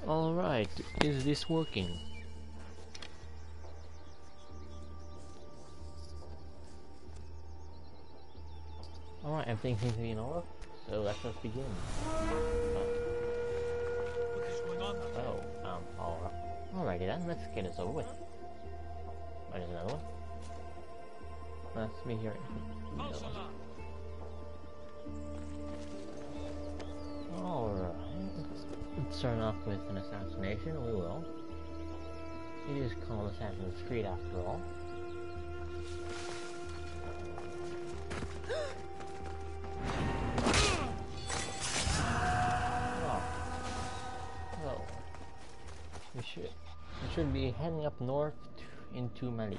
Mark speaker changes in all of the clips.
Speaker 1: Alright, is this working? Alright, everything seems to be in order, so let's just begin. Alrighty then, let's get this over with. There's another one. That's me here. Alright, let's start off with an assassination, we will. It is called Assassin's Creed after all. We should be heading up north into Mali.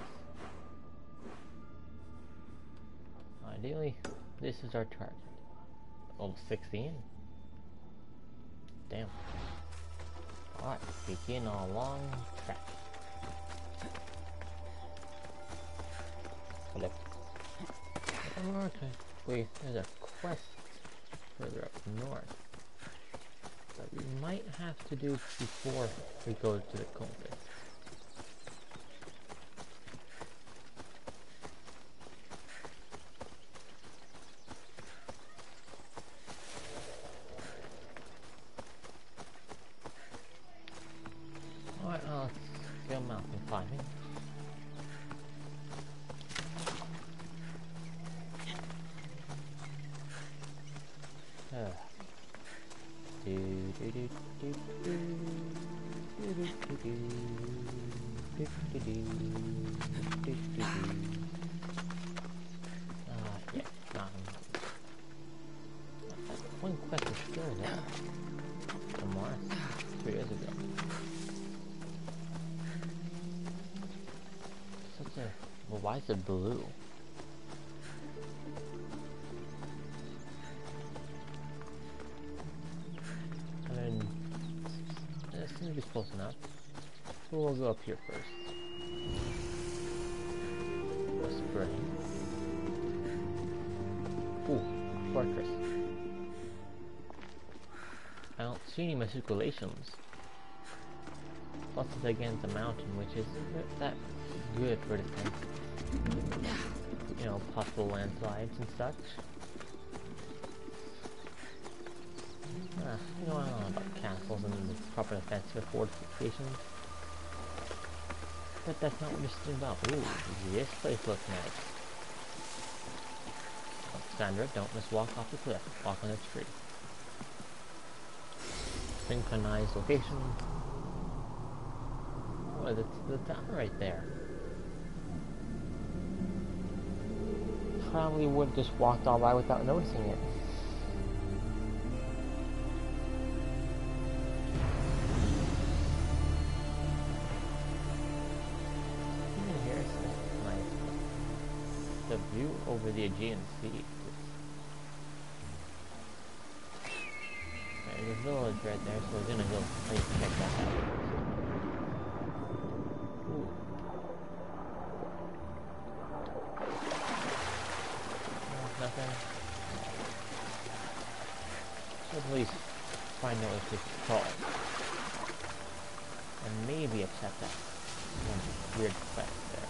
Speaker 1: Ideally, this is our target. Almost 16. Damn. Alright, begin our long track. Collect. Wait, there's a quest further up north that we might have to do before we go to the cultist. Alright, let's go mountain climbing. Yeah, one quest is still there. From Mars, 2 years ago. Well, why is it blue? This seems to be close enough. So we'll go up here first. A spring. Ooh, fortress. I don't see any matriculations. Plus it's against a mountain, which is that good for defense. You know, possible landslides and such. You know, I don't know about castles and the proper defensive fortifications. But that's not what this is about. Ooh, this place looks nice. Sandra, don't just walk off the cliff. Walk on the tree. Synchronized location. What is it? The town right there. Probably would have just walked all by without noticing it. The view over the Aegean Sea. There's a village right there, so we're gonna go check that out. Ooh. Nothing. At least find out what this is called. And maybe accept that. Some weird quest there.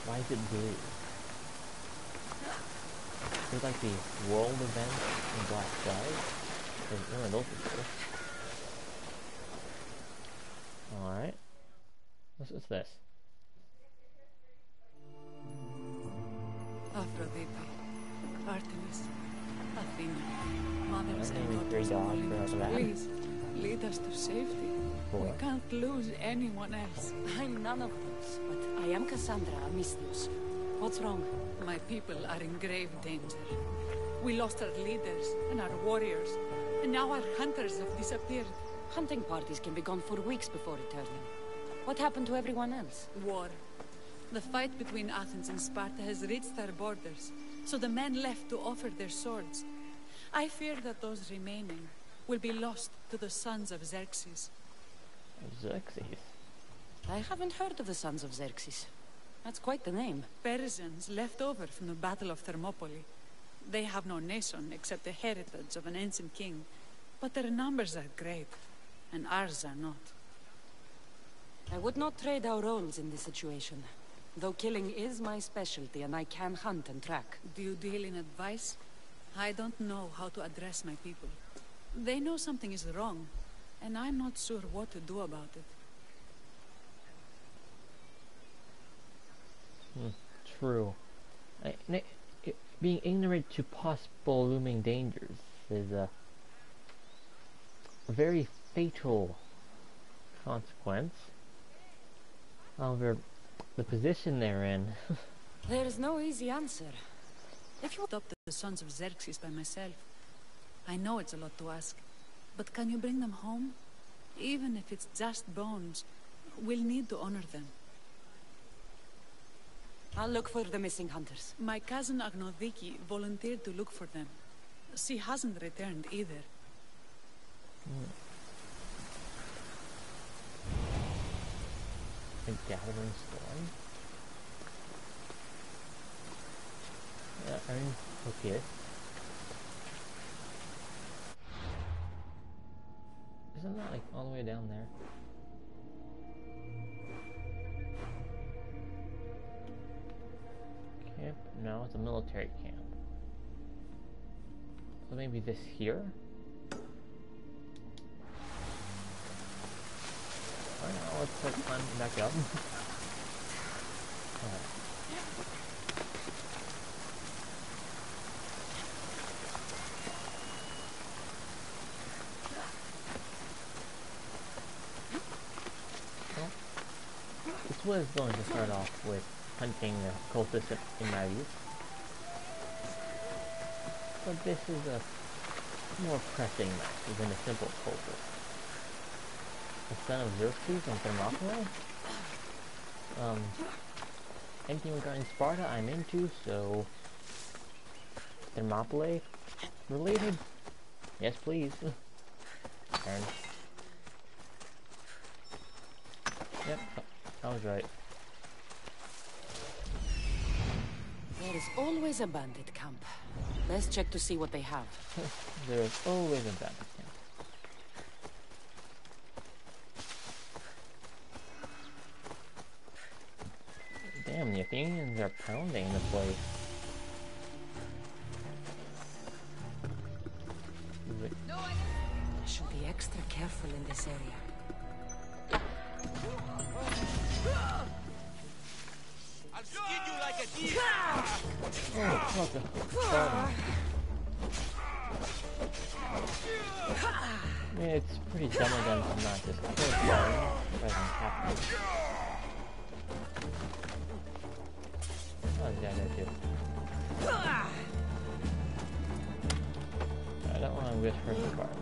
Speaker 1: Why is it blue? It's like the world event in Black Sky. There's one of those before. Alright. What's this?
Speaker 2: Aphrodite, Artemis, Athena, mothers and daughters of Olympus, please lead us to safety. We can't lose anyone else.
Speaker 3: I'm none of those, but I am Cassandra Amistius. What's wrong?
Speaker 2: My people are in grave danger. We lost our leaders and our warriors, and now our hunters have disappeared.
Speaker 3: Hunting parties can be gone for weeks before returning. What happened to everyone else?
Speaker 2: War. The fight between Athens and Sparta has reached our borders, so the men left to offer their swords. I fear that those remaining will be lost to the sons of Xerxes.
Speaker 1: Xerxes?
Speaker 3: I haven't heard of the sons of Xerxes. That's quite the name.
Speaker 2: Persians left over from the Battle of Thermopylae. They have no nation except the heritage of an ancient king. But their numbers are great, and ours are not.
Speaker 3: I would not trade our roles in this situation. Though killing is my specialty, and I can hunt and track.
Speaker 2: Do you deal in advice? I don't know how to address my people. They know something is wrong, and I'm not sure what to do about it.
Speaker 1: True. Being ignorant to possible looming dangers is a very fatal consequence. However, the position they're in...
Speaker 3: There is no easy answer.
Speaker 2: If you adopt the sons of Xerxes by myself, I know it's a lot to ask, but can you bring them home? Even if it's just bones, we'll need to honor them.
Speaker 3: I'll look for the missing hunters.
Speaker 2: My cousin Agnodiki volunteered to look for them. She hasn't returned either.
Speaker 1: A gathering storm? Yeah, okay. Isn't that like all the way down there? Camp? No, it's a military camp. So maybe this here? Alright, now let's start climbing back up. This was going to start off with hunting the cultist in my youth. But this is a more pressing match than a simple cultist. The son of Xerxes and Thermopylae? Anything regarding Sparta I'm into, so... Thermopylae related? Yes, please. Turn. Yep, I was right.
Speaker 3: There is always a bandit camp. Let's check to see what they have.
Speaker 1: There is always a bandit camp. Damn, the Athenians are pounding the place.
Speaker 3: I should be extra careful in this area.
Speaker 4: I'll skin you like a deer!
Speaker 1: Oh, what the... I mean, it's pretty dumb of them to not just kill them rather than capture them. What is that gonna do? I don't want to risk her the part.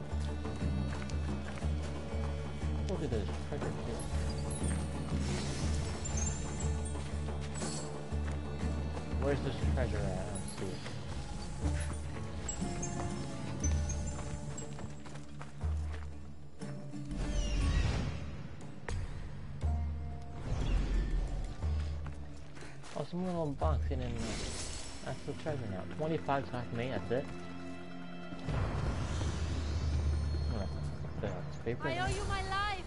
Speaker 1: Look at this treasure here. Where's this treasure at? I don't see it. Oh, some little box in there. That's the treasure now. 25 times me, that's it. Oh, that's paper.
Speaker 5: I owe you my life.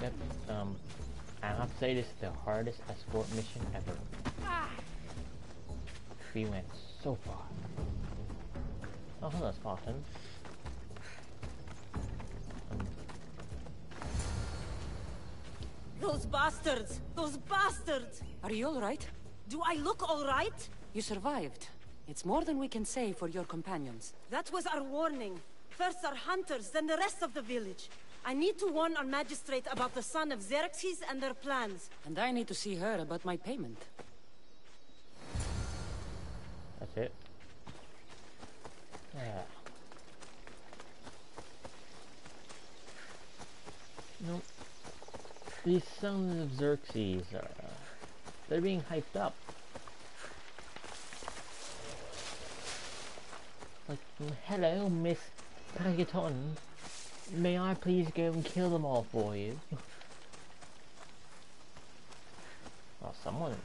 Speaker 1: Yep, I have to say this is the hardest escort mission ever. We went so far. Oh, hello, Spartan.
Speaker 5: Those bastards! Those bastards!
Speaker 3: Are you alright?
Speaker 5: Do I look all right?
Speaker 3: You survived. It's more than we can say for your companions.
Speaker 5: That was our warning. First our hunters, then the rest of the village. I need to warn our magistrate about the son of Xerxes and their plans.
Speaker 3: And I need to see her about my payment.
Speaker 1: That's it. Yeah. Nope. These sons of Xerxes are... they're being hyped up. Like, hello, Miss Pagaton. May I please go and kill them all for you? Well, someone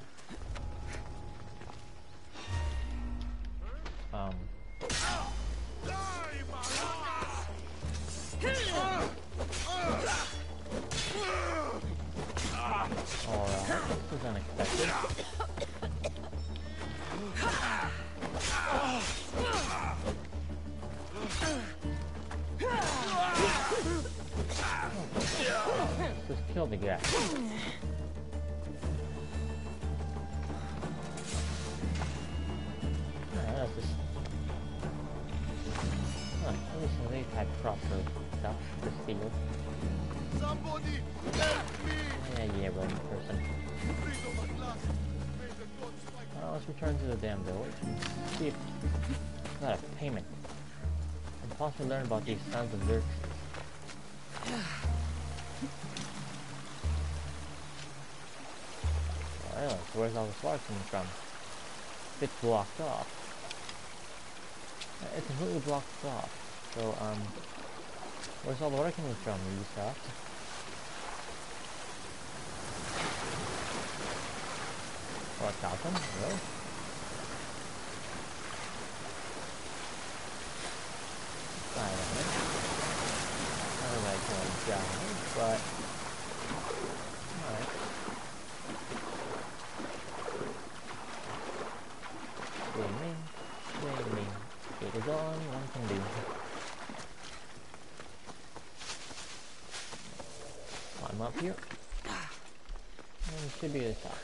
Speaker 1: Just kill the guy. That's just... At least they had proper stuff to steal.
Speaker 4: Somebody help me!
Speaker 1: Yeah, wrong person.
Speaker 4: Freedom at last. May the gods fight.
Speaker 1: Well, let's return to the damn village and see if we got a payment. And possibly learn about these sons of Xerxes. Well, so where's all the water coming from? It's blocked off. It's completely blocked off. So, where's all the water coming from, Ubisoft? Oh, it's awesome. Really? I don't know. I don't like going down, but... Alright. Swimming. It is all one can do. Climb up here. And it should be the top.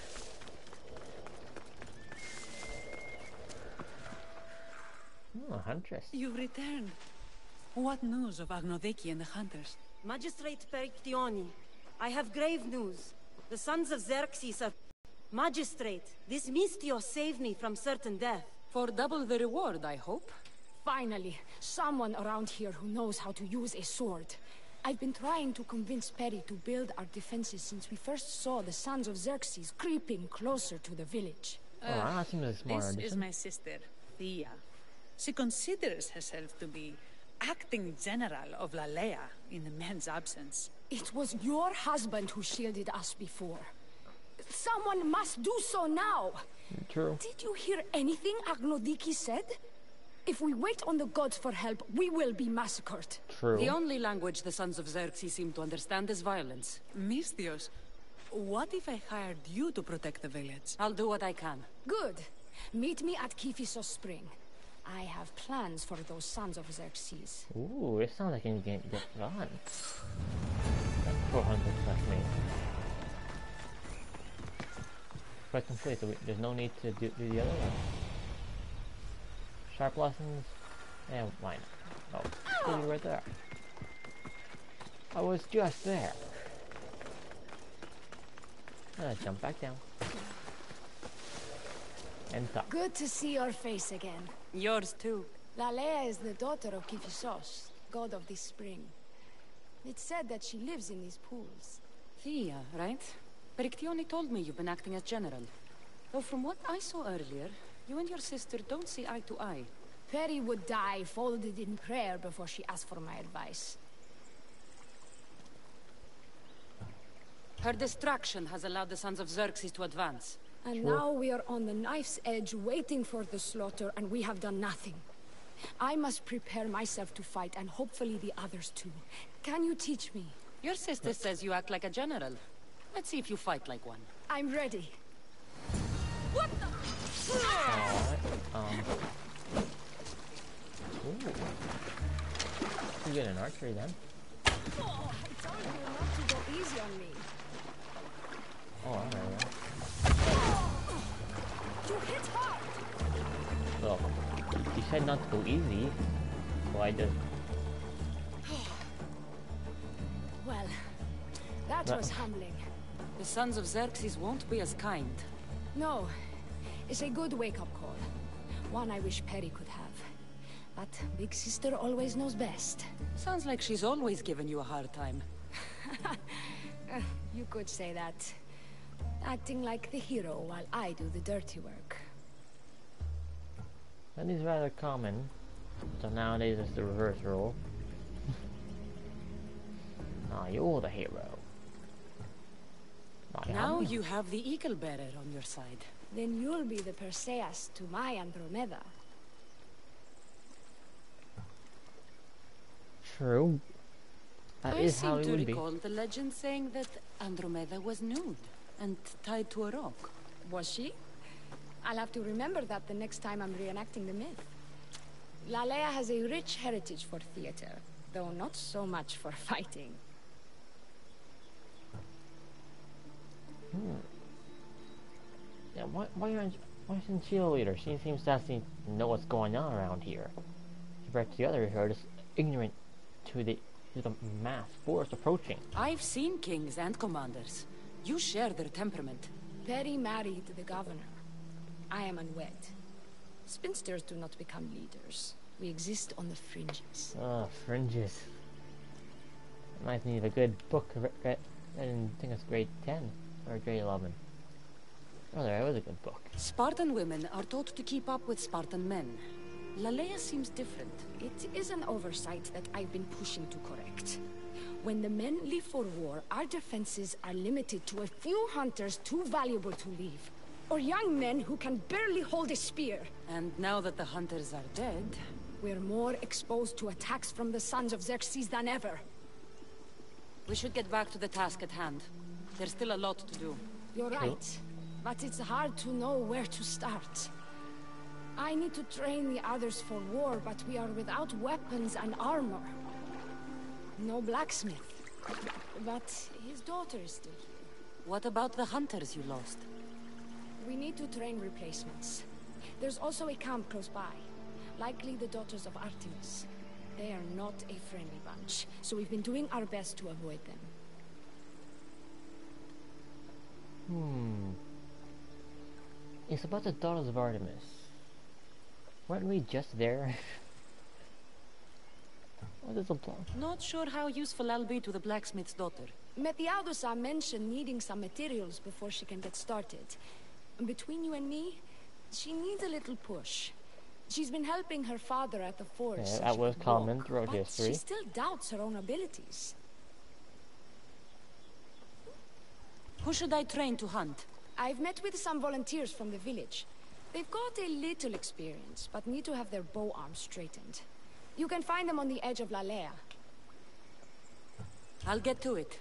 Speaker 1: Oh, a huntress.
Speaker 2: You've returned. What news of Agnodeki and the hunters?
Speaker 5: Magistrate Perictioni, I have grave news. The sons of Xerxes are... Magistrate, this Mistio saved me from certain death.
Speaker 3: For double the reward, I hope.
Speaker 6: Finally, someone around here who knows how to use a sword. I've been trying to convince Perry to build our defenses since we first saw the sons of Xerxes creeping closer to the village.
Speaker 1: Oh, I seem like a smart
Speaker 2: This is
Speaker 1: addition.
Speaker 2: my sister, Thea. She considers herself to be acting general of Lalea in the men's absence.
Speaker 6: It was your husband who shielded us before. Someone must do so now!
Speaker 1: True.
Speaker 6: Did you hear anything Agnodiki said? If we wait on the gods for help, we will be massacred.
Speaker 1: True.
Speaker 3: The only language the sons of Xerxes seem to understand is violence.
Speaker 2: Mistios, what if I hired you to protect the village?
Speaker 3: I'll do what I can.
Speaker 6: Good. Meet me at Kiphisos Spring. I have plans for those sons of Xerxes.
Speaker 1: Ooh, it sounds like you can get gone. 400 plus me. Quest complete, so there's no need to do the other one. Sharp lessons? Yeah, why not? Oh, see you right there. I was just there. Jump back down. And top.
Speaker 6: Good to see your face again.
Speaker 3: Yours too.
Speaker 6: Lalea is the daughter of Kiphisos, god of the spring. It's said that she lives in these pools.
Speaker 3: Thea, right? Perictioni told me you've been acting as general. Though from what I saw earlier, you and your sister don't see eye to eye.
Speaker 6: Perry would die folded in prayer before she asked for my advice.
Speaker 3: Her distraction has allowed the sons of Xerxes to advance.
Speaker 6: And now we are on the knife's edge waiting for the slaughter, and we have done nothing. I must prepare myself to fight, and hopefully the others too. Can you teach me?
Speaker 3: Your sister says you act like a general. Let's see if you fight like one.
Speaker 6: I'm ready.
Speaker 3: What the?
Speaker 1: Alright, Ooh. You get an archery then.
Speaker 6: Oh, I told you not to go easy on me.
Speaker 1: Oh, alright,
Speaker 6: You hit hard!
Speaker 1: well, you said not to go easy, so I just...
Speaker 6: Well, that was humbling.
Speaker 3: The sons of Xerxes won't be as kind.
Speaker 6: No, it's a good wake-up call. One I wish Perry could have. But Big Sister always knows best.
Speaker 3: Sounds like she's always given you a hard time.
Speaker 6: You could say that. Acting like the hero while I do the dirty work.
Speaker 1: That is rather common. So nowadays it's the reverse role. Nah, you're the hero. Nah,
Speaker 3: Now you have the Eagle Bearer on your side.
Speaker 6: Then you'll be the Perseus to my Andromeda.
Speaker 1: True. That
Speaker 3: I
Speaker 1: is how
Speaker 3: seem
Speaker 1: it
Speaker 3: to
Speaker 1: would be.
Speaker 3: recall the legend saying that Andromeda was nude and tied to a rock.
Speaker 6: Was she? I'll have to remember that the next time I'm reenacting the myth. Lalea has a rich heritage for theater, though not so much for fighting.
Speaker 1: Yeah, why isn't she a leader? She seems to actually know what's going on around here. Compared to the other herd, is ignorant to the mass force approaching.
Speaker 3: I've seen kings and commanders. You share their temperament.
Speaker 6: Perry married the governor. I am unwed. Spinsters do not become leaders. We exist on the fringes.
Speaker 1: Oh, fringes. Reminds me of a good book. I think it's grade 10 or grade 11. Oh, that was a good book.
Speaker 3: Spartan women are taught to keep up with Spartan men. Lalea seems different.
Speaker 6: It is an oversight that I've been pushing to correct. When the men leave for war, our defenses are limited to a few hunters too valuable to leave. Or young men who can barely hold a spear.
Speaker 3: And now that the hunters are dead...
Speaker 6: We're more exposed to attacks from the sons of Xerxes than ever.
Speaker 3: We should get back to the task at hand. There's still a lot to do.
Speaker 6: You're right. But it's hard to know where to start. I need to train the others for war, but we are without weapons and armor. No blacksmith. But his daughter is still here.
Speaker 3: What about the hunters you lost?
Speaker 6: We need to train replacements. There's also a camp close by. Likely the daughters of Artemis. They are not a friendly bunch, so we've been doing our best to avoid them.
Speaker 1: It's about the daughters of Artemis. Weren't we just there? What is the plan?
Speaker 3: Not sure how useful I'll be to the blacksmith's daughter.
Speaker 6: Methiadusa mentioned needing some materials before she can get started. Between you and me, she needs a little push. She's been helping her father at the forge.
Speaker 1: Yeah, that was common throughout history.
Speaker 6: She still doubts her own abilities.
Speaker 3: Who should I train to hunt?
Speaker 6: I've met with some volunteers from the village. They've got a little experience, but need to have their bow arms straightened. You can find them on the edge of Lalea.
Speaker 3: I'll get to it.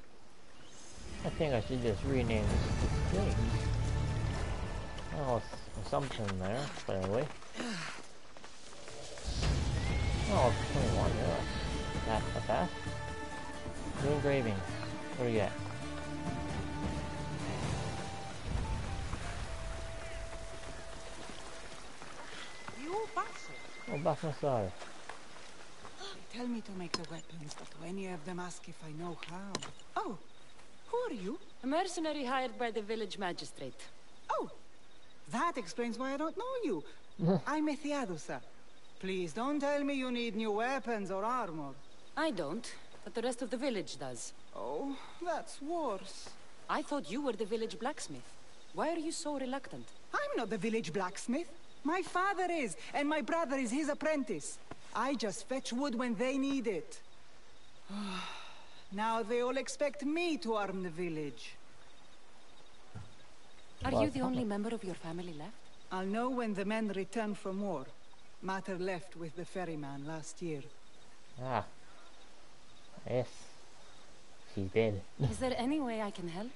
Speaker 1: I think I should just rename this thing. Oh, something there, clearly. Oh, 21, yeah. That's fast. New engraving. What do we get?
Speaker 7: You Basso.
Speaker 1: Oh, Basmasar.
Speaker 7: They tell me to make the weapons, but any of them ask if I know how. Oh, who are you?
Speaker 3: A mercenary hired by the village magistrate.
Speaker 7: Oh, that explains why I don't know you. I'm Methiadusa. Please don't tell me you need new weapons or armor.
Speaker 3: I don't, but the rest of the village does.
Speaker 7: Oh, that's worse.
Speaker 3: I thought you were the village blacksmith. Why are you so reluctant?
Speaker 7: I'm not the village blacksmith. My father is, and my brother is his apprentice. I just fetch wood when they need it. Now they all expect me to arm the village.
Speaker 3: Are you the only member of your family left?
Speaker 7: I'll know when the men return from war. Mater left with the ferryman last year.
Speaker 1: Ah. Yes. She did.
Speaker 3: Is there any way I can help?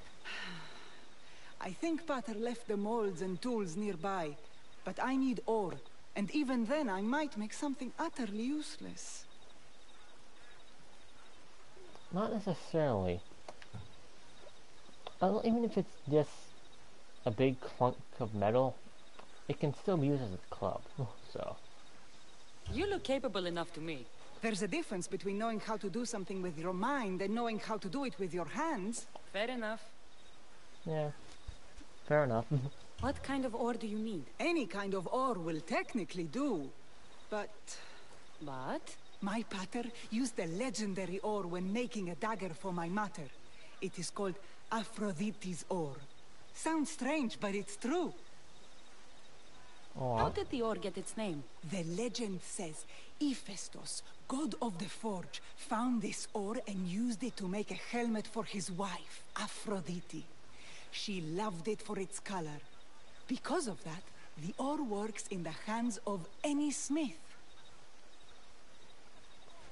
Speaker 7: I think Pater left the molds and tools nearby, but I need ore, and even then I might make something utterly useless.
Speaker 1: Not necessarily. Even if it's just a big clunk of metal, it can still be used as a club, so...
Speaker 3: You look capable enough to me.
Speaker 7: There's a difference between knowing how to do something with your mind and knowing how to do it with your hands.
Speaker 3: Fair enough.
Speaker 1: Yeah. Fair enough.
Speaker 3: What kind of ore do you need?
Speaker 7: Any kind of ore will technically do, but...
Speaker 3: But?
Speaker 7: My pater used a legendary ore when making a dagger for my mater. It is called Aphrodite's ore. Sounds strange, but it's true.
Speaker 1: Oh,
Speaker 3: How did the ore get its name?
Speaker 7: The legend says Hephaestus, god of the forge, found this ore and used it to make a helmet for his wife, Aphrodite. She loved it for its color. Because of that, the ore works in the hands of any smith.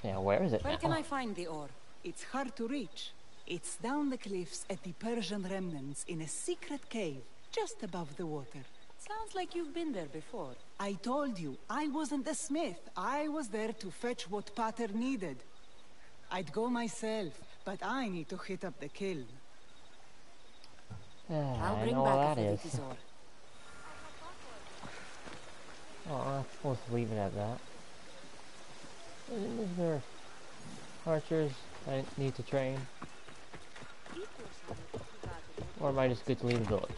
Speaker 1: yeah, where is it
Speaker 3: Where
Speaker 1: now?
Speaker 3: can I find the ore?
Speaker 7: It's hard to reach. It's down the cliffs at the Persian remnants in a secret cave. just above the water.
Speaker 3: Sounds like you've been there before.
Speaker 7: I told you, I wasn't the smith. I was there to fetch what Pater needed. I'd go myself, but I need to hit up the kiln.
Speaker 3: I'll
Speaker 1: I
Speaker 3: bring
Speaker 1: know
Speaker 3: back
Speaker 1: what that
Speaker 3: a
Speaker 1: is.
Speaker 3: Felitis ore.
Speaker 1: Oh, I'm supposed to leave it at that. Is there archers I need to train? Or am I just good to leave the village?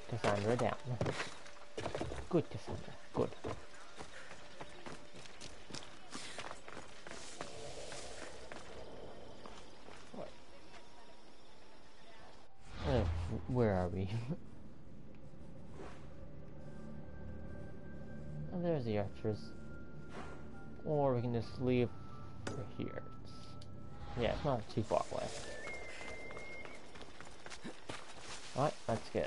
Speaker 1: Cassandra down. Good, Cassandra. Good. Where are we? Oh, there's the archers. Or we can just leave for here. Yeah, it's not too far away. Alright, let's go.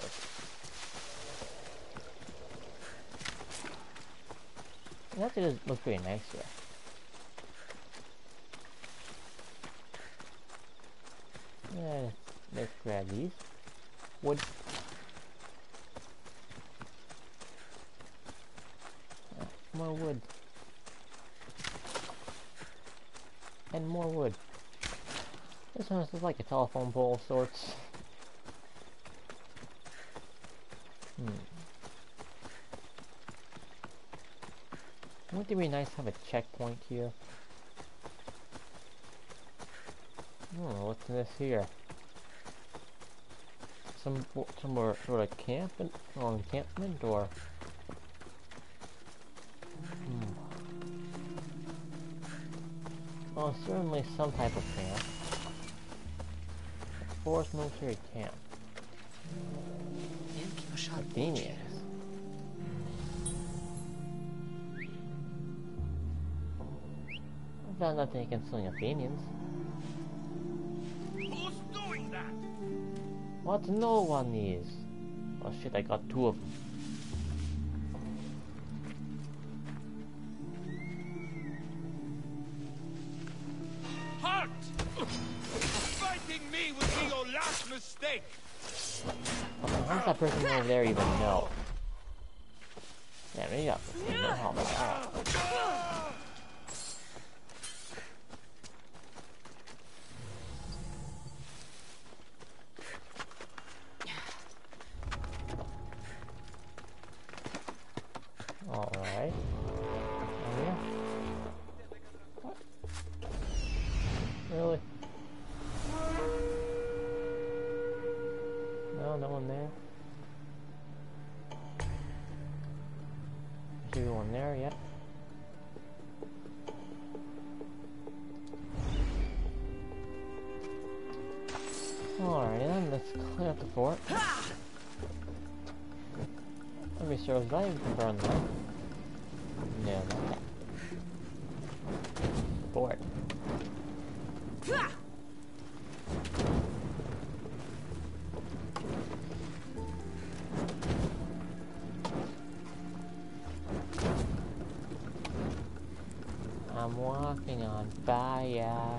Speaker 1: It actually does look pretty nice here. Yeah, let's grab these. Wood. More wood. And more wood. This one is like a telephone pole of sorts. Wouldn't it be nice to have a checkpoint here? Oh, what's this here? Some more sort of encampment or oh, certainly some type of camp. Forest military camp. Athenians. I found nothing against killing Athenians.
Speaker 4: Who's doing that?
Speaker 1: What? No one is. Oh shit, I got two of them.
Speaker 4: Halt! Fighting me would be your last mistake.
Speaker 1: How does that person over there even know? Yeah, maybe got no help at all. Alright. Oh yeah. What? Really? No, no one there. There's one there, yep. Alright then, let's clean up the fort. Let me see, was I even burn that? No, not that. Fort. I'm walking on fire.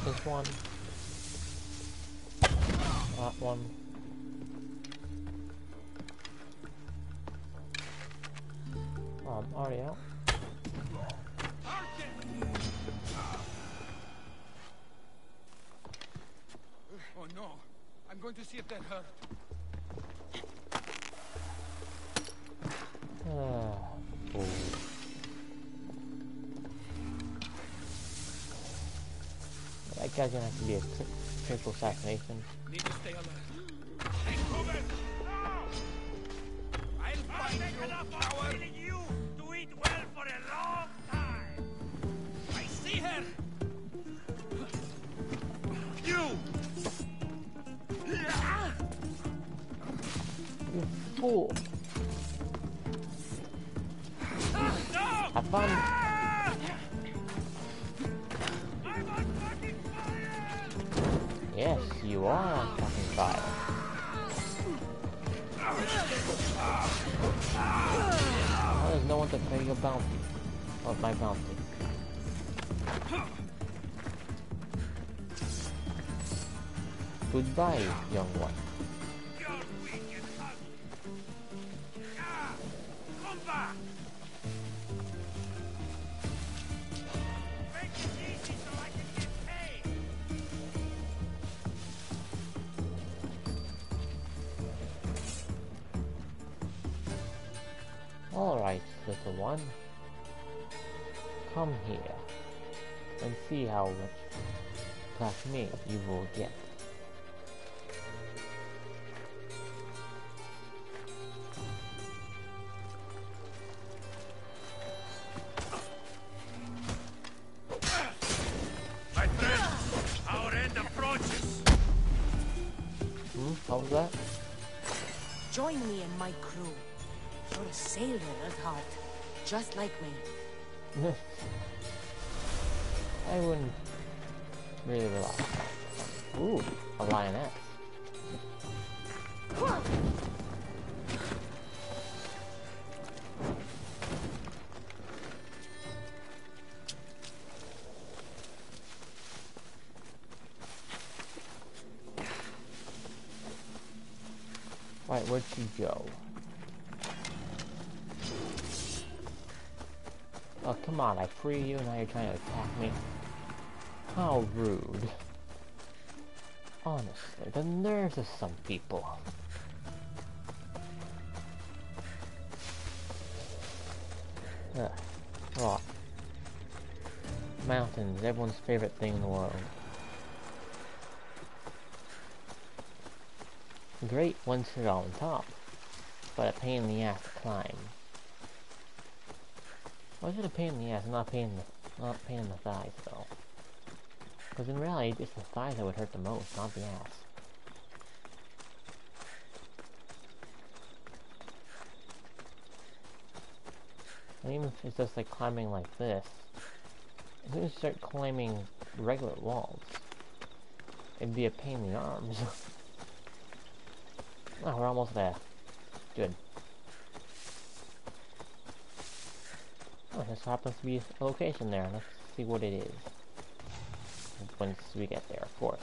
Speaker 1: This one. That one. Oh, I'm already out.
Speaker 4: Oh no, I'm going to see if that hurt.
Speaker 1: Oh. That guy's gonna have to be a triple assassination.
Speaker 4: Need to stay alert. Take cover! No! I'll find you, power! You to eat well for a long time! I see her! You!
Speaker 1: You fool!
Speaker 4: No!
Speaker 1: Have fun!
Speaker 4: I'm on fucking fire!
Speaker 1: Yes, you are on fucking fire. want to pay your bounty. Or my bounty. Goodbye, young one.
Speaker 4: You're weak and ugly. Ah, come back. Make it easy so I can get paid.
Speaker 1: Alright, little one. Come here and see how much plasmid you will get.
Speaker 4: My friend, our end approaches.
Speaker 1: How was that?
Speaker 3: Join me and my crew. You're a sailor at heart, just like me.
Speaker 1: I wouldn't really rely. Ooh, a lioness. Right, where'd she go? Oh, come on, I free you and now you're trying to attack me. How rude. Honestly, the nerves of some people. Ugh. Rock. Mountains, everyone's favorite thing in the world. Great once you're on top, but a pain in the ass to climb. Why is it a pain in the ass, not pain in the thighs though? Because in reality, it's the thighs that would hurt the most, not the ass. And even if it's just like climbing like this, as soon as you start climbing regular walls, it'd be a pain in the arms. Oh, we're almost there. Good. Oh, this happens to be a location there. Let's see what it is. Once we get there, of course.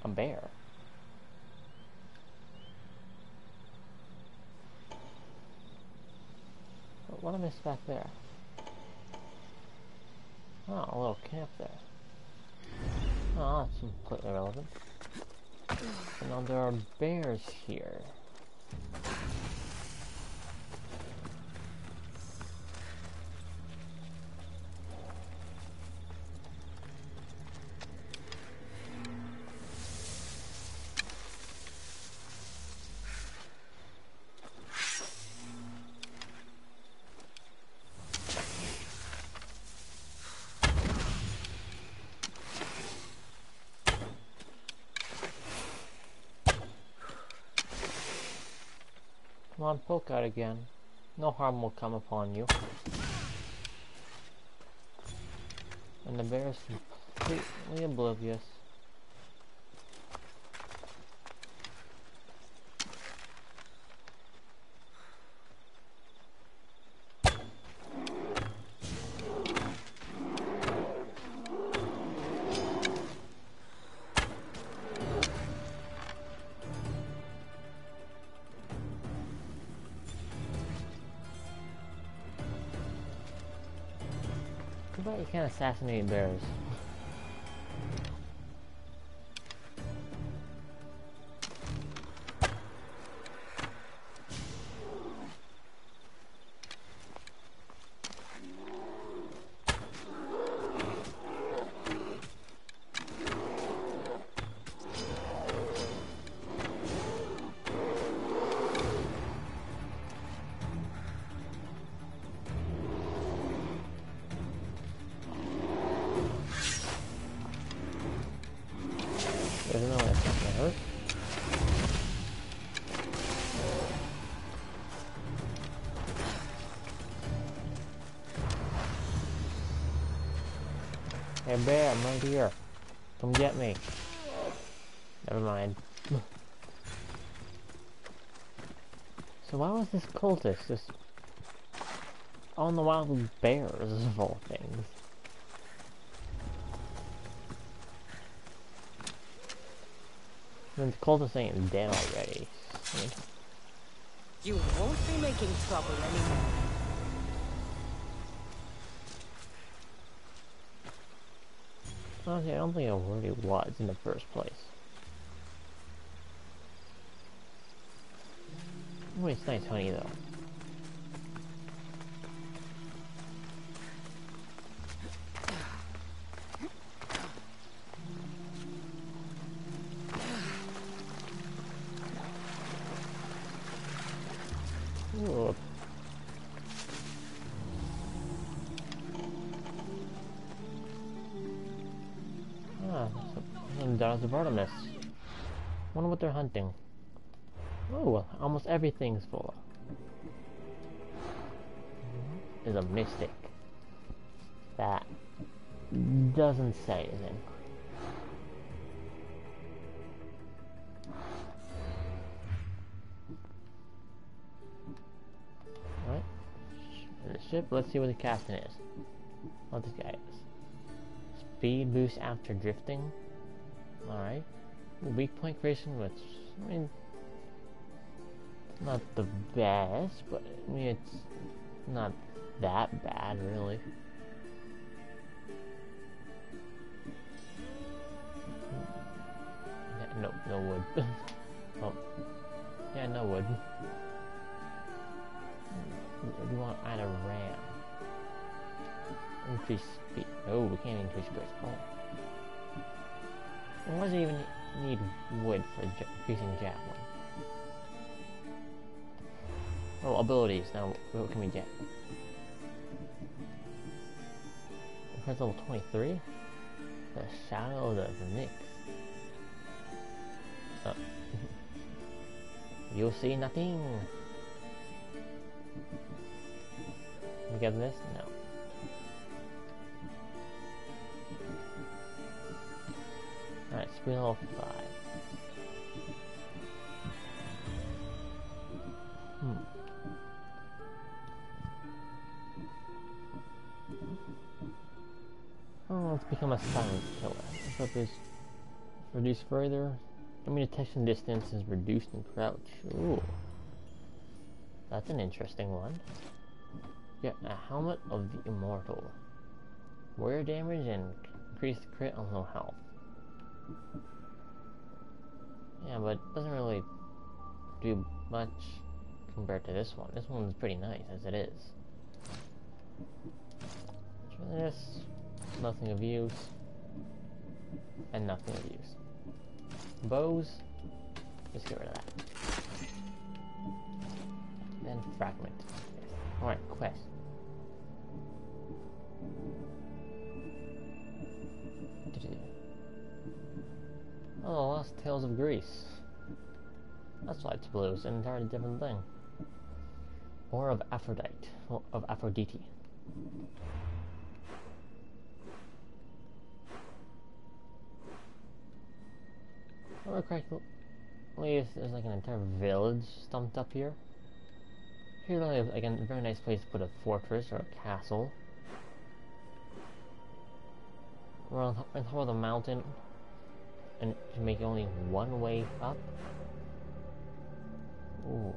Speaker 1: A bear. What am I back there? Oh, a little camp there. Oh, that's completely irrelevant. And now there are bears here. Come on, poke out again. No harm will come upon you. And the bear is completely oblivious. Too bad you can't assassinate bears. There's no way that's not gonna hurt. bear, I'm right here. Come get me. Never mind. So why was this cultist just on the wild bears of all things? I mean, the cultist ain't dead already. I mean,
Speaker 3: You won't be making trouble anymore.
Speaker 1: honestly, I don't think I really was in the first place. Oh, it's nice honey though. Ooh. Ah, some daughters of Artemis. Wonder what they're hunting. Oh, almost everything's full. Is a mystic. That doesn't say anything. Alright. The ship, let's see what the captain is. What this guy is. Speed boost after drifting. Alright. Weak point creation, which, I mean, not the best, but I mean, it's not that bad, really. Yeah, no wood. Oh, yeah, no wood. We want to add a ram. Increase speed. Oh, we can't increase speed. Oh. Why does it even need wood for increasing javelin? Oh, abilities. Now, what can we get? Press level 23? The Shadow of the Nyx. Oh. You'll see nothing. We get this? No. Alright, speed level 5. Oh, let's become a silent killer. What's up is reduce further. Enemy detection distance is reduced in crouch. Ooh. That's an interesting one. Get a helmet of the immortal. Warrior damage and increased crit on low health. Yeah, but it doesn't really do much compared to this one. This one's pretty nice as it is. Try this. Nothing of use. And nothing of use. Bows. Let's get rid of that. Then fragment. Alright, quest. Oh, Lost Tales of Greece. That's why it's blue. It's an entirely different thing. Or of Aphrodite. Well, of Aphrodite. If I remember correctly, there's like an entire village stumped up here. Here's like a very nice place to put a fortress or a castle. We're on top of the mountain, and to make only one way up. Ooh.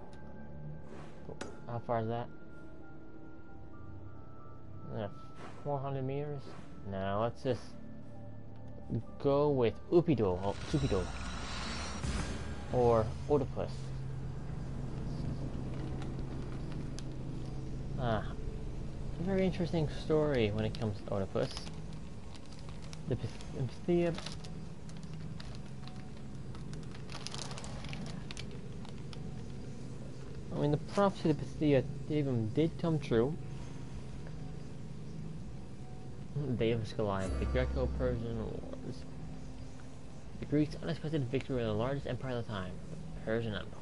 Speaker 1: How far is that? 400 meters? Now let's just go with Supido, or Odipus. A very interesting story when it comes to Odipus. The Pisthia. I mean, the prophecy of the Pisthia did come true. Day of Goliath, the Greco-Persian Wars. The Greeks' unexpected victory over the largest empire of the time, the Persian Empire.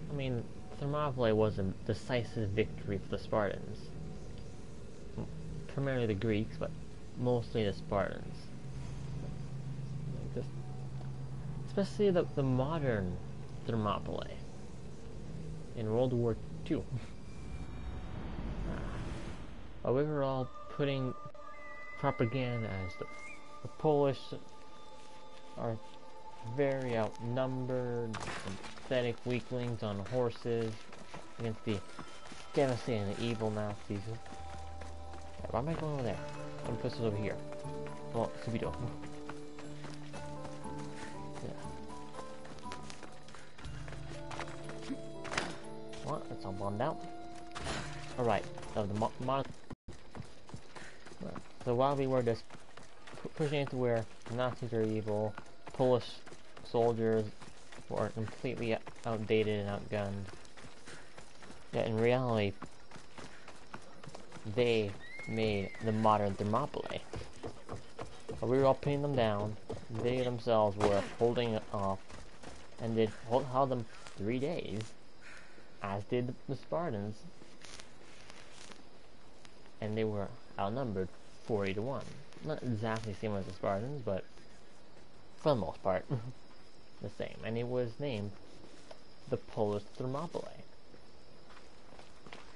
Speaker 1: I mean, Thermopylae was a decisive victory for the Spartans. Primarily the Greeks, but mostly the Spartans. Like this, especially the modern Thermopylae in World War II. But we were all putting propaganda as the Polish are very outnumbered, pathetic weaklings on horses against the devastating evil Nazis. Why am I going over there? I'm gonna put this over here. Well, supido. Yeah. Well, that's all bombed out. Alright, so so while we were just pushing it to where the Nazis are evil, Polish soldiers were completely outdated and outgunned. Yeah, in reality, they made the modern Thermopylae. But we were all pinning them down. They themselves were holding it off, and they held them 3 days, as did the Spartans. And they were outnumbered 40 to 1. Not exactly the same as the Spartans, but for the most part, the same. And it was named the Polish Thermopylae.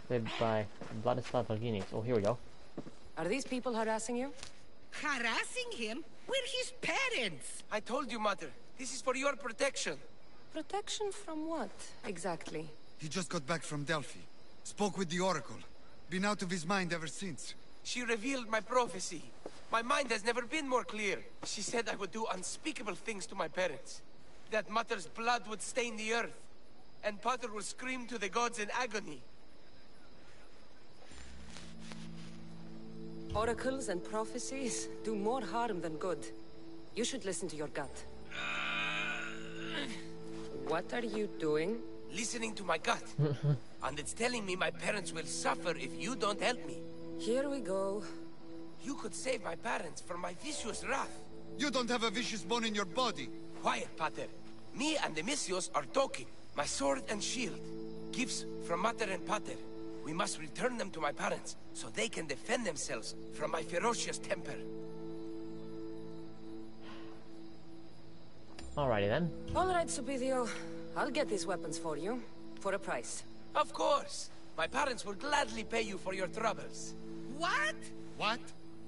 Speaker 1: Led by Vladislav Argolis. Oh, here we go.
Speaker 3: Are these people harassing you?
Speaker 8: Harassing him? We're his parents!
Speaker 9: I told you, Mother. This is for your protection.
Speaker 3: Protection from what, exactly?
Speaker 10: He just got back from Delphi. Spoke with the Oracle. Been out of his mind ever since.
Speaker 9: She revealed my prophecy. My mind has never been more clear. She said I would do unspeakable things to my parents. That Mother's blood would stain the earth. And Pater will scream to the gods in agony.
Speaker 3: Oracles and prophecies do more harm than good. You should listen to your gut. What are you doing?
Speaker 9: Listening to my gut. And it's telling me my parents will suffer if you don't help me.
Speaker 3: Here we go.
Speaker 9: You could save my parents from my vicious wrath.
Speaker 10: You don't have a vicious bone in your body.
Speaker 9: Quiet, Pater. Me and the Misios are talking. My sword and shield. Gifts from Mater and Pater. We must return them to my parents, so they can defend themselves from my ferocious temper.
Speaker 1: Alrighty then.
Speaker 3: Alright, Supidio. I'll get these weapons for you. For a price.
Speaker 9: Of course. My parents will gladly pay you for your troubles.
Speaker 8: What?
Speaker 10: What?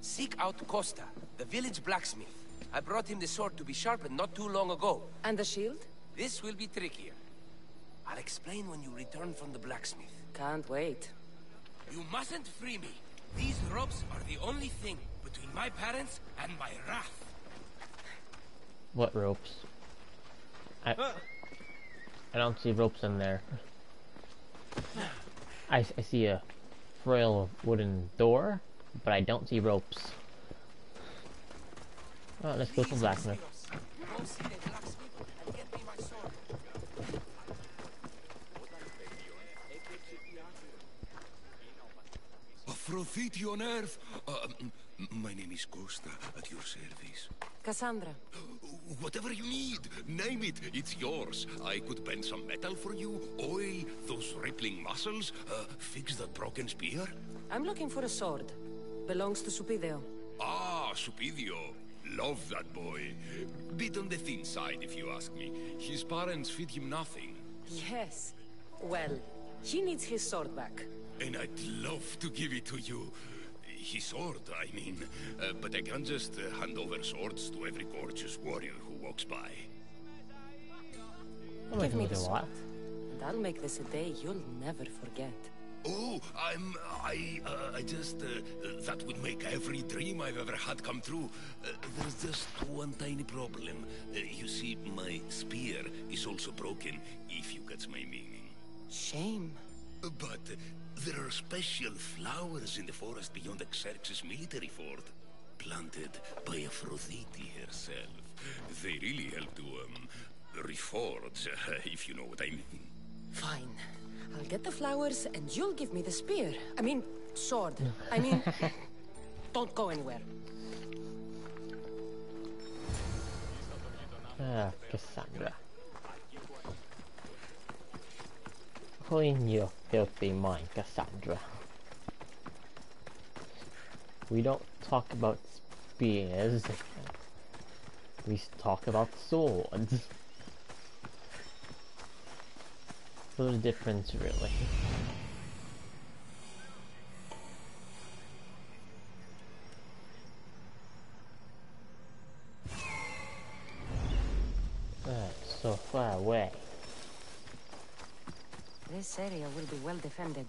Speaker 9: Seek out Costa, the village blacksmith. I brought him the sword to be sharpened not too long ago.
Speaker 3: And the shield?
Speaker 9: This will be trickier. I'll explain when you return from the blacksmith.
Speaker 3: Can't wait.
Speaker 9: You mustn't free me. These ropes are the only thing between my parents and my wrath.
Speaker 1: What ropes? I don't see ropes in there. I see a frail wooden door, but I don't see ropes. Oh, let's go to the blacksmith.
Speaker 9: Go see the blacksmith and get me my sword.
Speaker 11: Aphrodite on Earth. My name is Costa, at your service.
Speaker 3: Cassandra.
Speaker 11: Whatever you need, name it. It's yours. I could bend some metal for you, oil those rippling muscles, fix that broken spear.
Speaker 3: I'm looking for a sword. Belongs to Supido.
Speaker 11: Ah, Supidio. Love that boy. Bit on the thin side, if you ask me. His parents feed him nothing.
Speaker 3: Yes. Well, he needs his sword back.
Speaker 11: And I'd love to give it to you. His sword, I mean. But I can't just hand over swords to every gorgeous warrior who walks by.
Speaker 3: Give me the sword. And I'll make this a day you'll never forget.
Speaker 11: Oh, I just, that would make every dream I've ever had come true. There's just one tiny problem. You see, my spear is also broken, if you catch my meaning.
Speaker 3: Shame.
Speaker 11: But there are special flowers in the forest beyond Xerxes' military fort, planted by Aphrodite herself. They really help to, reforge, if you know what I mean.
Speaker 3: Fine. I'll get the flowers, and you'll give me the spear. I mean, sword. I mean, don't go anywhere.
Speaker 1: Ah, Cassandra. Clean your filthy mind, Cassandra. We don't talk about spears. We talk about swords. What's the difference, really? So far away.
Speaker 3: This area will be well defended.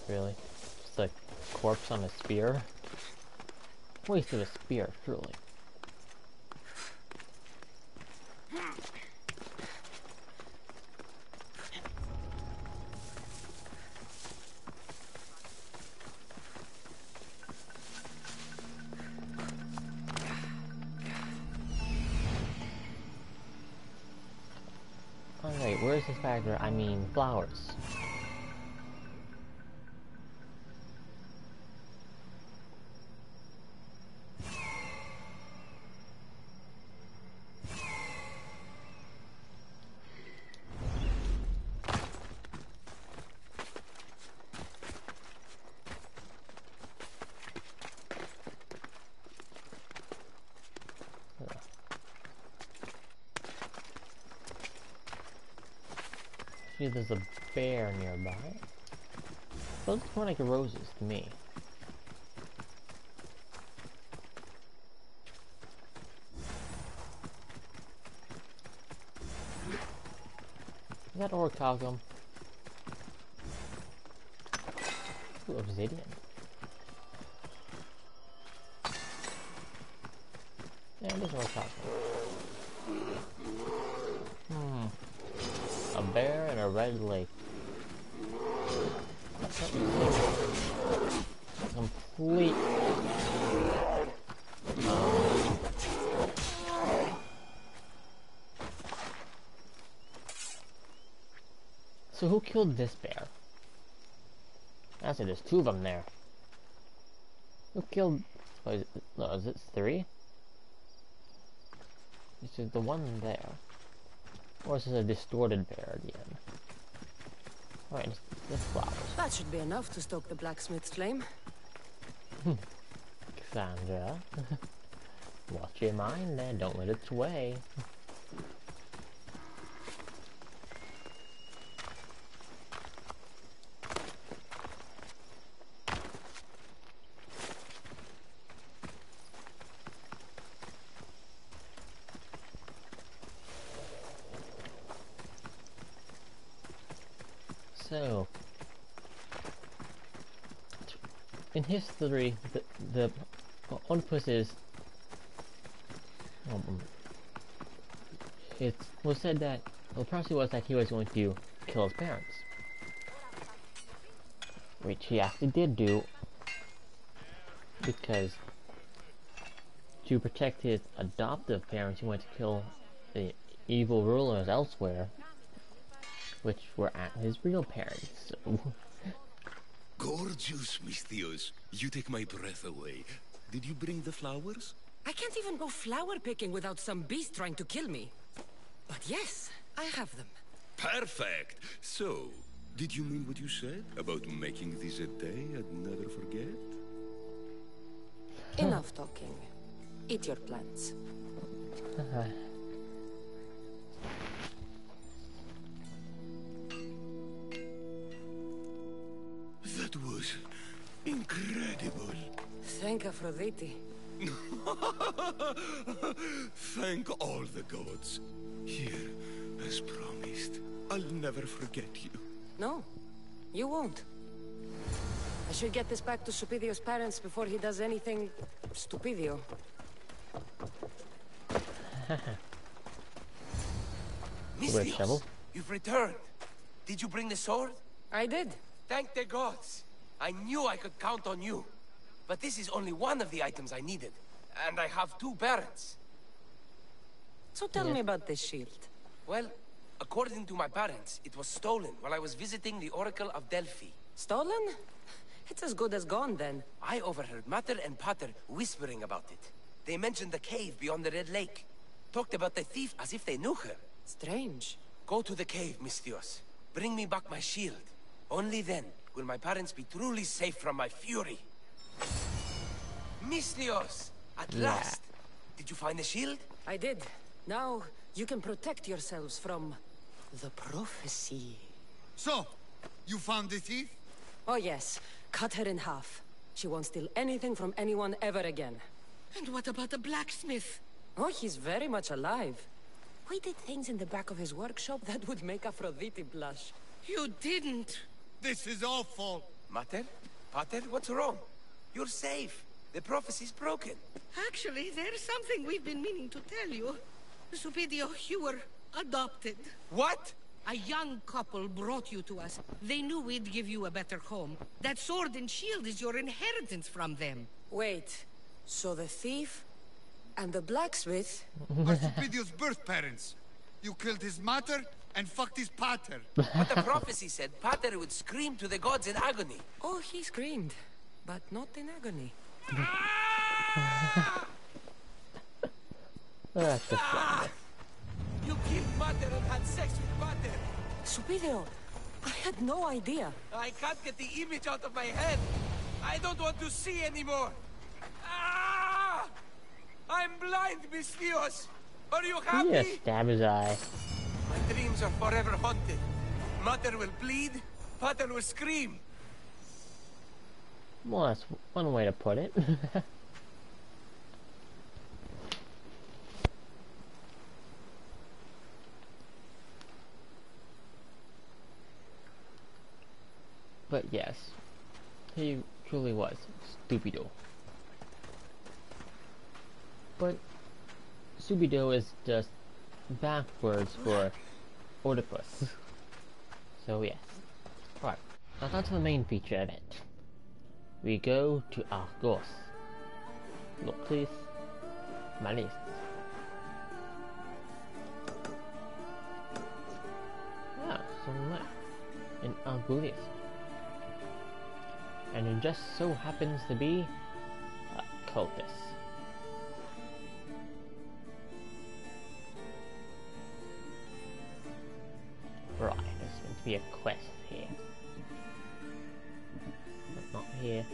Speaker 1: Really? Just a corpse on a spear? Waste of a spear, truly. Alright, where's this factor? I mean, flowers. See, there's a bear nearby. Those look more like roses to me. Is that orichalcum? Ooh, obsidian. Yeah, it is orichalcum. A bear and a red lake. Complete. So who killed this bear? I said there's two of them there. Who killed? Oh, is it three? It's just the one there. Or is this a distorted bear again? Alright, it's flowers.
Speaker 3: That should be enough to stoke the blacksmith's flame.
Speaker 1: Cassandra. Watch your mind there, don't let it sway. So, in history, the Odipus is, it was said that, well, the prophecy was that he was going to kill his parents, which he actually did do, because to protect his adoptive parents, he went to kill the evil rulers elsewhere, which were at his real parents, so...
Speaker 11: Gorgeous, Misthios. You take my breath away. Did you bring the flowers?
Speaker 3: I can't even go flower picking without some beast trying to kill me. But yes, I have them.
Speaker 11: Perfect! So, did you mean what you said about making this a day I'd never forget?
Speaker 3: Enough talking. Eat your plants.
Speaker 11: That was incredible.
Speaker 3: Thank Aphrodite.
Speaker 11: Thank all the gods. Here, as promised, I'll never forget you.
Speaker 3: No, you won't. I should get this back to Supidio's parents before he does anything stupidio.
Speaker 9: Misthios, you've returned. Did you bring the sword?
Speaker 3: I did.
Speaker 9: Thank the gods. I knew I could count on you. But this is only one of the items I needed. And I have two parents.
Speaker 3: So tell me about this shield.
Speaker 9: Well, according to my parents, it was stolen while I was visiting the Oracle of Delphi.
Speaker 3: Stolen? It's as good as gone then.
Speaker 9: I overheard Mater and Pater whispering about it. They mentioned the cave beyond the Red Lake. Talked about the thief as if they knew her.
Speaker 3: Strange.
Speaker 9: Go to the cave, Misthios. Bring me back my shield. Only then will my parents be truly safe from my fury. Misthios! At last! Did you find the shield?
Speaker 3: I did. Now, you can protect yourselves from... the prophecy.
Speaker 10: So, you found the thief?
Speaker 3: Oh yes. Cut her in half. She won't steal anything from anyone ever again.
Speaker 8: And what about the blacksmith?
Speaker 3: Oh, he's very much alive. We did things in the back of his workshop that would make Aphrodite blush.
Speaker 8: You didn't.
Speaker 10: This is awful.
Speaker 9: Mater? Pater, what's wrong? You're safe. The prophecy's broken.
Speaker 8: Actually, there's something we've been meaning to tell you. Supido, you were adopted.
Speaker 9: What?
Speaker 8: A young couple brought you to us. They knew we'd give you a better home. That sword and shield is your inheritance from them.
Speaker 3: Wait, so the thief and the blacksmith
Speaker 10: are Supido's birth parents. You killed his mater and fucked his pater.
Speaker 9: But the prophecy said Pater would scream to the gods in agony.
Speaker 3: Oh, he screamed, but not in agony.
Speaker 1: That's the fun.
Speaker 9: You killed Mater and had sex with Pater.
Speaker 3: Supido, I had no idea.
Speaker 9: I can't get the image out of my head. I don't want to see anymore. I'm blind, Misthios. Are you happy?
Speaker 1: He just stabbed his eye.
Speaker 9: My dreams are forever haunted. Mater will bleed, Pater will scream.
Speaker 1: Well, that's one way to put it. But yes, he truly was stupido. But supido is just backwards for Odipus. So yes. Right, now that's the main feature of it. We go to Argos. Lokris, Malis. Yeah, somewhere in Argolis. And it just so happens to be a cultist. Right, there's going to be a quest here. But not here.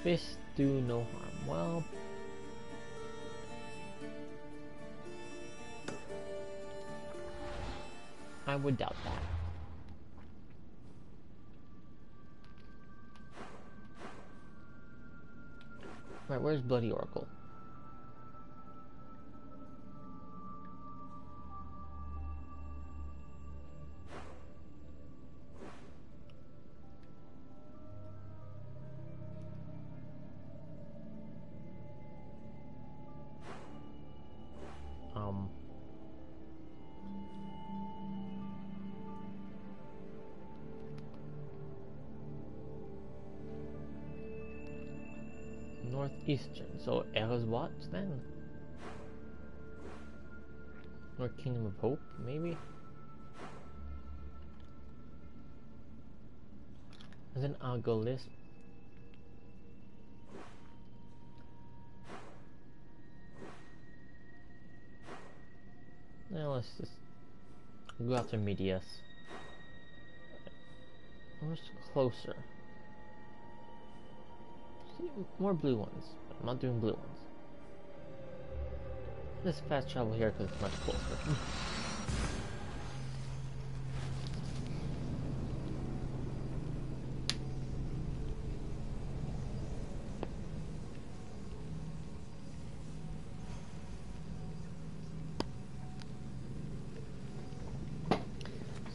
Speaker 1: Fish do no harm. Well, I would doubt that. Right, where's Bloody Oracle? Northeastern, so Eriswatch then? Or Kingdom of Hope, maybe? As an Argolis. Now let's just go after Medias. Where's closer? More blue ones, but I'm not doing blue ones. Let's fast travel here because it's much closer.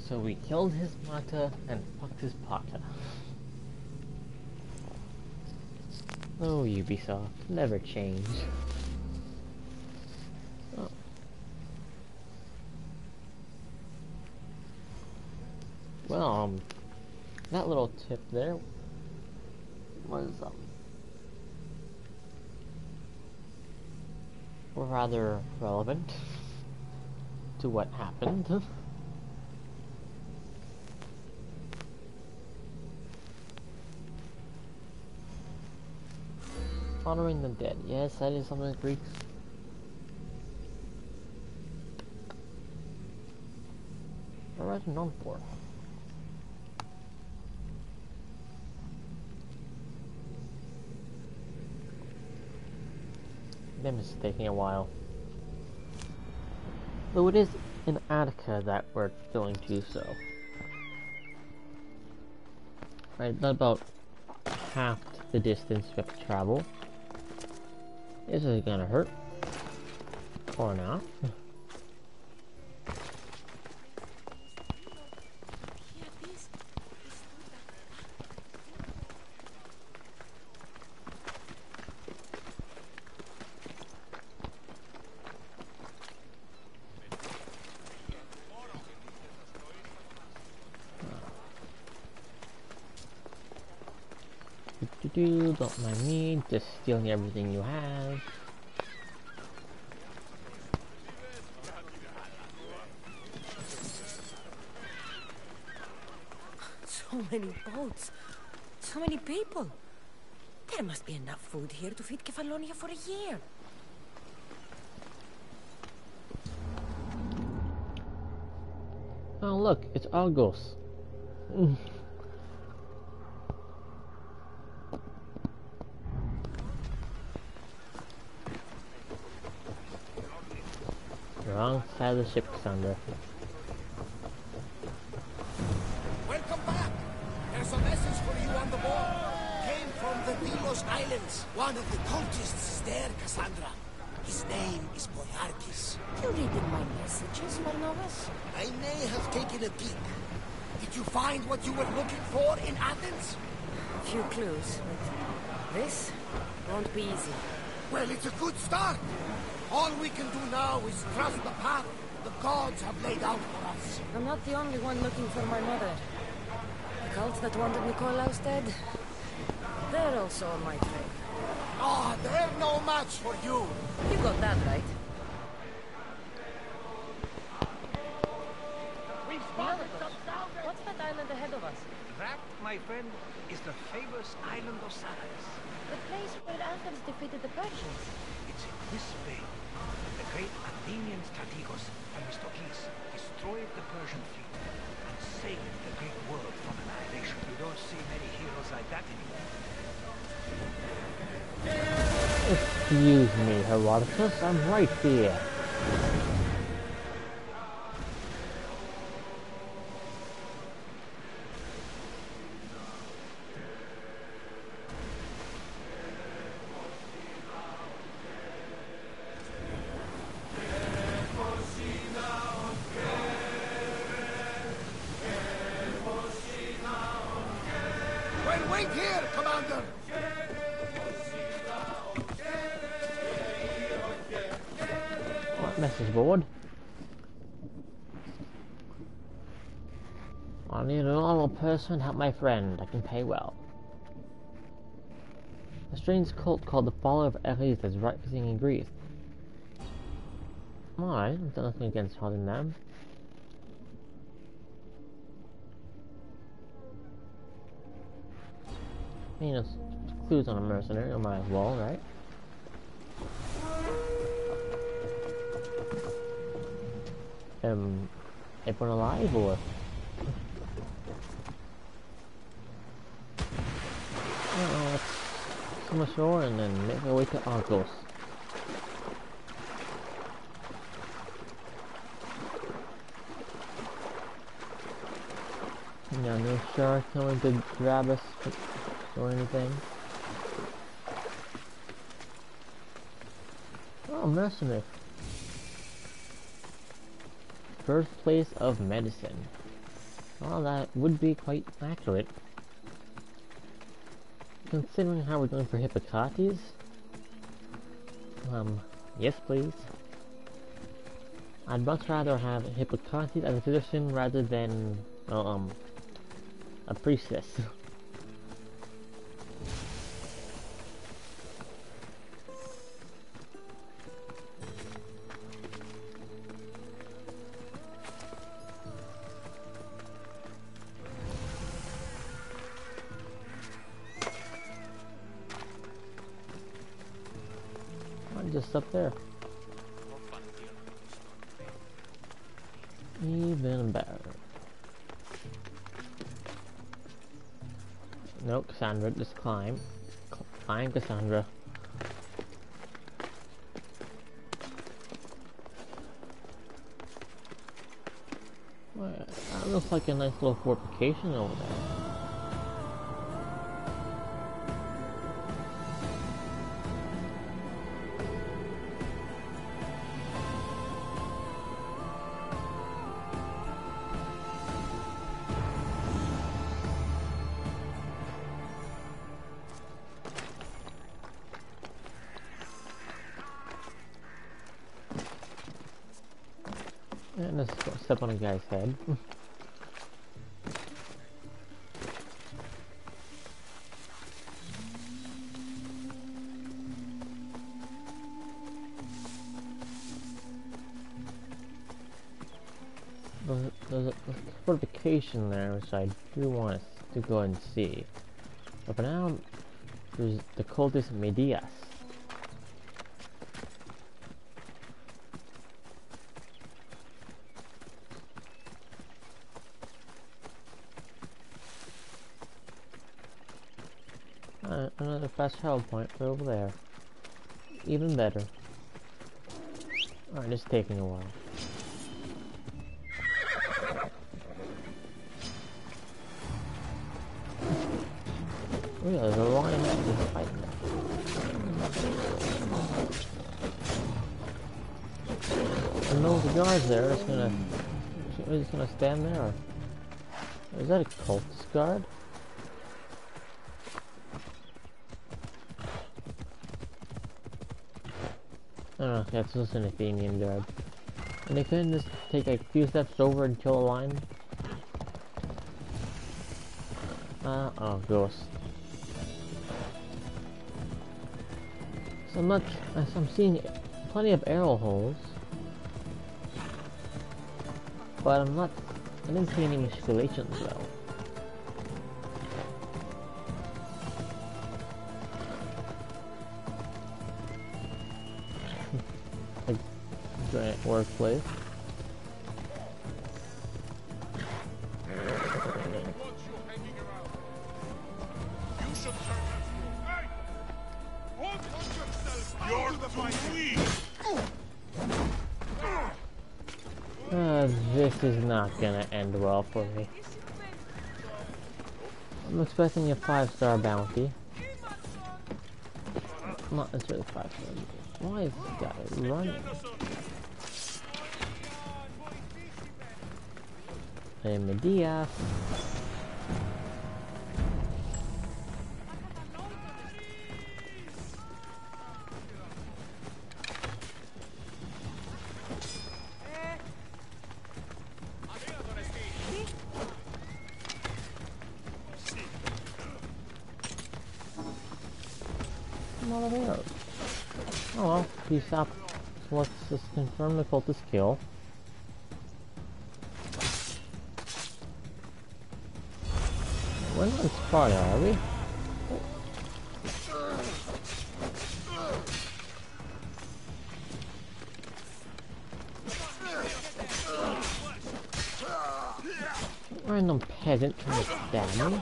Speaker 1: So we killed his Mata and fucked his Pata. Oh, Ubisoft, never change. Oh. Well, that little tip there was, rather relevant to what happened. Honoring the dead. Yes, that is something that Greeks. known for. Them is taking a while. Though it is in Attica that we're going to, so. Right, that's about half the distance we have to travel. This is gonna hurt. Or not. Don't mind me, just stealing everything you have.
Speaker 3: So many boats. So many people. There must be enough food here to feed Kefalonia for a year.
Speaker 1: Oh look, it's Argos. Wrong side of the ship, Cassandra.
Speaker 12: Welcome back. There's a message for you on the board. Came from the Delos Islands. One of the cultists is there, Cassandra. His name is Boyardis.
Speaker 3: You reading my messages, Marnovas?
Speaker 12: I may have taken a peek. Did you find what you were looking for in Athens?
Speaker 3: A few clues, but this won't be easy.
Speaker 12: Well, it's a good start. All we can do now is trust the path the gods have laid out for us.
Speaker 3: I'm not the only one looking for my mother. The cult that wanted Nikolaus dead, they're also on my trail.
Speaker 12: Ah, they're no match for you.
Speaker 3: You got that right.
Speaker 12: We've spotted them.
Speaker 3: What's that island ahead of us?
Speaker 13: That, my friend, is the famous island of Salamis.
Speaker 6: The place where Athens defeated the Persians.
Speaker 13: It's in this bay. The great Athenian strategos Themistocles destroyed the Persian fleet and saved the Greek world from annihilation. You don't see many heroes like that anymore.
Speaker 1: Excuse me, Herodotus, I'm right here.
Speaker 12: Wait here, Commander!
Speaker 1: What message board? I need a normal person, help my friend. I can pay well. A strange cult called the Follower of Ares is rising in Greece. Alright, I've done nothing against holding them. You know, clues on a mercenary, I might as well, right? Everyone alive, or? Let's swim ashore and then make our way to Argos. Yeah, no shark coming to grab us or anything. Oh, mercenary. Birthplace of medicine. Well, that would be quite accurate. Considering how we're going for Hippocrates. Yes please. I'd much rather have Hippocrates as a physician rather than, a priestess. Just up there. Even better. No, Cassandra, just climb. Climb, Cassandra. Well, that looks like a nice little fortification over there. And let's step on a guy's head. There's a fortification there which I do want to go and see. But for now, there's the cultist Medias. Another fast travel point right over there. Even better. Alright, it's taking a while. Oh yeah, there's a lion actually fighting there. And those guards there is just gonna stand there. Is that a cultist guard? Oh, that's just an Athenian guard. And they couldn't just take like a few steps over and kill a lion? Oh, ghost. So I'm seeing plenty of arrow holes. But I didn't see any musculations though. Giant workplace. This is not gonna end well for me. I'm expecting a 5-star bounty. Not necessarily 5-star. Why is this guy running? Hey, Medea. Not there. Oh well, peace out. So let's just confirm the cultist kill. We're not in Sparta, are we? Random peasant trying to stab me.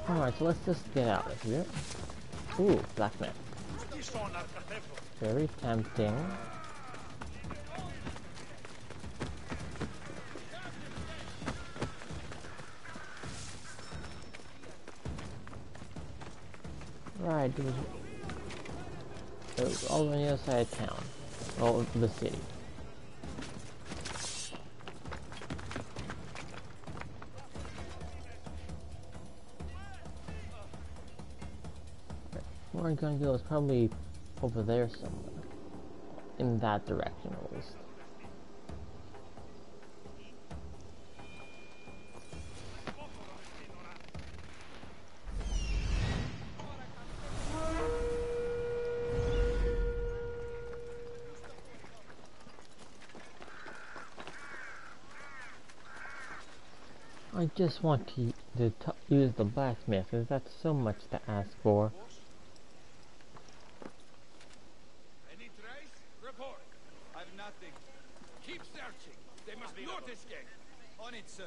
Speaker 1: Alright, so let's just get out of here. Ooh, blacksmith. Very tempting. Right, it was all on the other side of town. Well, the city. Where I'm gonna go is probably over there somewhere. In that direction, at least. I just want to use the blacksmith, because that's so much to ask for.
Speaker 4: Any trace? Report. I've nothing. Keep searching. They must not escape. On it, sir.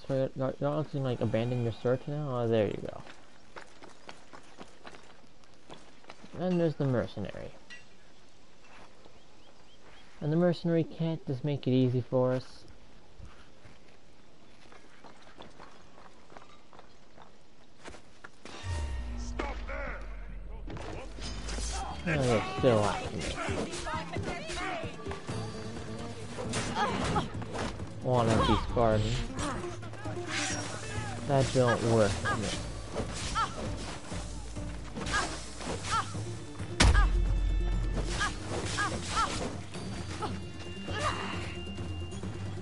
Speaker 1: So you're actually like abandoning your search now? Oh, there you go. And there's the mercenary. And the mercenary can't just make it easy for us.
Speaker 4: Stop there!
Speaker 1: Oh, they're still after me. Wanna be Spartan. That don't work for me.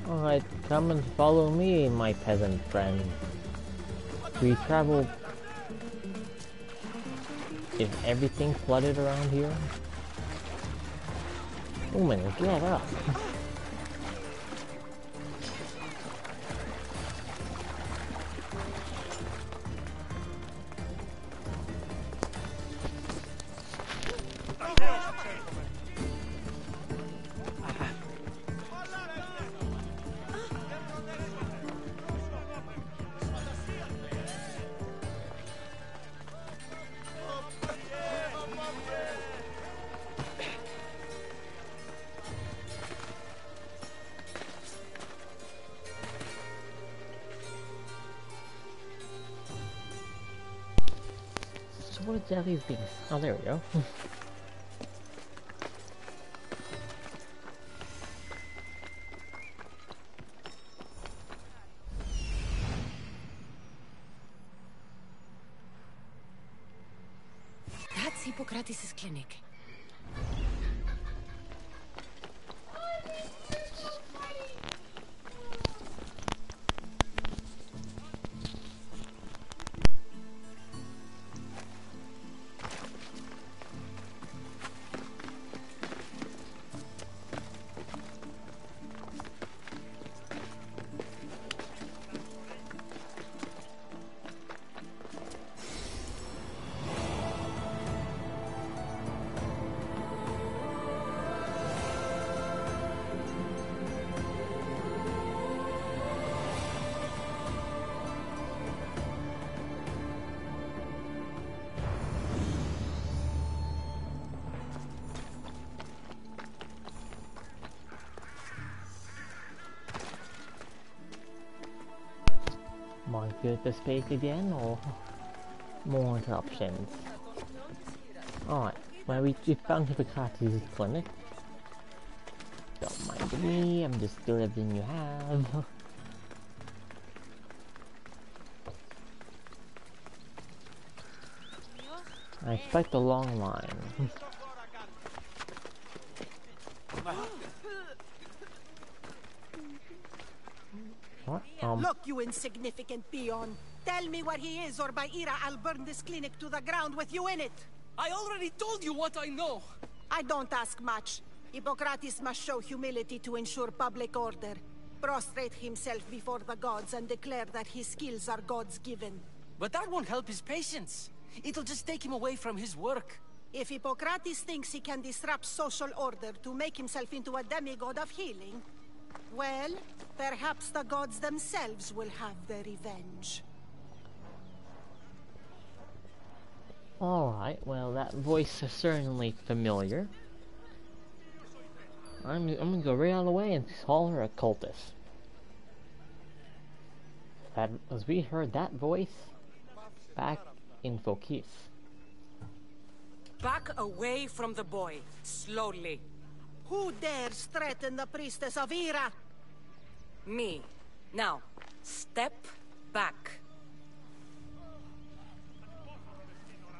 Speaker 1: Alright, come and follow me, my peasant friend. We travel... Is everything flooded around here? Woman, get up! What exactly is being... Oh, there we go.
Speaker 3: That's Hippocrates' clinic. Good the space again, or more interruptions? Alright, well we found Hippocrates' clinic. Don't mind me, I'm just doing everything you have. I expect a long line.
Speaker 14: Look, you insignificant peon. Tell me where he is, or by Ira, I'll burn this clinic to the ground with you in it.
Speaker 9: I already told you what I know.
Speaker 14: I don't ask much. Hippocrates must show humility to ensure public order. Prostrate himself before the gods and declare that his skills are gods given.
Speaker 9: But that won't help his patients. It'll just take him away from his work.
Speaker 14: If Hippocrates thinks he can disrupt social order to make himself into a demigod of healing, well, perhaps the gods themselves will have their revenge.
Speaker 1: Alright, well that voice is certainly familiar. I'm gonna go right out of the way and call her a cultist. As we heard that voice back in Lokris.
Speaker 3: Back away from the boy, slowly.
Speaker 14: Who dares threaten the priestess of Ira?
Speaker 3: Me. Now, step back.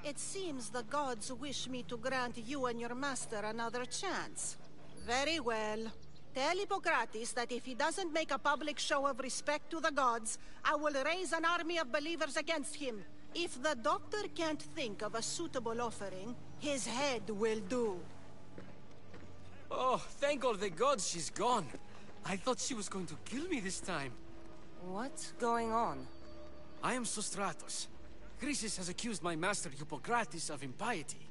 Speaker 14: It seems the gods wish me to grant you and your master another chance. Very well. Tell Hippocrates that if he doesn't make a public show of respect to the gods, I will raise an army of believers against him. If the doctor can't think of a suitable offering, his head will do.
Speaker 9: Oh, thank all the gods she's gone. I thought she was going to kill me this time.
Speaker 3: What's going on?
Speaker 9: I am Sostratos. Chrysis has accused my master Hippocrates of impiety.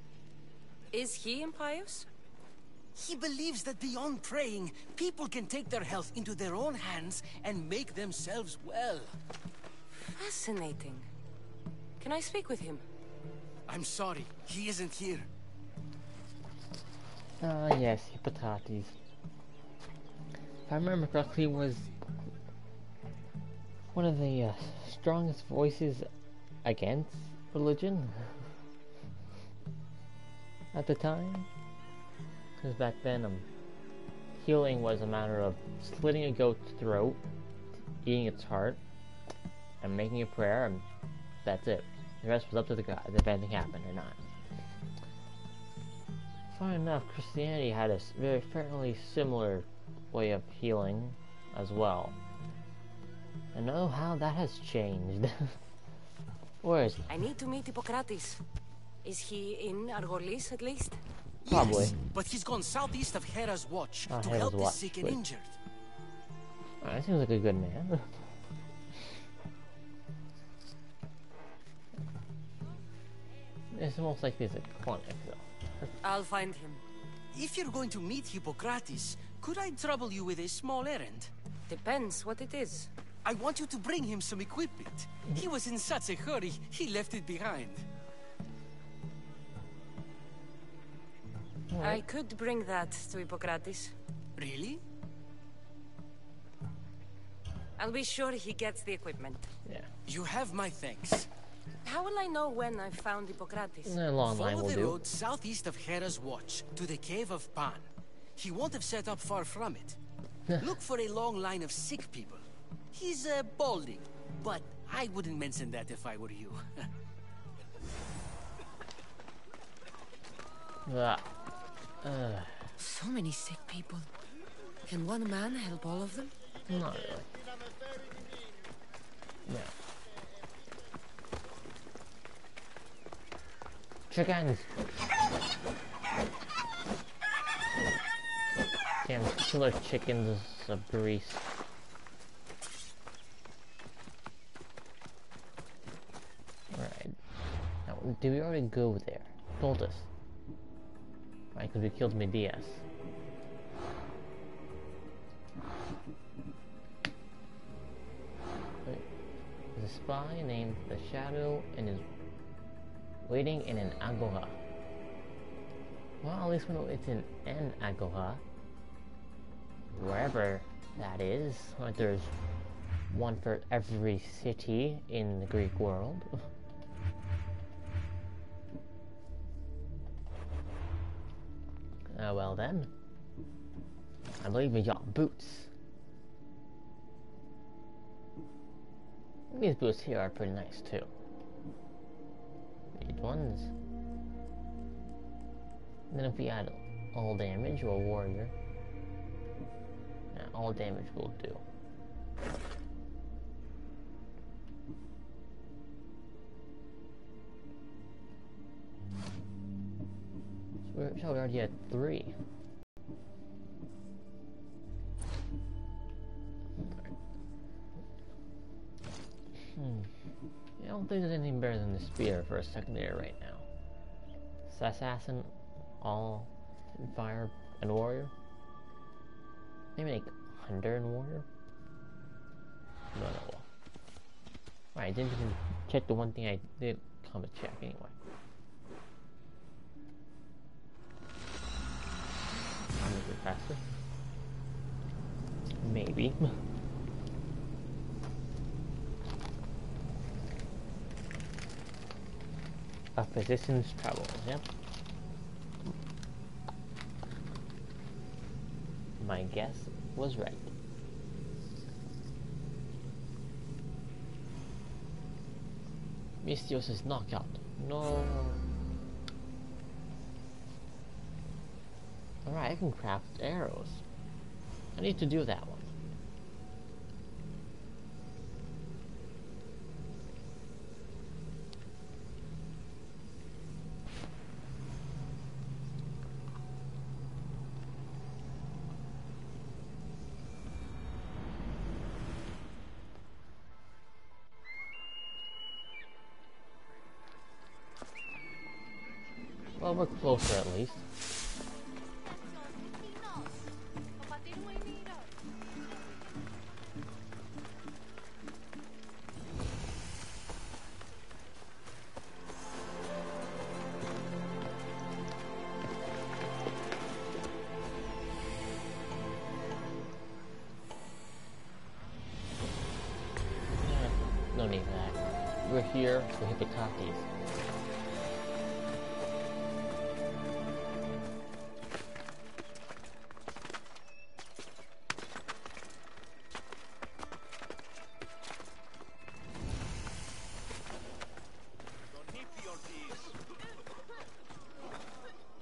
Speaker 3: Is he impious?
Speaker 9: He believes that beyond praying, people can take their health into their own hands and make themselves well.
Speaker 3: Fascinating. Can I speak with him?
Speaker 9: I'm sorry, he isn't here.
Speaker 1: Yes, Hippocrates. If I remember correctly, he was one of the strongest voices against religion at the time. Because back then, healing was a matter of slitting a goat's throat, eating its heart, and making a prayer, and that's it. The rest was up to the gods if anything happened or not. Funny enough, Christianity had a very fairly similar way of healing as well. And oh, how that has changed. Where is he?
Speaker 3: I need to meet Hippocrates. Is he in Argolis at least?
Speaker 1: Probably.
Speaker 9: Yes, but he's gone southeast of Hera's Watch to
Speaker 1: Hera's
Speaker 9: help the
Speaker 1: Watch,
Speaker 9: sick and
Speaker 1: wait.
Speaker 9: injured.
Speaker 1: Alright, seems like a good man. It's almost like there's a clinic, though.
Speaker 3: I'll find him.
Speaker 9: If you're going to meet Hippocrates, could I trouble you with a small errand?
Speaker 3: Depends what it is.
Speaker 9: I want you to bring him some equipment. He was in such a hurry, he left it behind.
Speaker 3: I could bring that to Hippocrates.
Speaker 9: Really?
Speaker 3: I'll be sure he gets the equipment.
Speaker 1: Yeah.
Speaker 9: You have my thanks.
Speaker 3: How will I know when I've found Hippocrates?
Speaker 1: A long line
Speaker 9: Follow
Speaker 1: will
Speaker 9: the
Speaker 1: do.
Speaker 9: road southeast of Hera's Watch to the Cave of Pan. He won't have set up far from it. Look for a long line of sick people. He's balding, but I wouldn't mention that if I were you.
Speaker 3: So many sick people. Can one man help all of them?
Speaker 1: Not really. No. Chickens! Damn killer chickens of Greece. Alright. Now, did we already go there? Told us. Right, because we killed Medias. Wait. There's a spy named The Shadow and is waiting in an agora. Well, at least we know it's in an agora. Wherever that is. Like there's one for every city in the Greek world. Well then. I believe we got boots. These boots here are pretty nice too. These ones. And then if we add all damage or warrior. Yeah, all damage will do. So we already had 3. I don't think there's anything better than the spear for a secondary right now. Assassin, all fire, and warrior. Maybe like hunter and warrior. No. Alright, didn't even check the one thing I did come to check anyway. I'll make it faster. Maybe. A physician's travels, yep. My guess was right. Mistios' knockout. No. Alright, I can craft arrows. I need to do that one. Well, we're closer at least. No need for that. We're here for Hippocrates.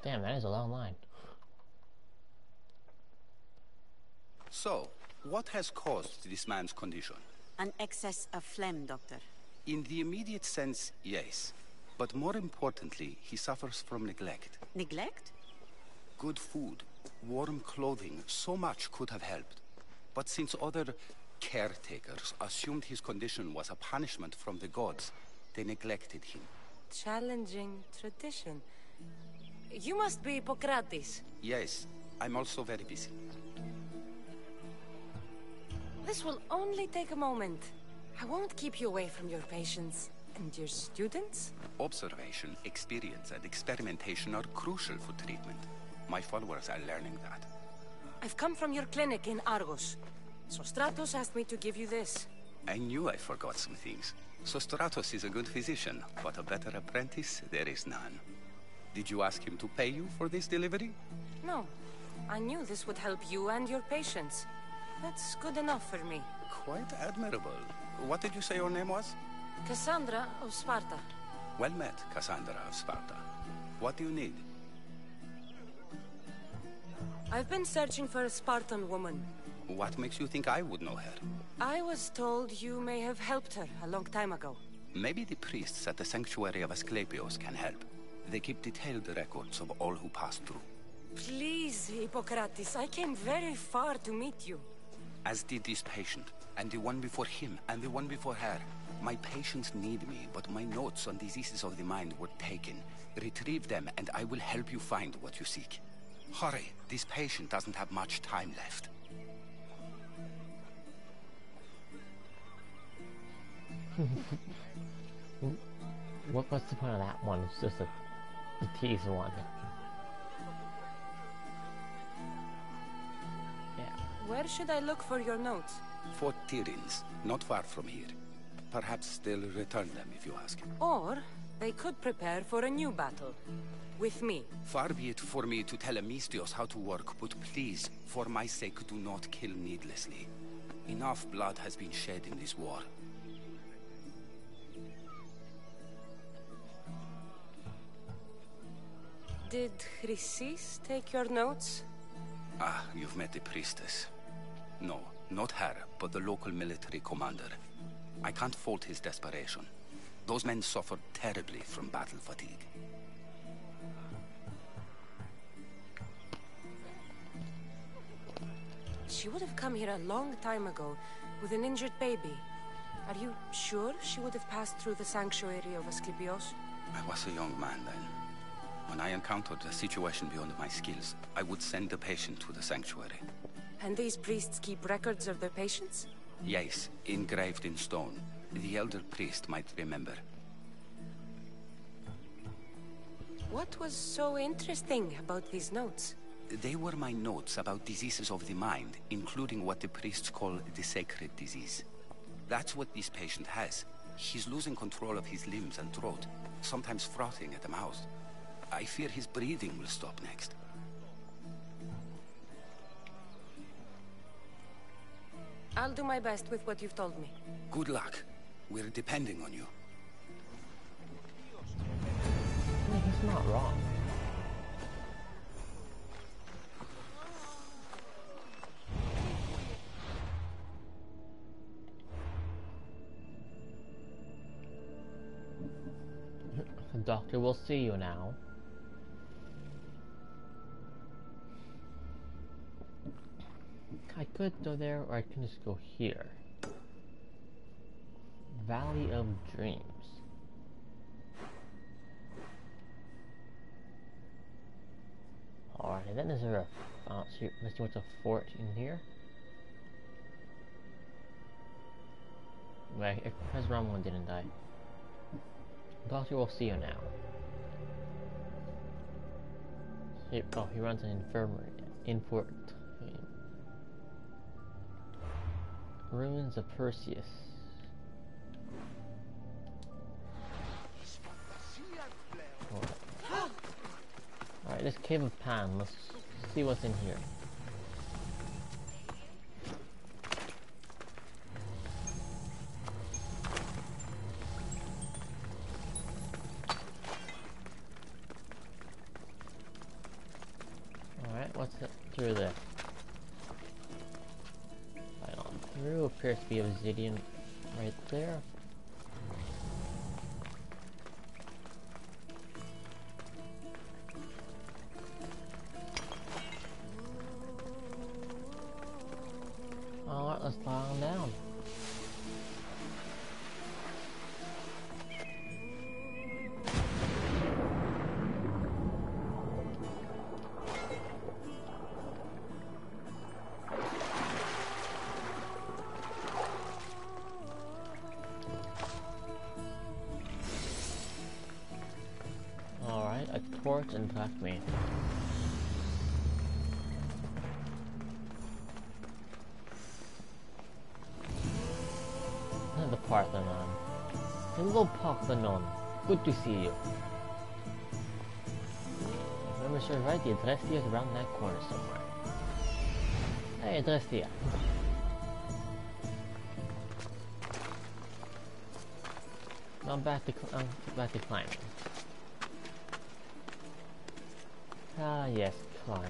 Speaker 1: Damn, that is a long line.
Speaker 15: So, what has caused this man's condition?
Speaker 16: An excess of phlegm, Doctor.
Speaker 15: In the immediate sense, yes. But more importantly, he suffers from neglect.
Speaker 16: Neglect?
Speaker 15: Good food, warm clothing, so much could have helped. But since other caretakers assumed his condition was a punishment from the gods, they neglected him.
Speaker 3: Challenging tradition. You must be Hippocrates.
Speaker 15: Yes, I'm also very busy.
Speaker 3: This will only take a moment. I won't keep you away from your patients. And your students?
Speaker 15: Observation, experience, and experimentation are crucial for treatment. My followers are learning that.
Speaker 3: I've come from your clinic in Argos. So Stratos asked me to give you this.
Speaker 15: I knew I forgot some things. So Stratos is a good physician, but a better apprentice, there is none. Did you ask him to pay you for this delivery?
Speaker 3: No. I knew this would help you and your patients. That's good enough for me.
Speaker 15: Quite admirable. What did you say your name was?
Speaker 3: Cassandra of Sparta.
Speaker 15: Well met, Cassandra of Sparta. What do you need?
Speaker 3: I've been searching for a Spartan woman.
Speaker 15: What makes you think I would know her?
Speaker 3: I was told you may have helped her a long time ago.
Speaker 15: Maybe the priests at the sanctuary of Asclepios can help. They keep detailed records of all who pass through.
Speaker 3: Please, Hippocrates, I came very far to meet you.
Speaker 15: As did this patient, and the one before him, and the one before her. My patients need me, but my notes on diseases of the mind were taken. Retrieve them, and I will help you find what you seek. Hurry, this patient doesn't have much time left.
Speaker 1: What's the point of that one? It's just a tease one.
Speaker 3: Where should I look for your notes?
Speaker 15: For Tyrins, not far from here. Perhaps they'll return them if you ask.
Speaker 3: Or they could prepare for a new battle. With me.
Speaker 15: Far be it for me to tell Amistios how to work, but please, for my sake, do not kill needlessly. Enough blood has been shed in this war.
Speaker 3: Did Chrysis take your notes?
Speaker 15: Ah, you've met the priestess. No, not her, but the local military commander. I can't fault his desperation. Those men suffered terribly from battle fatigue.
Speaker 3: She would have come here a long time ago, with an injured baby. Are you sure she would have passed through the sanctuary of Asclepios?
Speaker 15: I was a young man then. When I encountered a situation beyond my skills, I would send the patient to the sanctuary.
Speaker 3: And these priests keep records of their patients?
Speaker 15: Yes, engraved in stone. The elder priest might remember.
Speaker 3: What was so interesting about these notes?
Speaker 15: They were my notes about diseases of the mind, including what the priests call the sacred disease. That's what this patient has. He's losing control of his limbs and throat, sometimes frothing at the mouth. I fear his breathing will stop next.
Speaker 3: I'll do my best with what you've told me.
Speaker 15: Good luck. We're depending on you.
Speaker 1: He's not wrong. The doctor will see you now. I could go there, or I can just go here. Valley of Dreams. And then is there a... let's see what's a fort in here. Right, Prince Ramon didn't die. Doctor will see you now. Oh, he runs an infirmary in Fort. Ruins of Perseus. Alright, this Cave of Pan. Let's see what's in here. What's that through there? Right on through appears to be obsidian right there. Alright, let's lie on down. A torch and black me. The Parthenon. Hello, Parthenon. Good to see you. If memory serves right, the Adrestia is around that corner somewhere. Hey, Adrestia. I'm back to climbing. Ah, yes, climbing.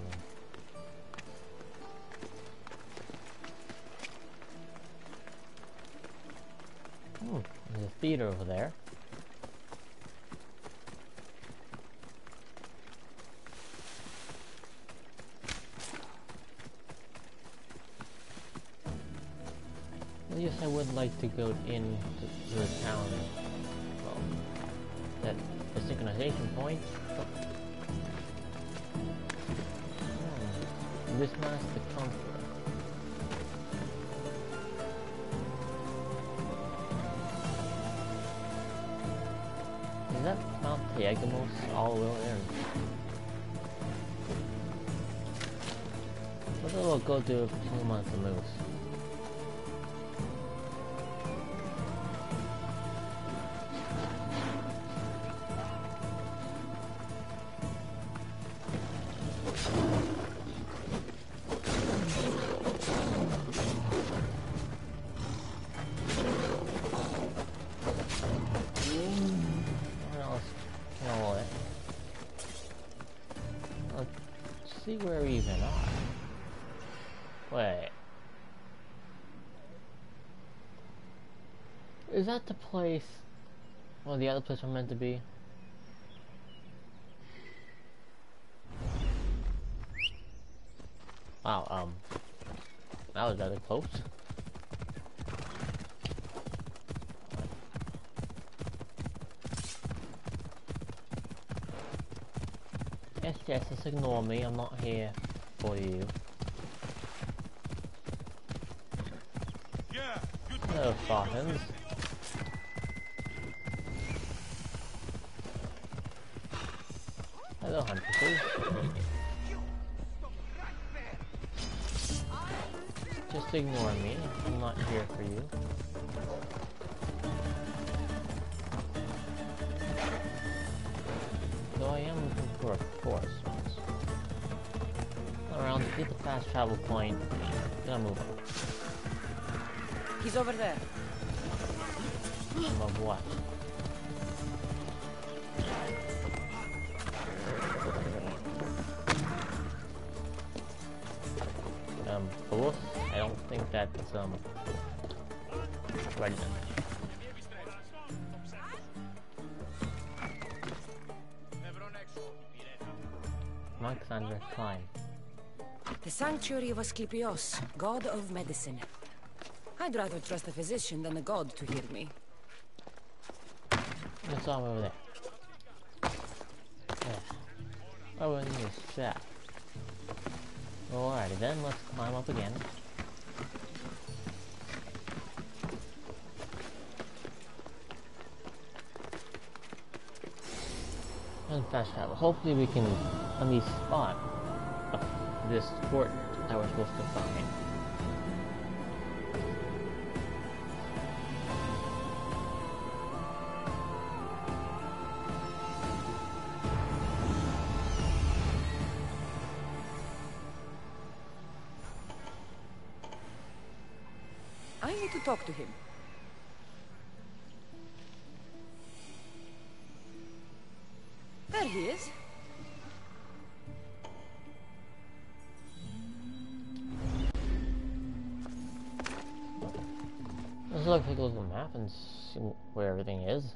Speaker 1: There's a theater over there. Well, yes, I would like to go into the town. Well, the synchronization point. This man's the Conqueror. Is that Mount Teagamos all the way there? Maybe we'll go do a few months of moose. See where we even are. Wait. Is that the place where the other place we're meant to be? Wow, that was rather close. Yes, just ignore me, I'm not here for you. Hello, Spartans. Hello, Huntresses. Just ignore me, I'm not here for you. Though I am looking for a forest. Around, get the fast travel point, then I'll move on.
Speaker 3: He's over there.
Speaker 1: Of what? Bullets? I don't think that's, right now. Alexander, climb.
Speaker 3: The sanctuary of Asclepios, god of medicine. I'd rather trust a physician than a god to heal me.
Speaker 1: It's all over there. Yeah. Oh, and this shaft. Alrighty then, let's climb up again. And fast travel. Hopefully we can at least spot this fort that we're supposed to find.
Speaker 3: I need to talk to him. There he is.
Speaker 1: Let's look, take a look at the map and see where everything is.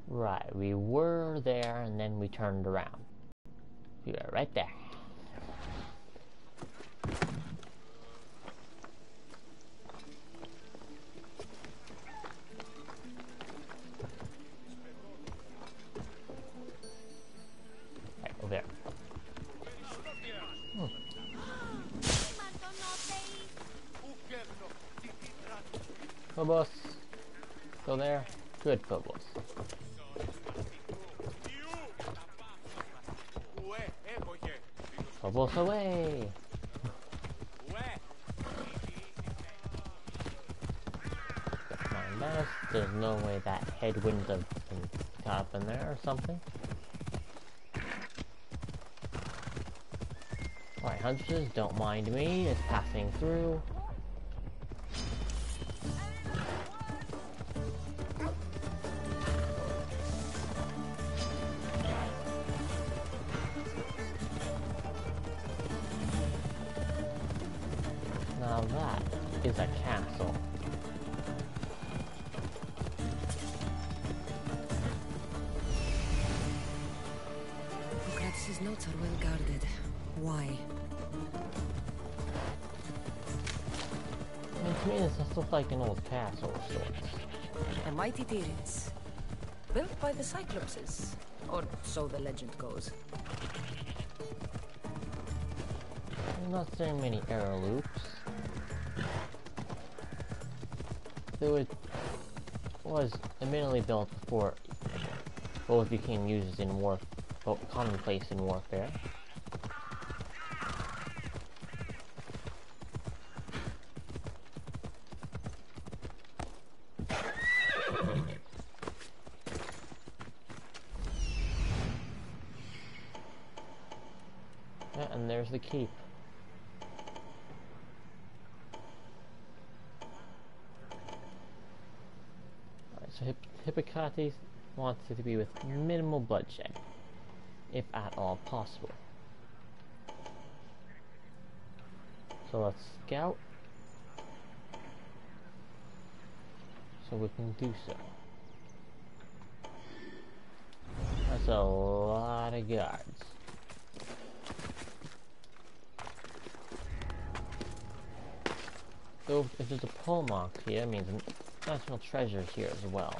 Speaker 1: Right, we were there and then we turned around. We were right there. Right, over there. Phobos. Still there? Good, Phobos. Phobos away! Mind that. There's no way that headwind of got up in there or something. Alright, hunters, don't mind me. It's passing through. Now that is a castle.
Speaker 3: Lokris' notes are well guarded. Why?
Speaker 1: I mean, to me this looks like an old castle of sorts.
Speaker 3: A mighty Tyrants. Built by the Cyclopses. Or so the legend goes.
Speaker 1: I'm not seeing many arrow loops. Though it was admittedly built before both became used in commonplace in warfare. Yeah, and there's the keep. So Hippocrates wants it to be with minimal bloodshed, if at all possible. So let's scout, so we can do so. That's a lot of guards. So if there's a pole mark here, it means national treasures here as well.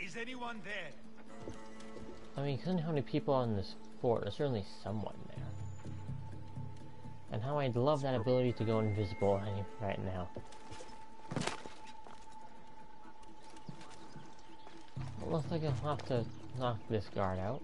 Speaker 13: Is anyone there?
Speaker 1: I mean, considering how many people are in this fort, there's certainly someone there. And how I'd love that ability to go invisible right now. It looks like I'll have to knock this guard out.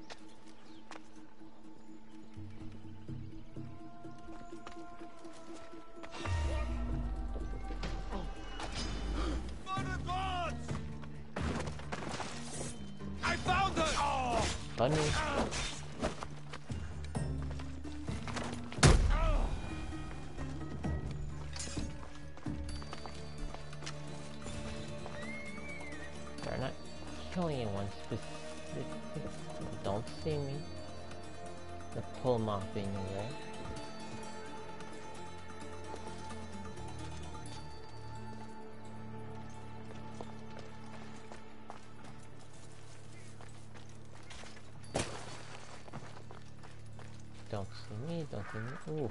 Speaker 4: I found her! Oh.
Speaker 1: Bunny. They're not killing anyone specific. Don't see me. The pull them off being away. Don't see me, don't see me. Ooh.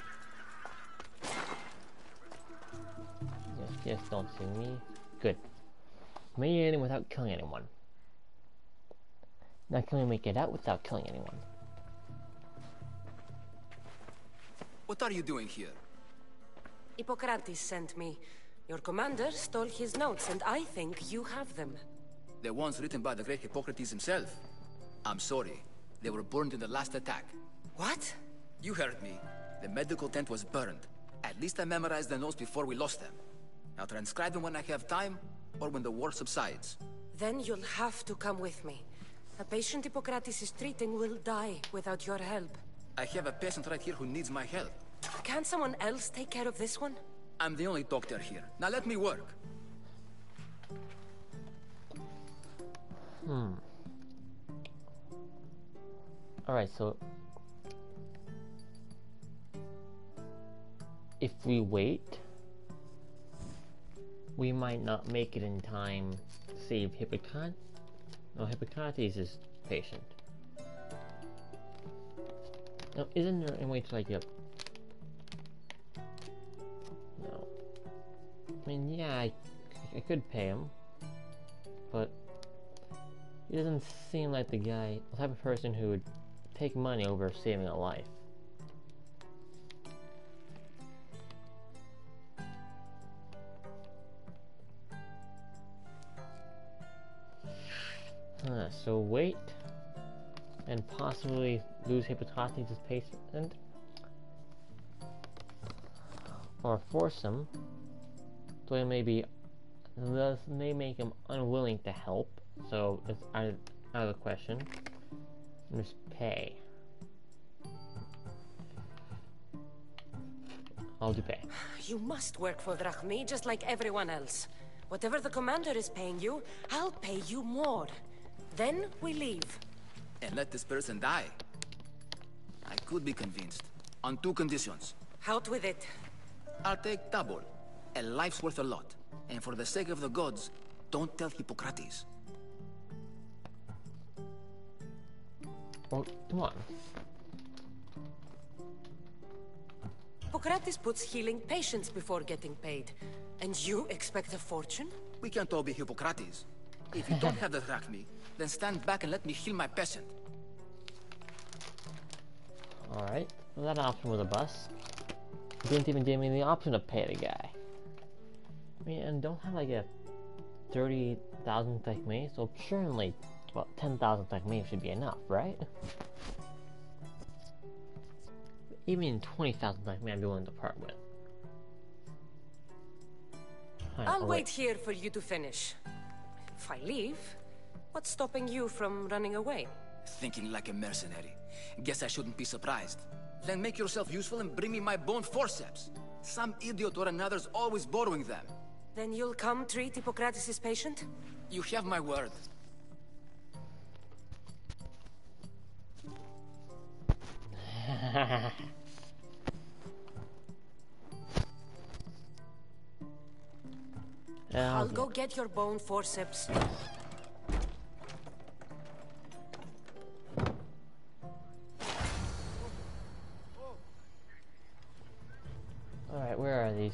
Speaker 1: Yes, don't see me. Good. Made it in without killing anyone. Now can we make it out without killing anyone?
Speaker 17: What are you doing here?
Speaker 3: Hippocrates sent me. Your commander stole his notes, and I think you have them.
Speaker 17: The ones written by the great Hippocrates himself. I'm sorry. They were burned in the last attack.
Speaker 3: What?
Speaker 17: You heard me. The medical tent was burned. At least I memorized the notes before we lost them. I'll transcribe them when I have time, or when the war subsides.
Speaker 3: Then you'll have to come with me. A patient Hippocrates is treating will die without your help.
Speaker 17: I have a patient right here who needs my help.
Speaker 3: Can't someone else take care of this one?
Speaker 17: I'm the only doctor here. Now let me work.
Speaker 1: Alright, so if we wait, we might not make it in time to save Hippocrates. No, Hippocrates is patient. Now, isn't there a way to like get... No. I mean, yeah, I could pay him, but he doesn't seem like the type of person who would take money over saving a life. So wait, and possibly lose Hippocrates' patient, or force him, so they may make him unwilling to help. So it's out of the question. And just pay. I'll do pay.
Speaker 3: You must work for Drachmi just like everyone else. Whatever the commander is paying you, I'll pay you more. Then we leave.
Speaker 17: And let this person die. I could be convinced. On 2 conditions.
Speaker 3: Out with it.
Speaker 17: I'll take double. A life's worth a lot. And for the sake of the gods, don't tell Hippocrates.
Speaker 1: Well, come on.
Speaker 3: Hippocrates puts healing patients before getting paid. And you expect a fortune?
Speaker 17: We can't all be Hippocrates. If you don't have the drachmi, then stand back and let me heal my patient.
Speaker 1: Alright, well, that option was a bust. Didn't even give me the option to pay the guy. I mean, and don't have like a 30,000 drachmi, so certainly, well, 10,000 drachmi should be enough, right? Even 20,000 drachmi I'd be willing to part with.
Speaker 3: I'll wait here for you to finish. If I leave, what's stopping you from running away?
Speaker 17: Thinking like a mercenary. Guess I shouldn't be surprised. Then make yourself useful and bring me my bone forceps. Some idiot or another's always borrowing them.
Speaker 3: Then you'll come treat Hippocrates' patient?
Speaker 17: You have my word.
Speaker 3: I'll go get your bone forceps.
Speaker 1: Alright, where are these?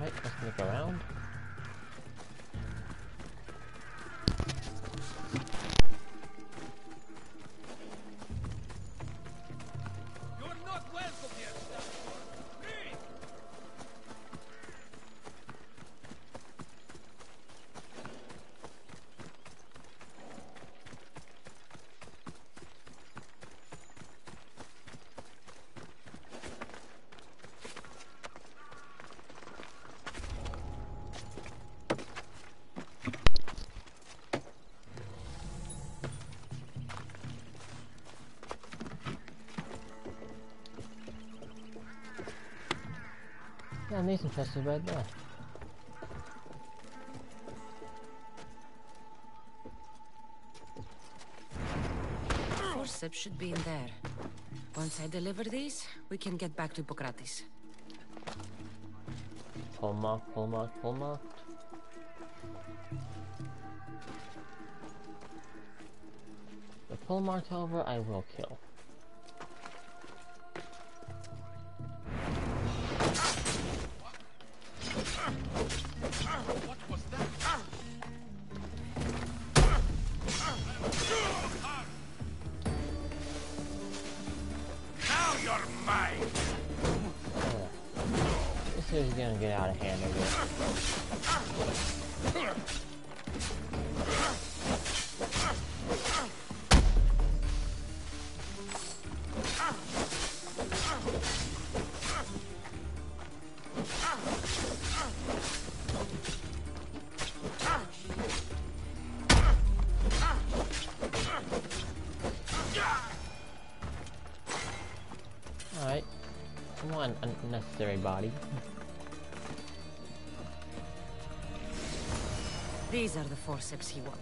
Speaker 1: Right, let's look around.
Speaker 4: You're not welcome here, Stafford. Leave!
Speaker 1: Yeah, Nathan chest is right there.
Speaker 3: Forceps should be in there. Once I deliver these, we can get back to Hippocrates.
Speaker 1: Pull mark, pull mark, pull mark. The pull marked over, I will kill.
Speaker 4: What was that? Now you're mine.
Speaker 1: This is gonna get out of hand again. Alright. Come on, unnecessary body.
Speaker 3: These are the forceps he wanted.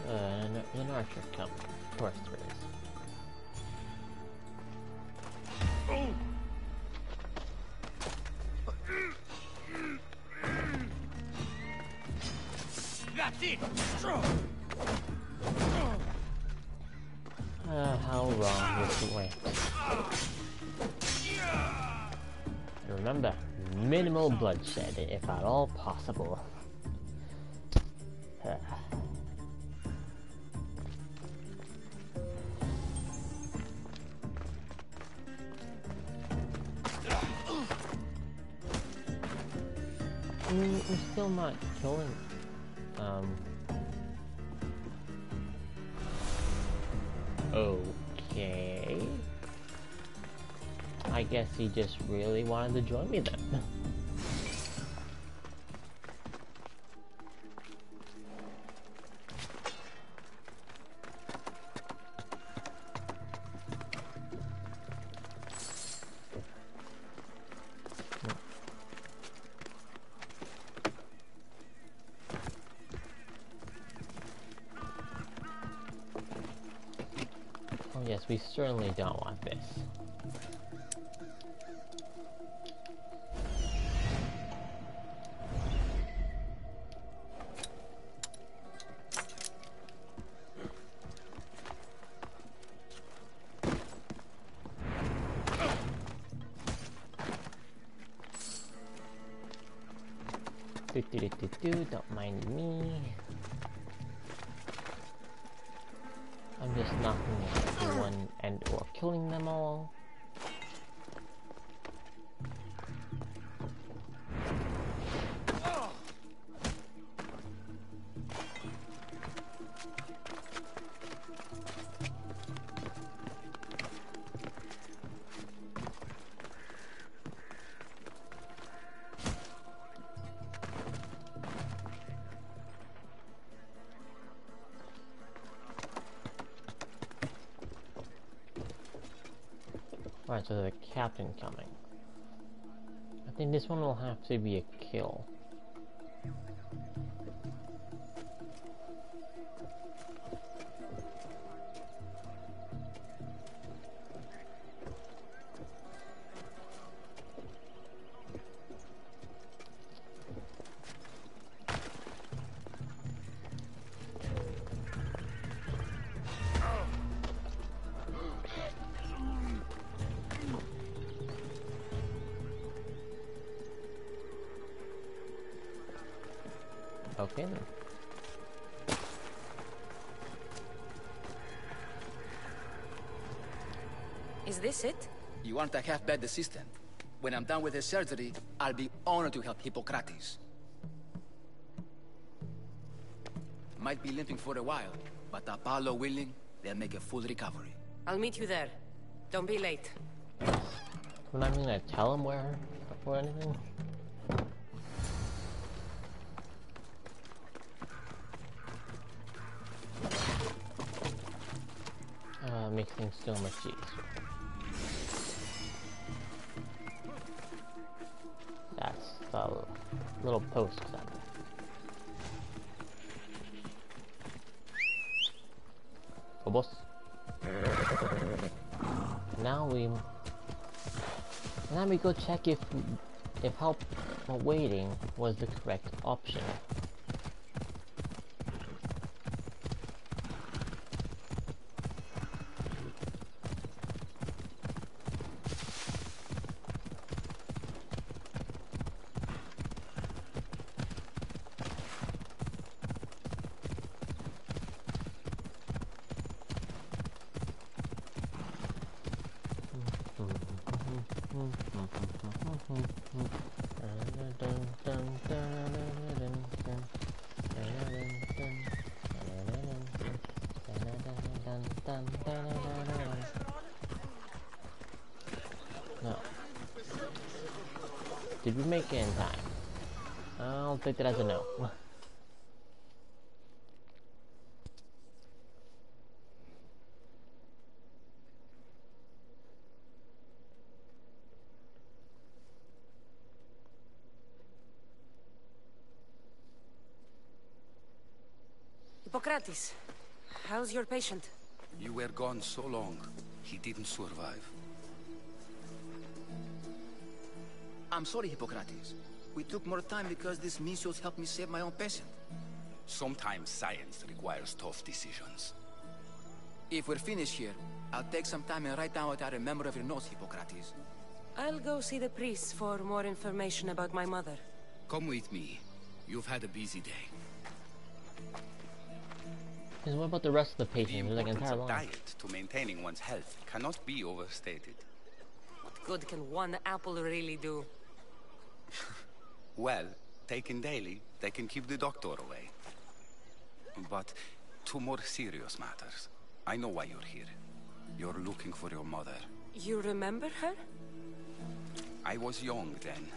Speaker 1: An archer come. Of course there is.
Speaker 4: That's it.
Speaker 1: How wrong this went. And remember, minimal bloodshed, if at all possible. We're still not killing. Okay. I guess he just really wanted to join me then. Oh yes, we certainly don't want this. Don't mind me. I'm just knocking out everyone and or killing them all. Alright, so there's a captain coming. I think this one will have to be a kill. Okay then.
Speaker 3: Is this it?
Speaker 17: You aren't a half-bad assistant. When I'm done with his surgery, I'll be honored to help Hippocrates. Might be limping for a while, but Apollo willing, they'll make a full recovery.
Speaker 3: I'll meet you there. Don't be late.
Speaker 1: I'm not gonna tell him where or anything. Makes things so much easier. That's the little post up. boss. Now we go check if help or waiting was the correct option. No. Did we make it in time? I'll take that as a no.
Speaker 3: Hippocrates, how's your patient?
Speaker 15: You were gone so long, he didn't survive.
Speaker 17: I'm sorry, Hippocrates. We took more time because this Misios helped me save my own patient.
Speaker 15: Sometimes science requires tough decisions.
Speaker 17: If we're finished here, I'll take some time and write down what I remember of your notes, Hippocrates.
Speaker 3: I'll go see the priest for more information about my mother.
Speaker 15: Come with me. You've had a busy day.
Speaker 1: Because what about the rest of the patients? There's like an entire
Speaker 15: The
Speaker 1: line.
Speaker 15: diet to maintaining one's health cannot be overstated.
Speaker 3: What good can one apple really do?
Speaker 15: Well, taken daily, they can keep the doctor away. But to more serious matters. I know why you're here. You're looking for your mother.
Speaker 3: You remember her?
Speaker 15: I was young then.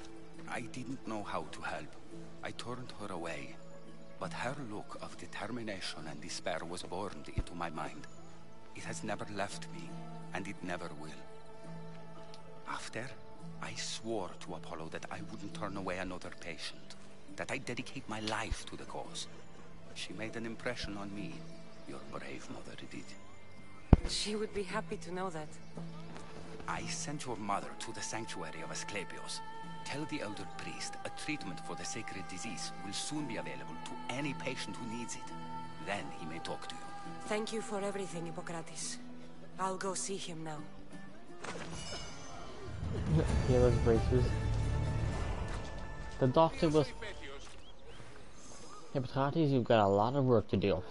Speaker 15: I didn't know how to help. I turned her away. But her look of determination and despair was burned into my mind. It has never left me, and it never will. After, I swore to Apollo that I wouldn't turn away another patient, that I'd dedicate my life to the cause. She made an impression on me. Your brave mother did.
Speaker 3: She would be happy to know that.
Speaker 15: I sent your mother to the sanctuary of Asclepios. Tell the elder priest a treatment for the sacred disease will soon be available to any patient who needs it. Then he may talk to you.
Speaker 3: Thank you for everything, Hippocrates. I'll go see him now.
Speaker 1: Yeah, those braces. The doctor was... Hippocrates, you've got a lot of work to do.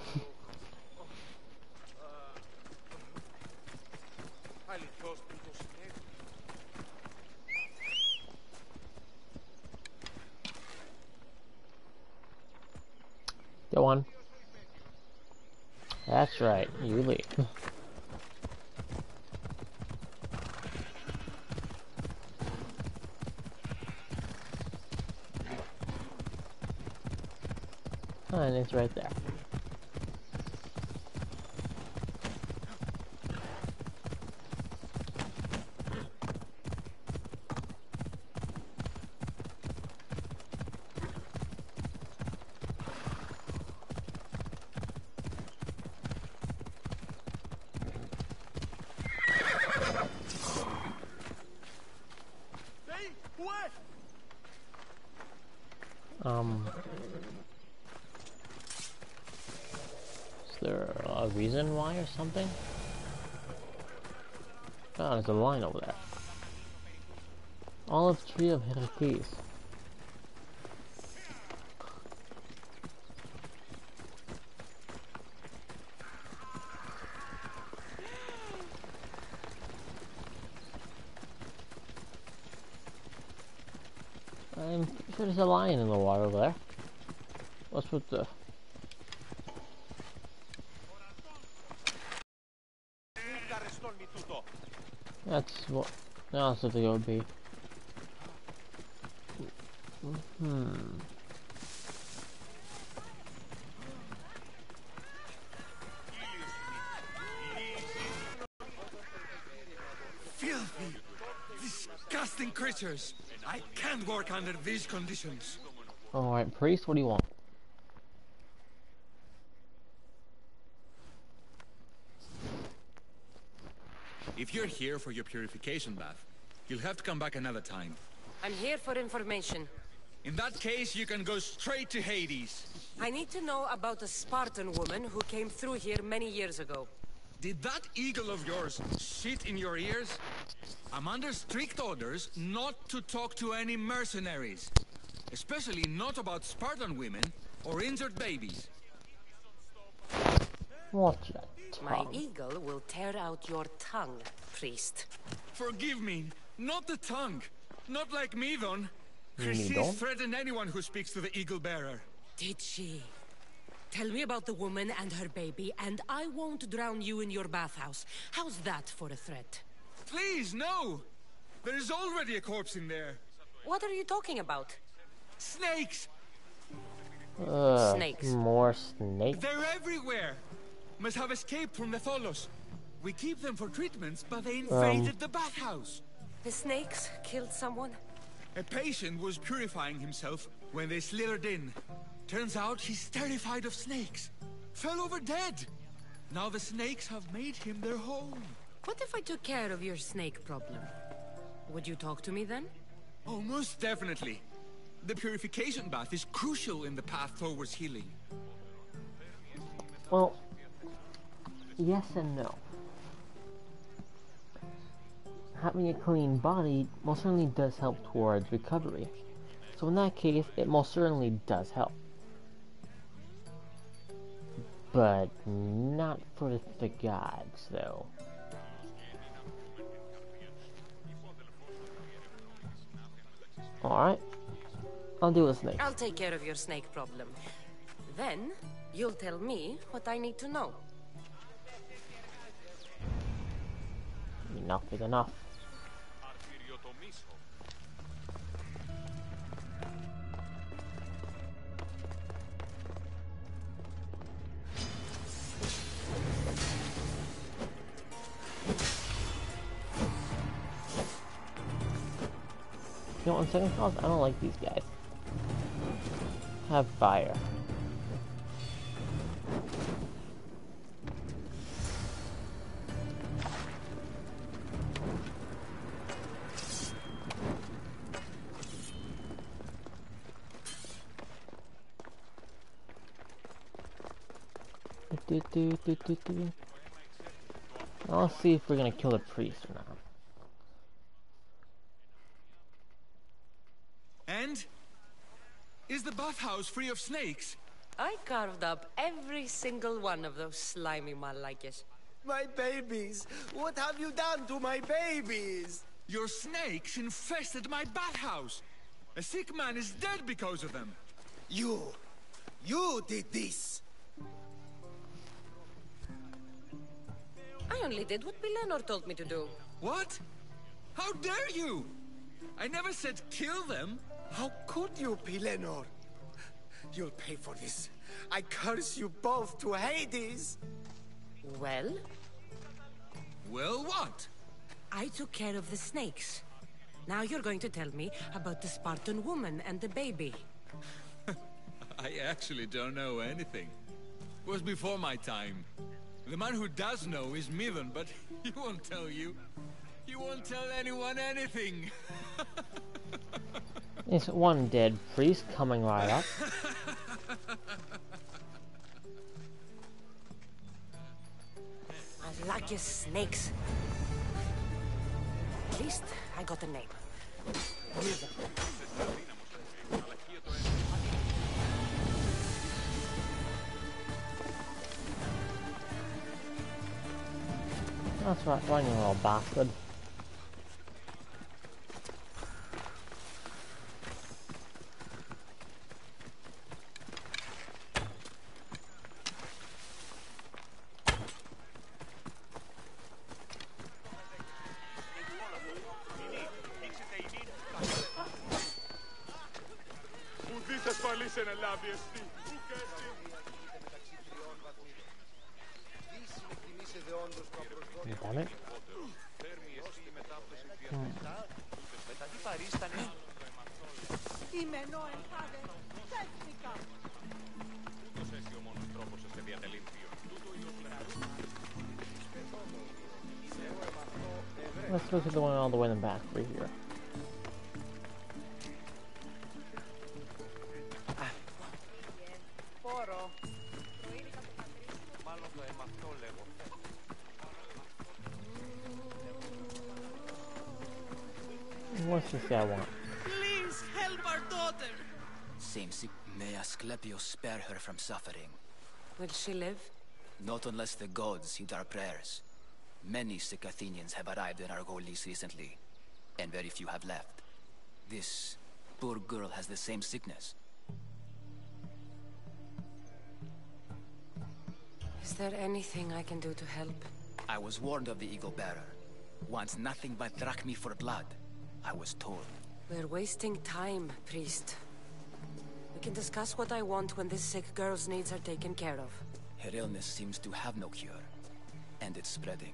Speaker 1: Go on. That's right, you leave. And it's right there. Is there a reason why or something? Oh, there's a line over there. Olive tree of Heracles. I'm pretty sure there's a lion in the water over there. What's with the... That's what... That's what they would be.
Speaker 18: Filthy, disgusting creatures. I can't work under these conditions.
Speaker 1: Alright, priest, what do you want?
Speaker 18: If you're here for your purification bath, you'll have to come back another time.
Speaker 3: I'm here for information.
Speaker 18: In that case, you can go straight to Hades.
Speaker 3: I need to know about a Spartan woman who came through here many years ago.
Speaker 18: Did that eagle of yours shit in your ears? I'm under strict orders not to talk to any mercenaries. Especially not about Spartan women or injured babies.
Speaker 1: Watch that
Speaker 3: My
Speaker 1: tongue.
Speaker 3: eagle will tear out your tongue, priest.
Speaker 18: Forgive me, not the tongue. Not like Midon.
Speaker 1: Midon?
Speaker 18: Chrysis threatened anyone who speaks to the eagle bearer.
Speaker 3: Did she? Tell me about the woman and her baby, and I won't drown you in your bathhouse. How's that for a threat?
Speaker 18: Please, no! There is already a corpse in there.
Speaker 3: What are you talking about?
Speaker 18: Snakes!
Speaker 3: Snakes.
Speaker 1: More snakes?
Speaker 18: They're everywhere! Must have escaped from the Tholos. We keep them for treatments, but they invaded the bathhouse.
Speaker 3: The snakes killed someone?
Speaker 18: A patient was purifying himself when they slithered in. Turns out he's terrified of snakes. Fell over dead. Now the snakes have made him their home.
Speaker 3: What if I took care of your snake problem? Would you talk to me then?
Speaker 18: Oh, most definitely. The purification bath is crucial in the path towards healing.
Speaker 1: Well, yes and no. Having a clean body most certainly does help towards recovery. So in that case, it most certainly does help. But not for the gods, though. Alright. I'll deal with snakes.
Speaker 3: I'll take care of your snake problem. Then, you'll tell me what I need to know.
Speaker 1: Enough is enough. You know, on second thoughts, I don't like these guys. Have fire. Now let's see if we're gonna kill the priest or not.
Speaker 18: And? Is the bathhouse free of snakes?
Speaker 3: I carved up every single one of those slimy malakes.
Speaker 12: My babies! What have you done to my babies?
Speaker 18: Your snakes infested my bathhouse! A sick man is dead because of them!
Speaker 12: You did this!
Speaker 3: I only did what Pilenor told me to do.
Speaker 18: What? How dare you? I never said kill them!
Speaker 12: How could you, Pilenor? You'll pay for this. I curse you both to Hades!
Speaker 3: Well?
Speaker 18: Well, what?
Speaker 3: I took care of the snakes. Now you're going to tell me about the Spartan woman and the baby.
Speaker 18: I actually don't know anything. It was before my time. The man who does know is Midon, but he won't tell you. He won't tell anyone anything.
Speaker 1: There's one dead priest coming right up.
Speaker 3: I like your snakes. At least I got a name.
Speaker 1: That's right, fine, you little bastard. Damn it. Let's look at the one all the way in the back over here. What's this guy want?
Speaker 17: Please help our daughter! May Asclepius spare her from suffering.
Speaker 3: Will she live?
Speaker 17: Not unless the gods heed our prayers. Many sick Athenians have arrived in Argolis recently, and very few have left. This poor girl has the same sickness.
Speaker 3: Is there anything I can do to help?
Speaker 17: I was warned of the Eagle Bearer. Wants nothing but drachmi for blood. I was told.
Speaker 3: We're wasting time, priest. We can discuss what I want when this sick girl's needs are taken care of.
Speaker 17: Her illness seems to have no cure, and it's spreading.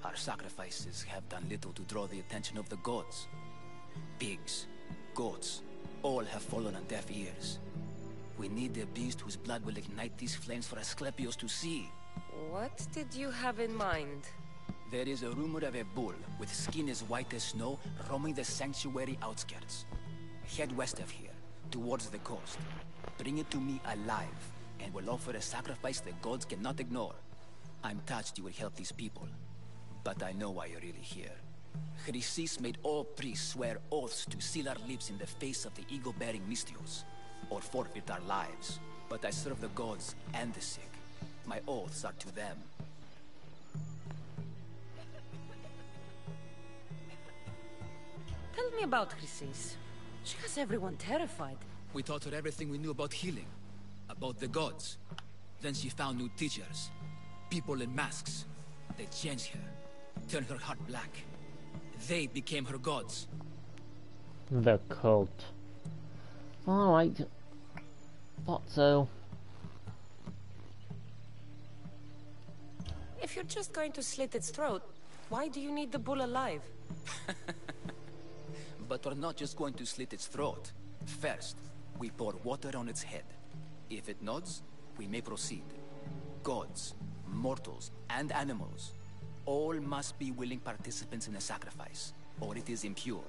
Speaker 17: Our sacrifices have done little to draw the attention of the gods. Pigs, goats, all have fallen on deaf ears. We need a beast whose blood will ignite these flames for Asclepius to see.
Speaker 3: What did you have in mind?
Speaker 17: There is a rumor of a bull with skin as white as snow roaming the sanctuary outskirts. Head west of here, towards the coast. Bring it to me alive, and we'll offer a sacrifice the gods cannot ignore. I'm touched you will help these people, but I know why you're really here. Chrysis made all priests swear oaths to seal our lips in the face of the eagle-bearing Mystios, or forfeit our lives. But I serve the gods and the sick. My oaths are to them.
Speaker 3: Tell me about Chrysis. She has everyone terrified.
Speaker 17: We taught her everything we knew about healing, about the gods. Then she found new teachers, people in masks. They changed her, turned her heart black. They became her gods.
Speaker 1: The cult. Alright. Thought so.
Speaker 3: If you're just going to slit its throat, why do you need the bull alive?
Speaker 17: But we're not just going to slit its throat. First, we pour water on its head. If it nods, we may proceed. Gods, mortals, and animals, all must be willing participants in the sacrifice, or it is impure.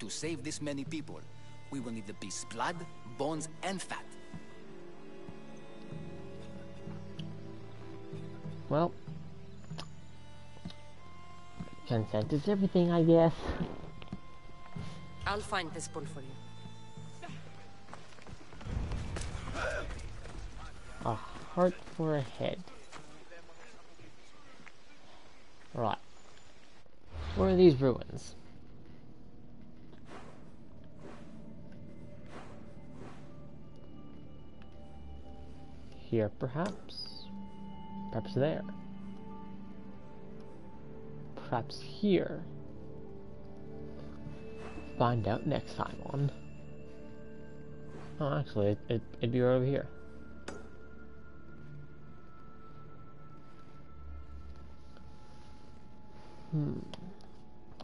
Speaker 17: To save this many people, we will need the beast's blood, bones, and fat.
Speaker 1: Well, consent is everything, I guess.
Speaker 3: I'll find this bull for you.
Speaker 1: A heart for a head. Right. Where are these ruins? Here, perhaps? Perhaps there. Perhaps here. Find out next time on... Oh, actually, it'd be right over here.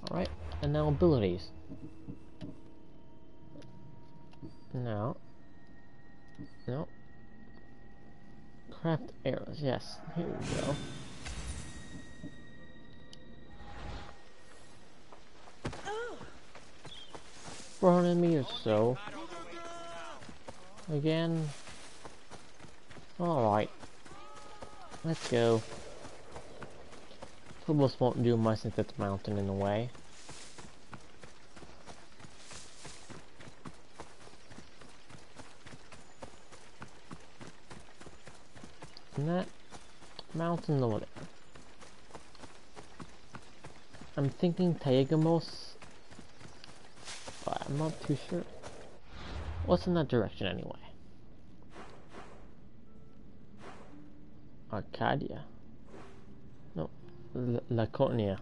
Speaker 1: Alright, and now abilities. No. No. Craft arrows, yes. Here we go. For 400 meters or so. Again. Alright. Let's go. Phobos won't do much since it's a mountain in the way. And that mountain over there. I'm thinking Taegamos, but I'm not too sure. What's in that direction anyway? Arcadia. No, Laconia.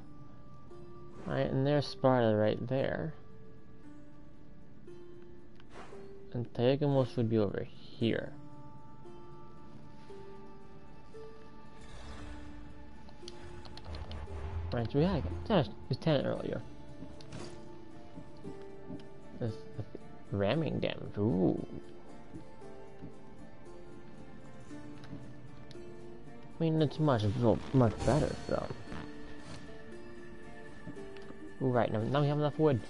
Speaker 1: Right, and there's Sparta right there. And Taegamos would be over here. Right, so we had a lieutenant earlier. This ramming damage. Ooh. I mean, it's much better, so. Ooh, right, now we have enough wood.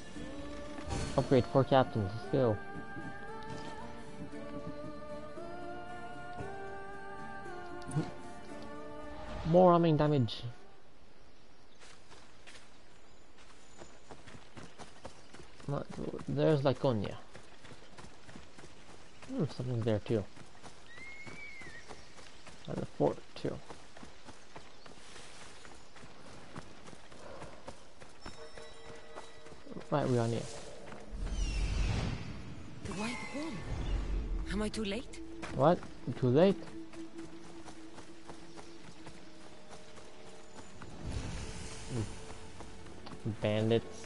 Speaker 1: Upgrade 4 captains, let's go. More arming damage. There's Laconia. Something's there too. And the fort too. Right, we are near.
Speaker 3: The White Bull. Am I too late?
Speaker 1: What? Too late? Bandits.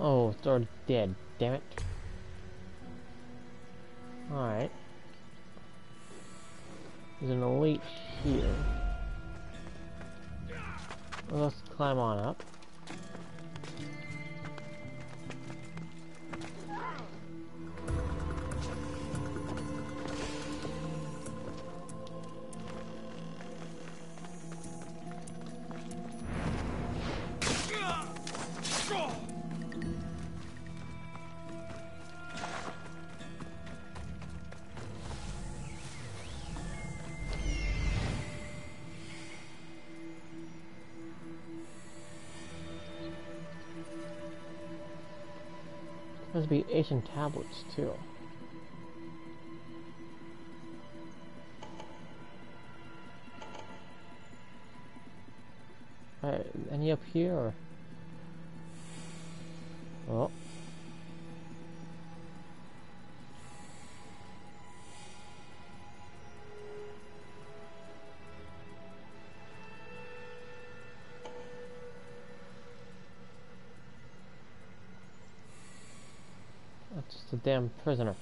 Speaker 1: Oh, it's already dead. Damn it. Alright. There's an elite here. Well, let's climb on up. Must be ancient tablets too. Alright, any up here or? Oh. That's just a damn prisoner.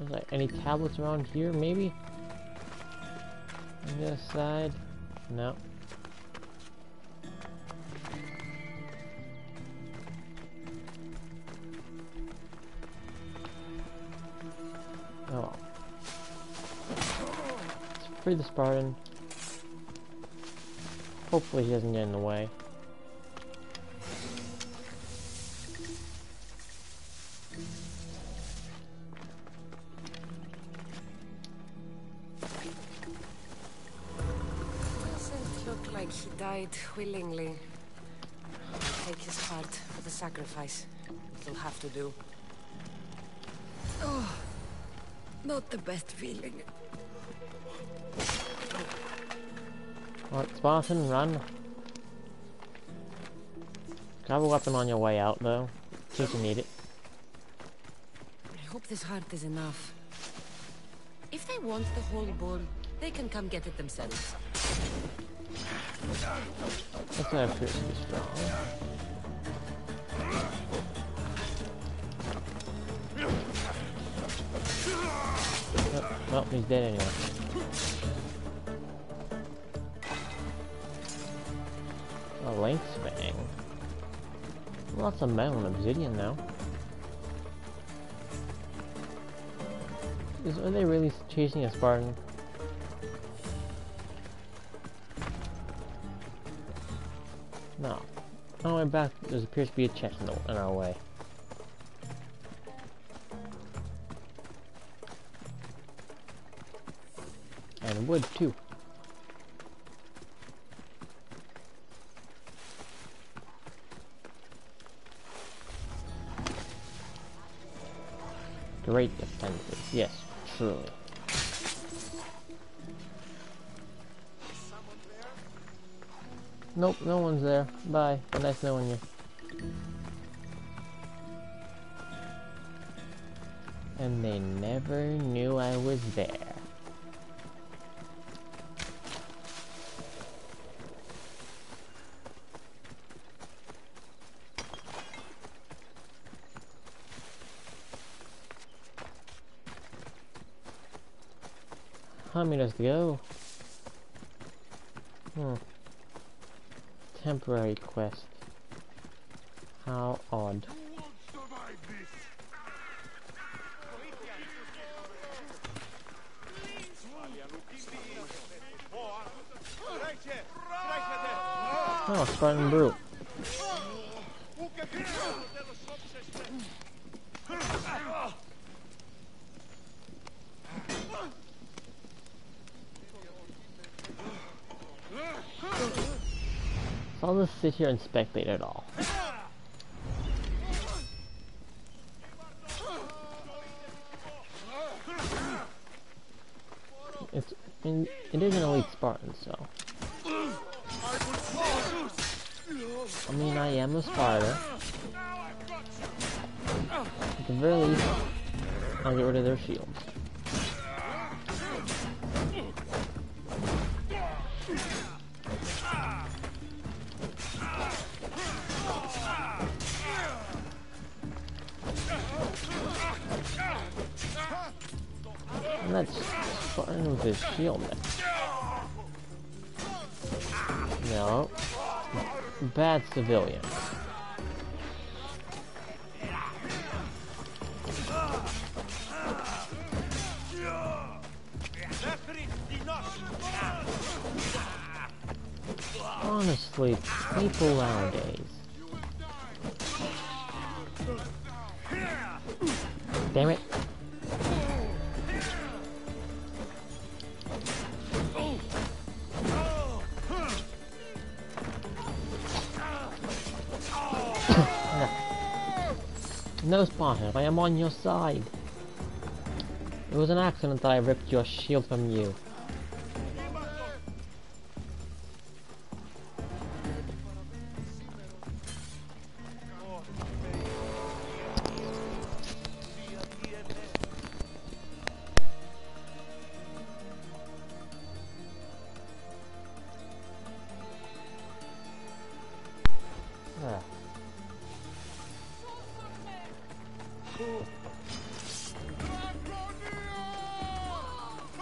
Speaker 1: Is there any tablets around here, maybe? On this side? No. Oh. Let's free the Spartan. Hopefully he doesn't get in the way.
Speaker 3: Doesn't look like he died willingly. Take his part for the sacrifice. It'll have to do. Oh, not the best feeling.
Speaker 1: Alright, Spartan, run. Grab a weapon on your way out, though, in case you need it.
Speaker 3: I hope this heart is enough. If they want the whole bull, they can come get it themselves.
Speaker 1: This guy appears to be strong. Well, he's dead anyway. A lynx fang. Lots of metal and obsidian now. Are they really chasing a Spartan? No. On the way back, there appears to be a chest in our way. And wood too. Great defenses, yes, truly. Nope, no one's there. Bye. Nice knowing you. And they never knew I was there. Communist go. Temporary quest. How odd. Oh, Spartan Brew. So I'll just sit here and spectate it all. It is an elite Spartan, so. I mean, I am a Sparta. At the very least, I'll get rid of their shields. And that's Spartan with his shield then. No. Bad civilian. Honestly, people nowadays. Damn it. No, Spartan, I am on your side. It was an accident that I ripped your shield from you.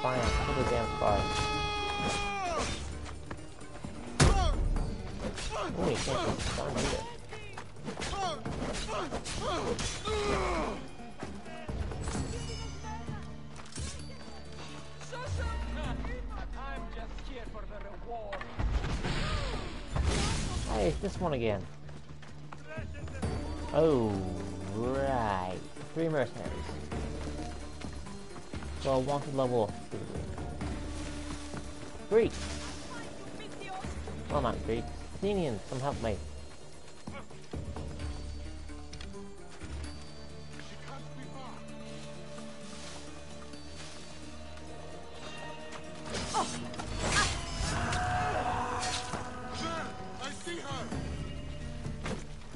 Speaker 1: Fine, put the damn fire. Holy shit, it's fun either.
Speaker 13: I'm just here for the reward.
Speaker 1: Hey, it's this one again. Oh, right. 3 mercenaries. Well, wanted level of 3. Greeks! Well, not Greeks. Athenians, come help me.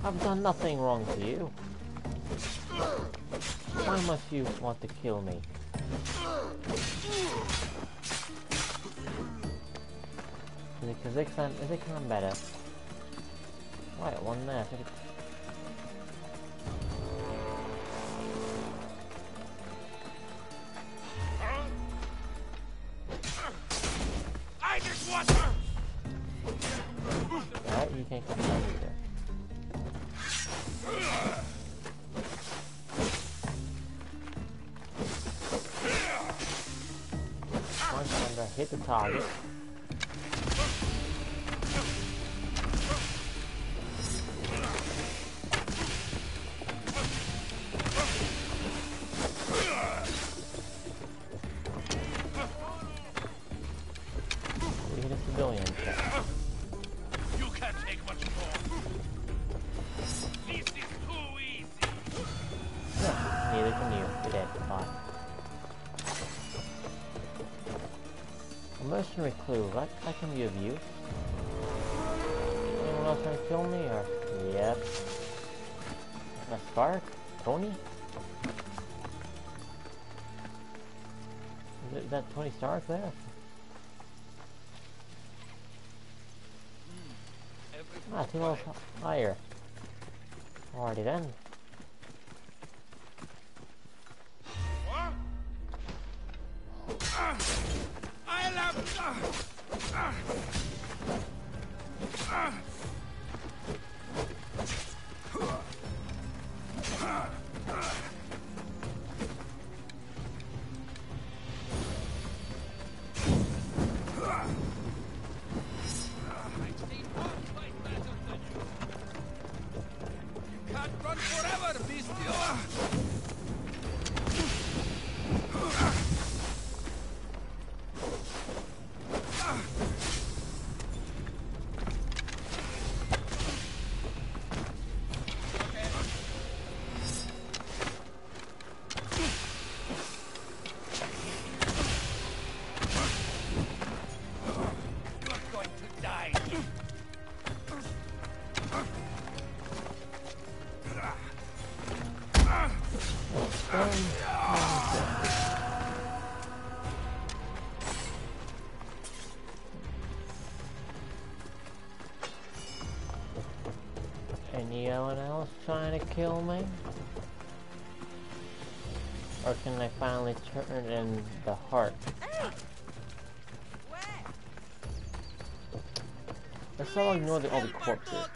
Speaker 1: I've done nothing wrong to you. Why must you want to kill me? Is it Kazakhstan better? Right, one there.
Speaker 4: I just want her.
Speaker 1: Alright, you can't come down either. Hit the target. We hit a civilian.
Speaker 4: You can't take much more. This is too easy.
Speaker 1: Yeah, neither can you. You're dead. Goodbye. Mercenary clue, that can be of use. Anyone else trying to kill me, or? Yep. A spark? Tony? Is that Tony Stark there? Ah, 2 levels higher. Alrighty then. Anyone else trying to kill me? Or can I finally turn in the heart? Let's all ignore all the corpses.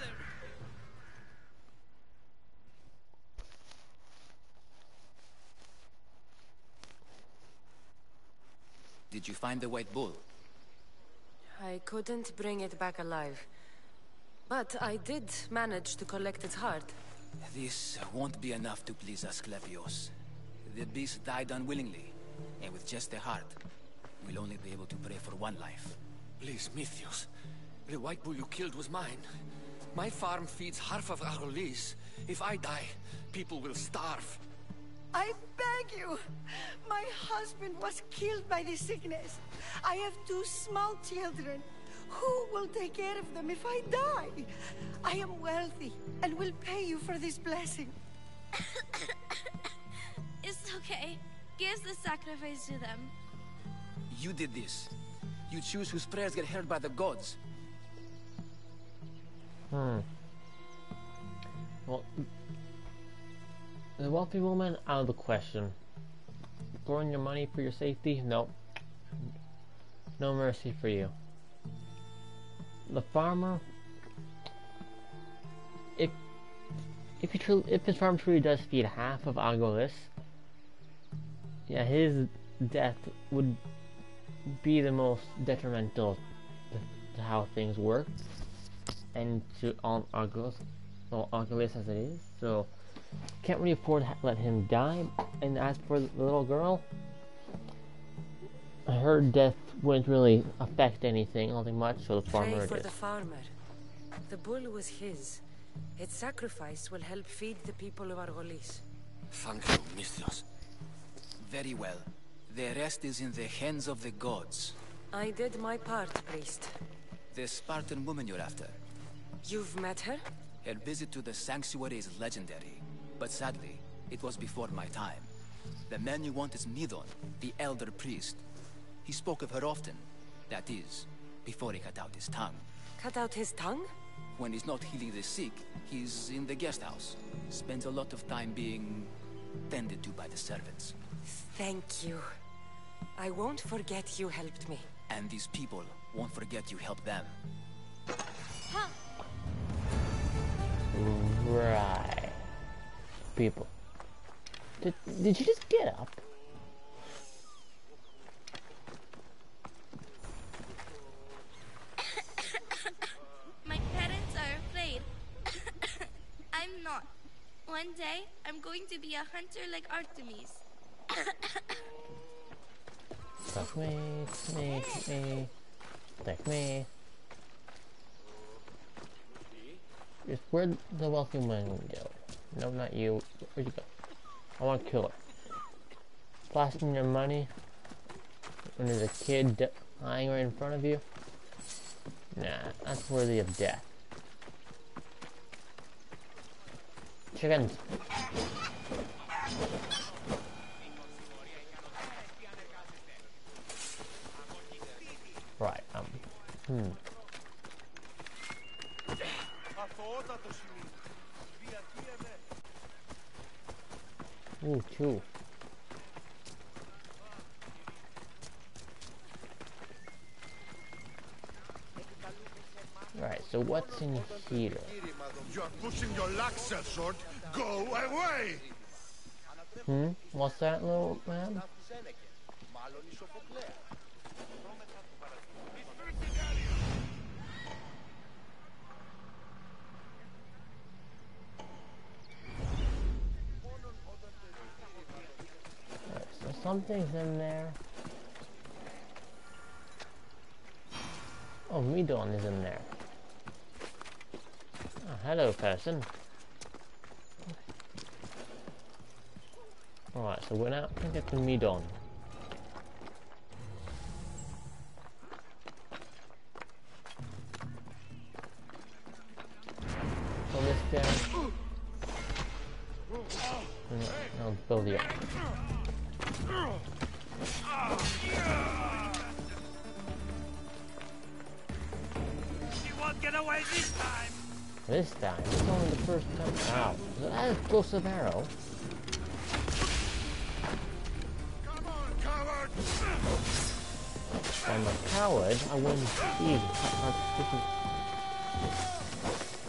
Speaker 17: Did you find the white bull?
Speaker 3: I couldn't bring it back alive. But I did manage to collect its heart.
Speaker 17: This won't be enough to please Asclepios. The beast died unwillingly, and with just the heart, we'll only be able to pray for one life.
Speaker 19: Please, Mythios. The white bull you killed was mine. My farm feeds half of Argolis. If I die, people will starve.
Speaker 20: I beg you! My husband was killed by this sickness. I have 2 small children. Who will take care of them if I die? I am wealthy and will pay you for this blessing.
Speaker 21: It's okay. Give the sacrifice to them.
Speaker 17: You did this. You choose whose prayers get heard by the gods.
Speaker 1: Well, the wealthy woman, out of the question. Throwing your money for your safety? Nope. No mercy for you. The farmer, if his farm truly does feed half of Argolis, yeah, his death would be the most detrimental to how things work and to all Argolis as it is. So can't really afford to let him die. And as for the little girl, her death wouldn't really affect anything, nothing much, so the farmer
Speaker 3: Pray
Speaker 1: it
Speaker 3: for
Speaker 1: is.
Speaker 3: the farmer. The bull was his. Its sacrifice will help feed the people of Argolis.
Speaker 19: Thank you, Mythios.
Speaker 17: Very well. The rest is in the hands of the gods.
Speaker 3: I did my part, priest.
Speaker 17: The Spartan woman you're after.
Speaker 3: You've met her?
Speaker 17: Her visit to the sanctuary is legendary, but sadly, it was before my time. The man you want is Midon, the elder priest. He spoke of her often. That is, before he cut out his tongue.
Speaker 3: Cut out his tongue?
Speaker 17: When he's not healing the sick, he's in the guest house. Spends a lot of time being tended to by the servants.
Speaker 3: Thank you. I won't forget you helped me.
Speaker 17: And these people won't forget you helped them.
Speaker 21: Huh.
Speaker 1: Right. People. Did you just get up?
Speaker 21: My parents are afraid. I'm not. One day, I'm going to be a hunter like Artemis.
Speaker 1: Take me. Just where'd the wealthy woman go? No, not you. Where'd you go? I want to kill her. Blasting your money when there's a kid dying right in front of you? Nah, that's worthy of death. Chickens. Right, Ooh, 2. so what's in here?
Speaker 5: You are pushing your luck, sword. Go away!
Speaker 1: What's that, little man? So something's in there. Oh, Midon is in there. Oh, hello, person. Alright, so we're now gonna get the Midon. Pull this down. I'll build you up.
Speaker 4: She won't get away this time.
Speaker 1: This time? It's only the first time. Ow. Is that an explosive arrow? If I'm a coward, I wouldn't be.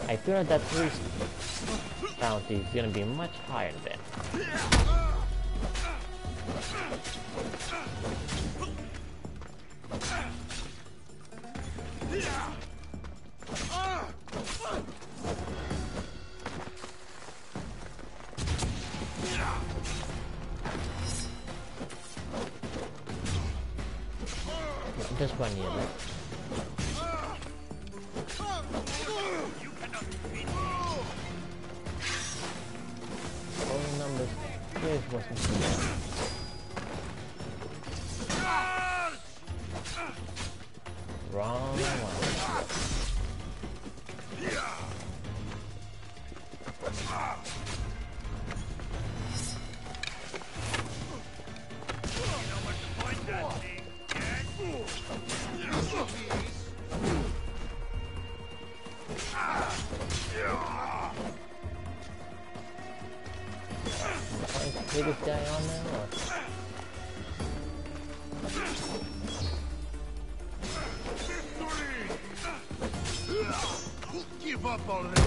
Speaker 1: I fear that 3 bounty is gonna be much higher than that. Just one here, right? Total numbers. Here's what's missing. Wrong one. Take this guy on now, or?
Speaker 5: Give up already.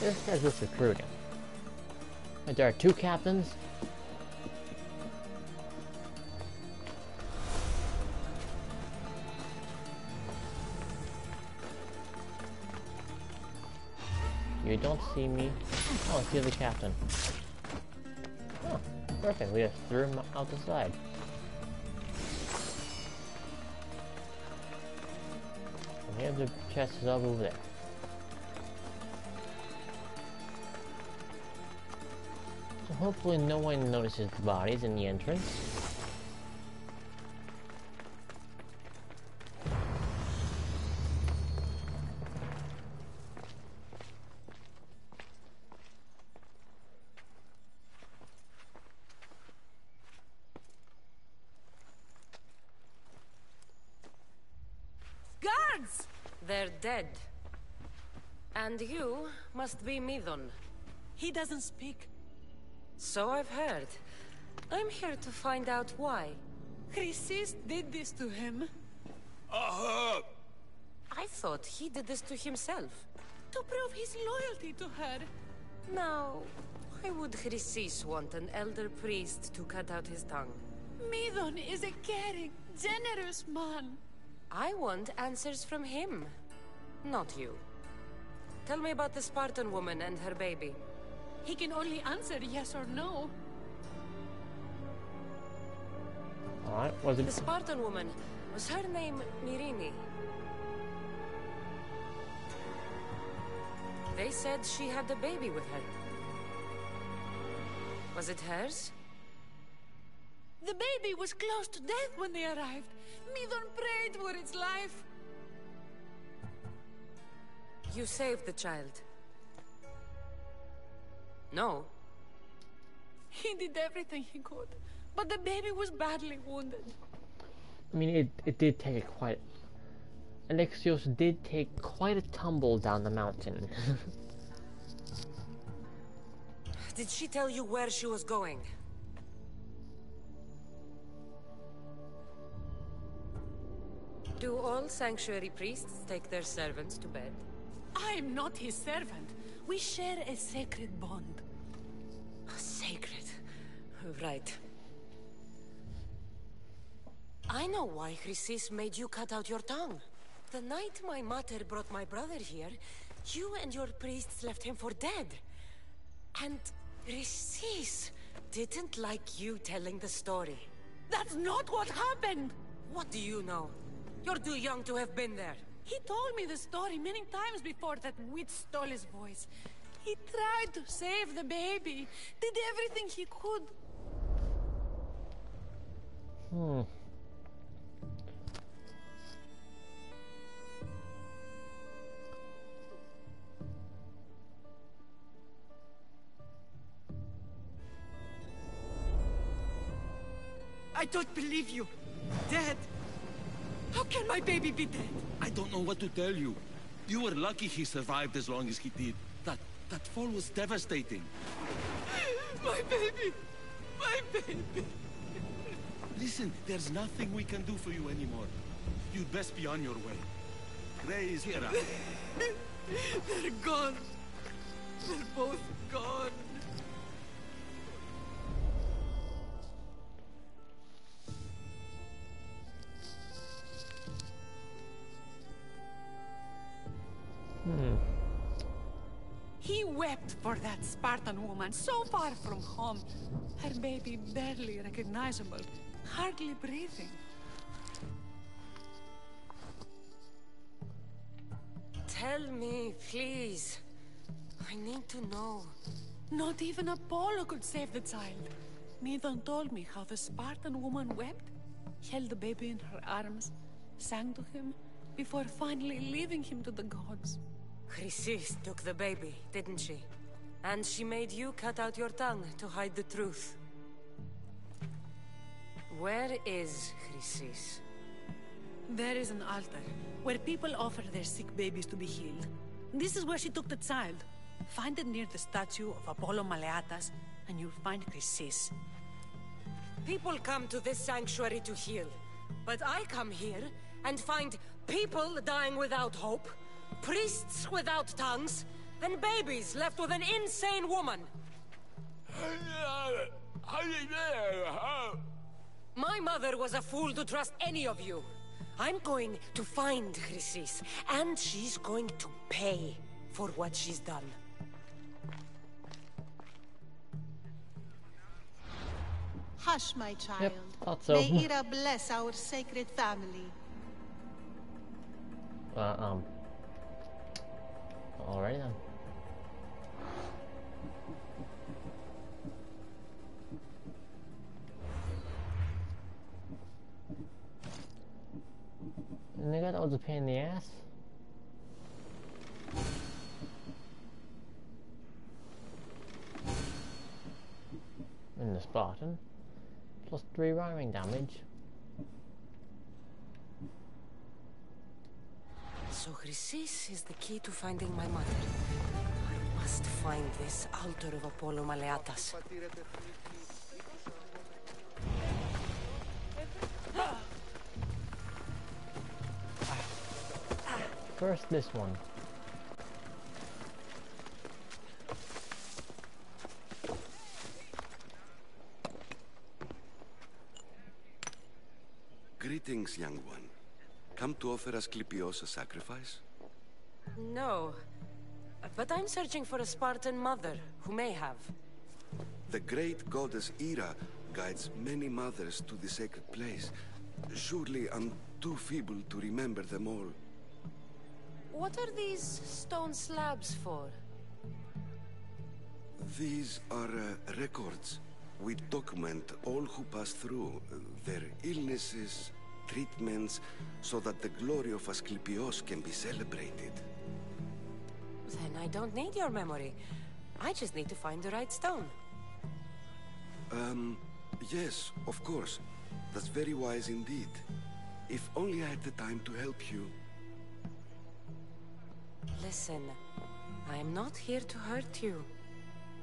Speaker 1: This guy's just recruiting. But there are 2 captains. You don't see me. Oh, I see the captain. Oh, perfect. We just threw him out the side. And here the chest is all over there. So hopefully no one notices the bodies in the entrance.
Speaker 3: Guards! They're dead. And you must be Midon.
Speaker 2: He doesn't speak.
Speaker 3: So I've heard. I'm here to find out why.
Speaker 2: Chrysis did this to him.
Speaker 3: I thought he did this to himself.
Speaker 2: To prove his loyalty to her.
Speaker 3: Now, why would Chrysis want an elder priest to cut out his tongue?
Speaker 2: Midon is a caring, generous man.
Speaker 3: I want answers from him, not you. Tell me about the Spartan woman and her baby.
Speaker 2: He can only answer yes or no.
Speaker 1: Alright, was it?
Speaker 3: The Spartan woman, was her name Mirini? They said she had a baby with her. Was it hers?
Speaker 2: The baby was close to death when they arrived. Midon prayed for its life.
Speaker 3: You saved the child. No.
Speaker 2: He did everything he could, but the baby was badly wounded.
Speaker 1: I mean, it did take quite... Alexios did take quite a tumble down the mountain.
Speaker 3: Did she tell you where she was going? Do all sanctuary priests take their servants to bed?
Speaker 2: I'm not his servant. We share a sacred bond.
Speaker 3: Sacred. Right. I know why Chrysis made you cut out your tongue. The night my mater brought my brother here, you and your priests left him for dead. And Chrysis didn't like you telling the story.
Speaker 2: That's not what happened!
Speaker 3: What do you know? You're too young to have been there.
Speaker 2: He told me the story many times before that witch stole his voice. He tried to save the baby, did everything he could.
Speaker 19: I don't believe you. Dead. How can my baby be dead?
Speaker 7: I don't know what to tell you. You were lucky he survived as long as he did. That fall was devastating.
Speaker 19: My baby! My baby!
Speaker 7: Listen, there's nothing we can do for you anymore. You'd best be on your way. Gray is here.
Speaker 19: They're gone. They're both gone.
Speaker 2: He wept for that Spartan woman so far from home. Her baby barely recognizable, hardly breathing.
Speaker 3: Tell me, please. I need to know.
Speaker 2: Not even Apollo could save the child. Neither told me how the Spartan woman wept, held the baby in her arms, sang to him, before finally leaving him to the gods.
Speaker 3: Chrysis took the baby, didn't she? And she made you cut out your tongue to hide the truth. Where is Chrysis?
Speaker 2: There is an altar, where people offer their sick babies to be healed. This is where she took the child. Find it near the statue of Apollo Maleatas, and you'll find Chrysis.
Speaker 3: People come to this sanctuary to heal. But I come here and find people dying without hope, priests without tongues, and babies left with an insane woman. My mother was a fool to trust any of you. I'm going to find Chrysis, and she's going to pay for what she's done.
Speaker 14: Hush, my child.
Speaker 1: Thought so.
Speaker 14: May Ira bless our sacred family.
Speaker 1: Alright then. And they got all the pain in the ass. In the Spartan. Plus 3 rhyming damage.
Speaker 3: So Chrysis is the key to finding my mother. I must find this altar of Apollo Maleatas.
Speaker 1: First this one.
Speaker 22: Greetings, young one. Come to offer Asclepios a sacrifice?
Speaker 3: No. But I'm searching for a Spartan mother who may have.
Speaker 22: The great goddess Ira guides many mothers to the sacred place. Surely I'm too feeble to remember them all.
Speaker 3: What are these stone slabs for?
Speaker 22: These are records. We document all who pass through, their illnesses, treatments, so that the glory of Asclepios can be celebrated.
Speaker 3: Then I don't need your memory. I just need to find the right stone.
Speaker 22: Yes, of course. That's very wise indeed. If only I had the time to help you.
Speaker 3: Listen, I am not here to hurt you.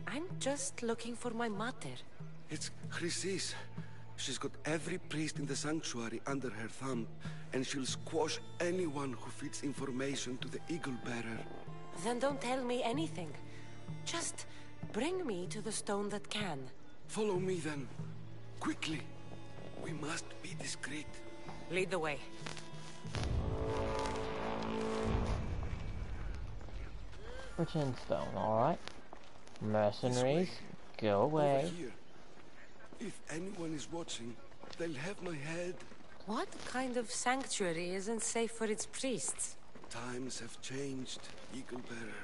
Speaker 3: I'm just looking for my mater.
Speaker 22: It's Chrysis. She's got every priest in the sanctuary under her thumb, and she'll squash anyone who feeds information to the Eagle Bearer.
Speaker 3: Then don't tell me anything. Just bring me to the stone that can.
Speaker 22: Follow me then. Quickly. We must be discreet.
Speaker 3: Lead the way.
Speaker 1: Return stone, alright. Mercenaries, go away.
Speaker 22: Over here. If anyone is watching, they'll have my head.
Speaker 3: What kind of sanctuary isn't safe for its priests?
Speaker 22: Times have changed, Eagle Bearer.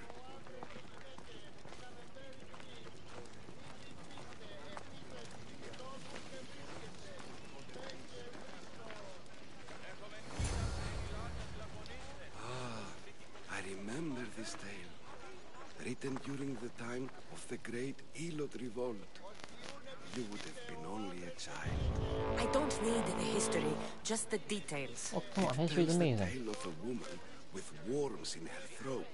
Speaker 22: I remember this tale. Written during the time of the Great Elot Revolt. You would have been only a child.
Speaker 3: I don't need the history, just the details.
Speaker 1: Oh, come on, history's
Speaker 22: It tells
Speaker 1: amazing.
Speaker 22: the tale of a woman with worms in her throat.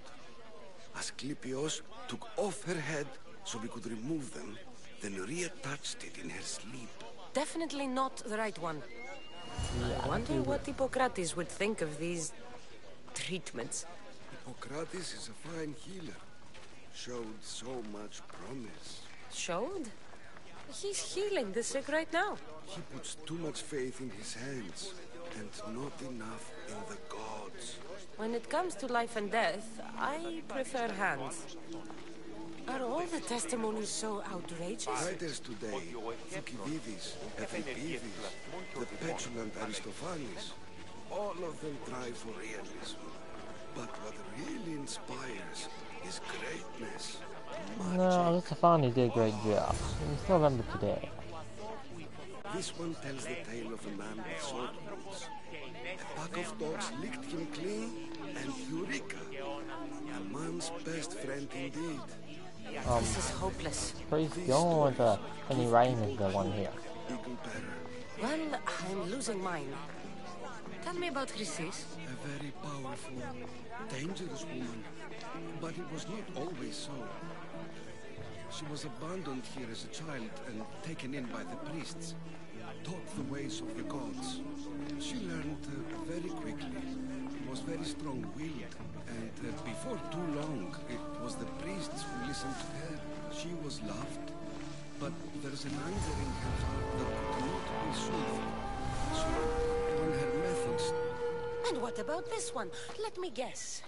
Speaker 22: Asclepios took off her head so we could remove them, then reattached it in her sleep.
Speaker 3: Definitely not the right one.
Speaker 1: Yeah,
Speaker 3: I wonder what Hippocrates would think of these treatments.
Speaker 22: Hippocrates is a fine healer. Showed so much promise.
Speaker 3: Showed? He's healing the sick right now.
Speaker 22: He puts too much faith in his hands, and not enough in the gods.
Speaker 3: When it comes to life and death, I prefer hands. Are all the testimonies so outrageous?
Speaker 22: Writers today, Thucydides, Euripides, the petulant Aristophanes, all of them try for realism. But what really inspires is greatness.
Speaker 1: No, Stefani did a great job. We still remember today.
Speaker 22: This one tells the tale of a man with sword wounds. A pack of dogs licked him clean, and Eureka, a man's best friend indeed.
Speaker 3: This is hopeless.
Speaker 1: Please go with the any writing is the one here.
Speaker 22: Eagle Bearer.
Speaker 3: Well, I'm losing mine. Tell me about Chrysis.
Speaker 22: A very powerful, dangerous woman. But it was not always so. She was abandoned here as a child and taken in by the priests. Taught the ways of the gods. She learned very quickly. Was very strong-willed. And before too long, it was the priests who listened to her. She was loved. But there's an anger in her heart that could not be soothed. So, when her methods...
Speaker 3: And what about this one? Let me guess.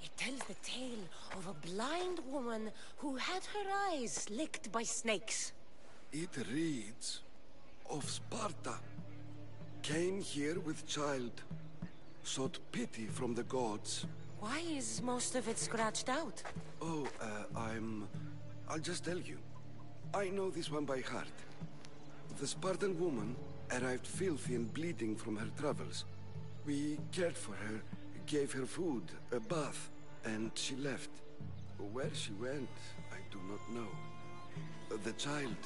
Speaker 3: It tells the tale of a blind woman who had her eyes licked by snakes.
Speaker 22: It reads of Sparta. Came here with child. Sought pity from the gods.
Speaker 3: Why is most of it scratched out?
Speaker 22: Oh, I'll just tell you. I know this one by heart. The Spartan woman arrived filthy and bleeding from her travels. We cared for her, gave her food, a bath, and she left. Where she went, I do not know. The child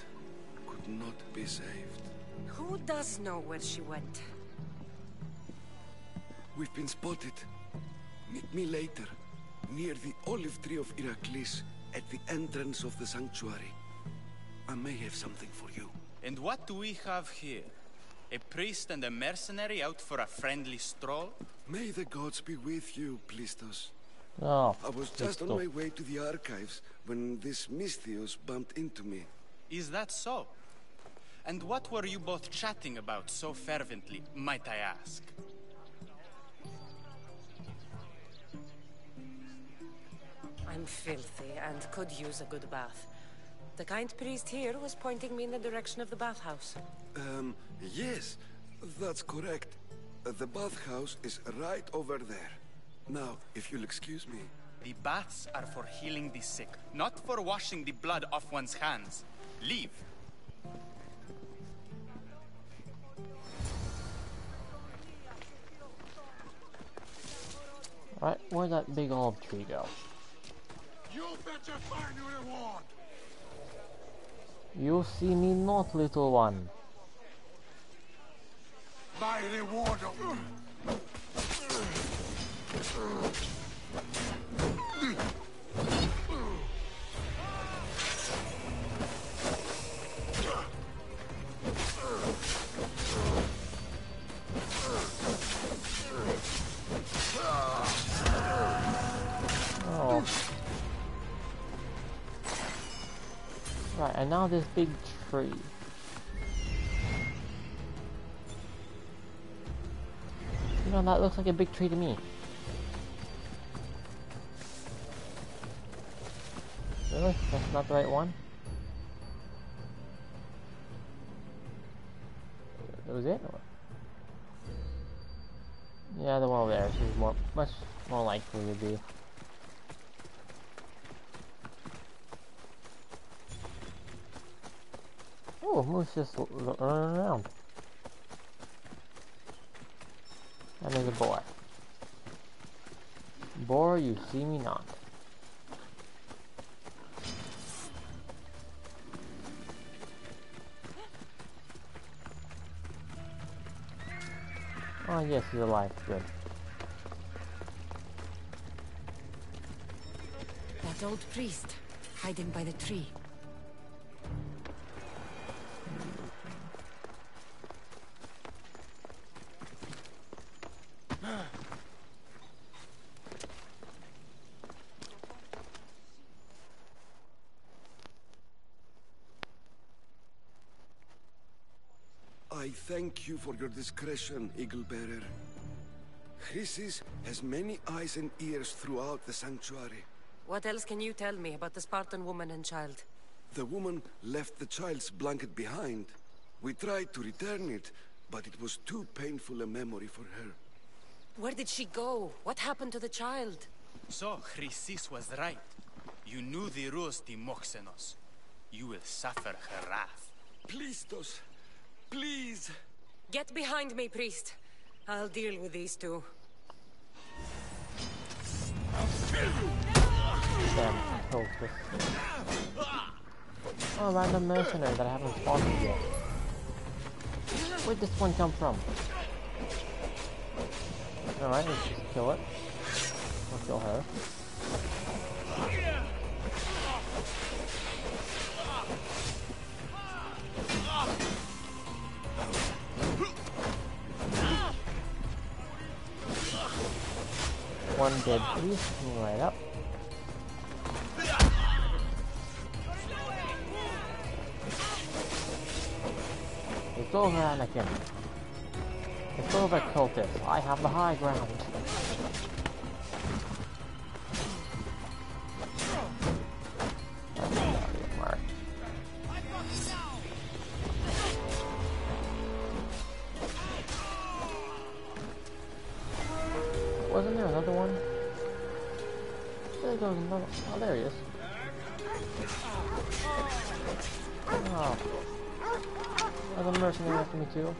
Speaker 22: could not be saved.
Speaker 3: Who does know where she went?
Speaker 22: We've been spotted. Meet me later, near the olive tree of Heracles, at the entrance of the sanctuary. I may have something for you.
Speaker 8: And what do we have here? A priest and a mercenary out for a friendly stroll?
Speaker 22: May the gods be with you, Plistos.
Speaker 1: Oh,
Speaker 22: I was just on my way to the archives when this Misthios bumped into me.
Speaker 8: Is that so? And what were you both chatting about so fervently, might I ask?
Speaker 3: I'm filthy and could use a good bath. The kind priest here was pointing me in the direction of the bathhouse.
Speaker 22: Yes, that's correct. The bathhouse is right over there. Now, if you'll excuse me.
Speaker 8: The baths are for healing the sick, not for washing the blood off one's hands. Leave.
Speaker 1: Right, where'd that big olive tree go?
Speaker 5: You better find your reward.
Speaker 1: You see me not, little one.
Speaker 5: My reward of...
Speaker 1: And now this big tree. You know, that looks like a big tree to me. Really? That's not the right one? That was it? Yeah, the one over there. She's much more likely to be. Oh, Moose just running around. And there's a boar. Boar, you see me not. Oh yes, he's alive. Good.
Speaker 3: That old priest, hiding by the tree.
Speaker 22: I thank you for your discretion, Eagle Bearer. Chrysis has many eyes and ears throughout the sanctuary.
Speaker 3: What else can you tell me about the Spartan woman and child?
Speaker 22: The woman left the child's blanket behind. We tried to return it, but it was too painful a memory for her.
Speaker 3: Where did she go? What happened to the child?
Speaker 8: So, Chrysis was right. You knew the rules, Timoxenos. You will suffer her wrath.
Speaker 22: Please, Dos. Please!
Speaker 3: Get behind me, priest. I'll deal with these two.
Speaker 1: Damn, cultist. Oh, random mercenary that I haven't spotted yet. Where'd this one come from? Alright, let's just kill it. We'll kill her. One dead piece, coming right up. It's over, Anakin. It's over, cultist. I have the high ground. Wasn't there another one? There goes another. Oh, there he is. Oh. There's a mercenary after me too.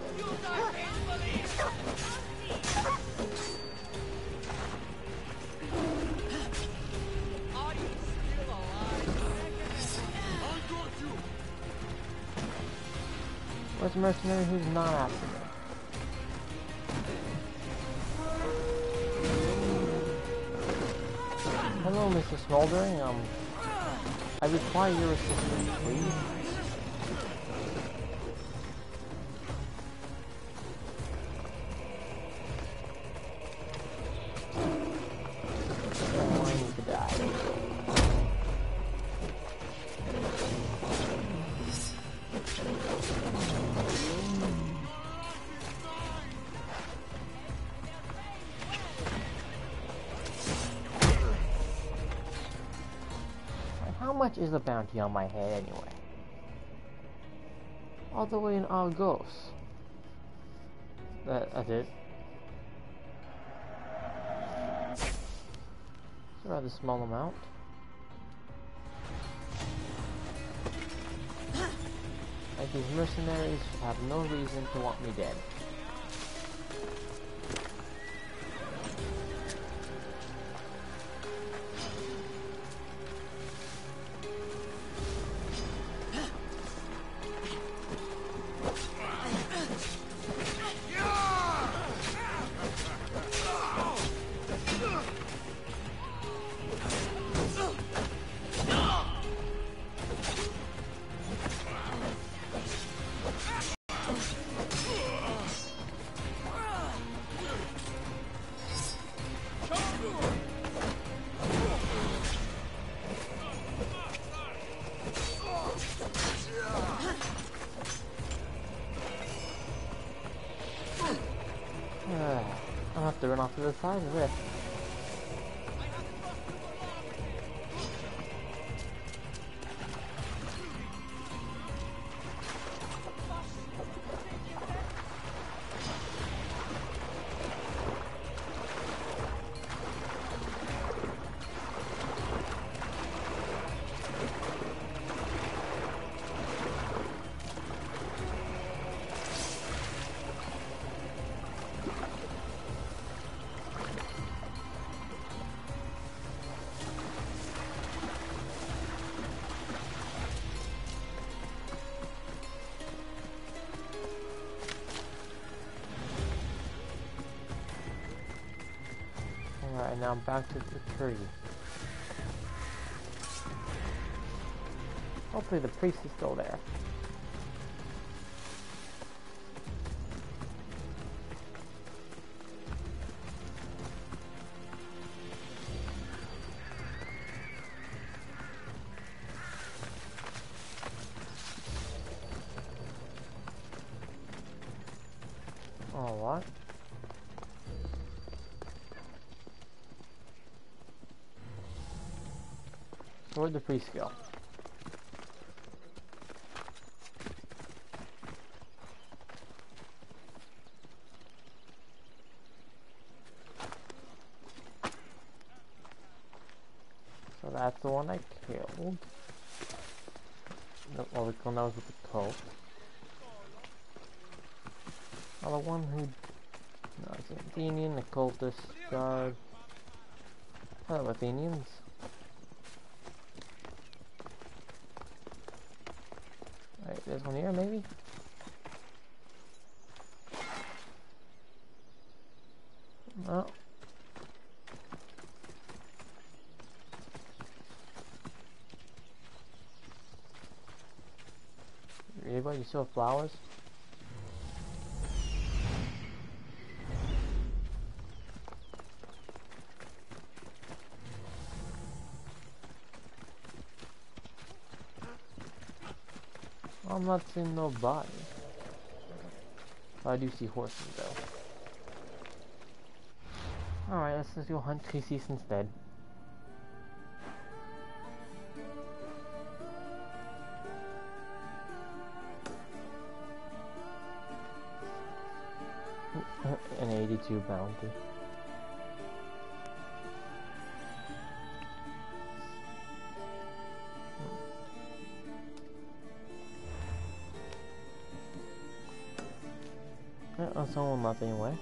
Speaker 1: Where's the mercenary who's not after me? Hello, Mr. Smoldering. I require your assistance, please. Oh, I need to die. How much is the bounty on my head anyway? All the way in Argolis. That's it. It's a rather small amount. Like these mercenaries have no reason to want me dead. I'll have to run off to the side of this. Alright, now back to the tree. Hopefully the priest is still there. Oh, what? Where'd the priest go? So that's the one I killed. The Oracle knows with the cult. Oh, the one who... No, it's an Athenian, a cultist, guard... Hello, Athenians. Alright, there's one here, maybe? No. Really, boy? You still have flowers? I'm not seeing nobody. I do see horses though. Alright, let's just go hunt Crisis instead. An 82 bounty. Someone left anyway.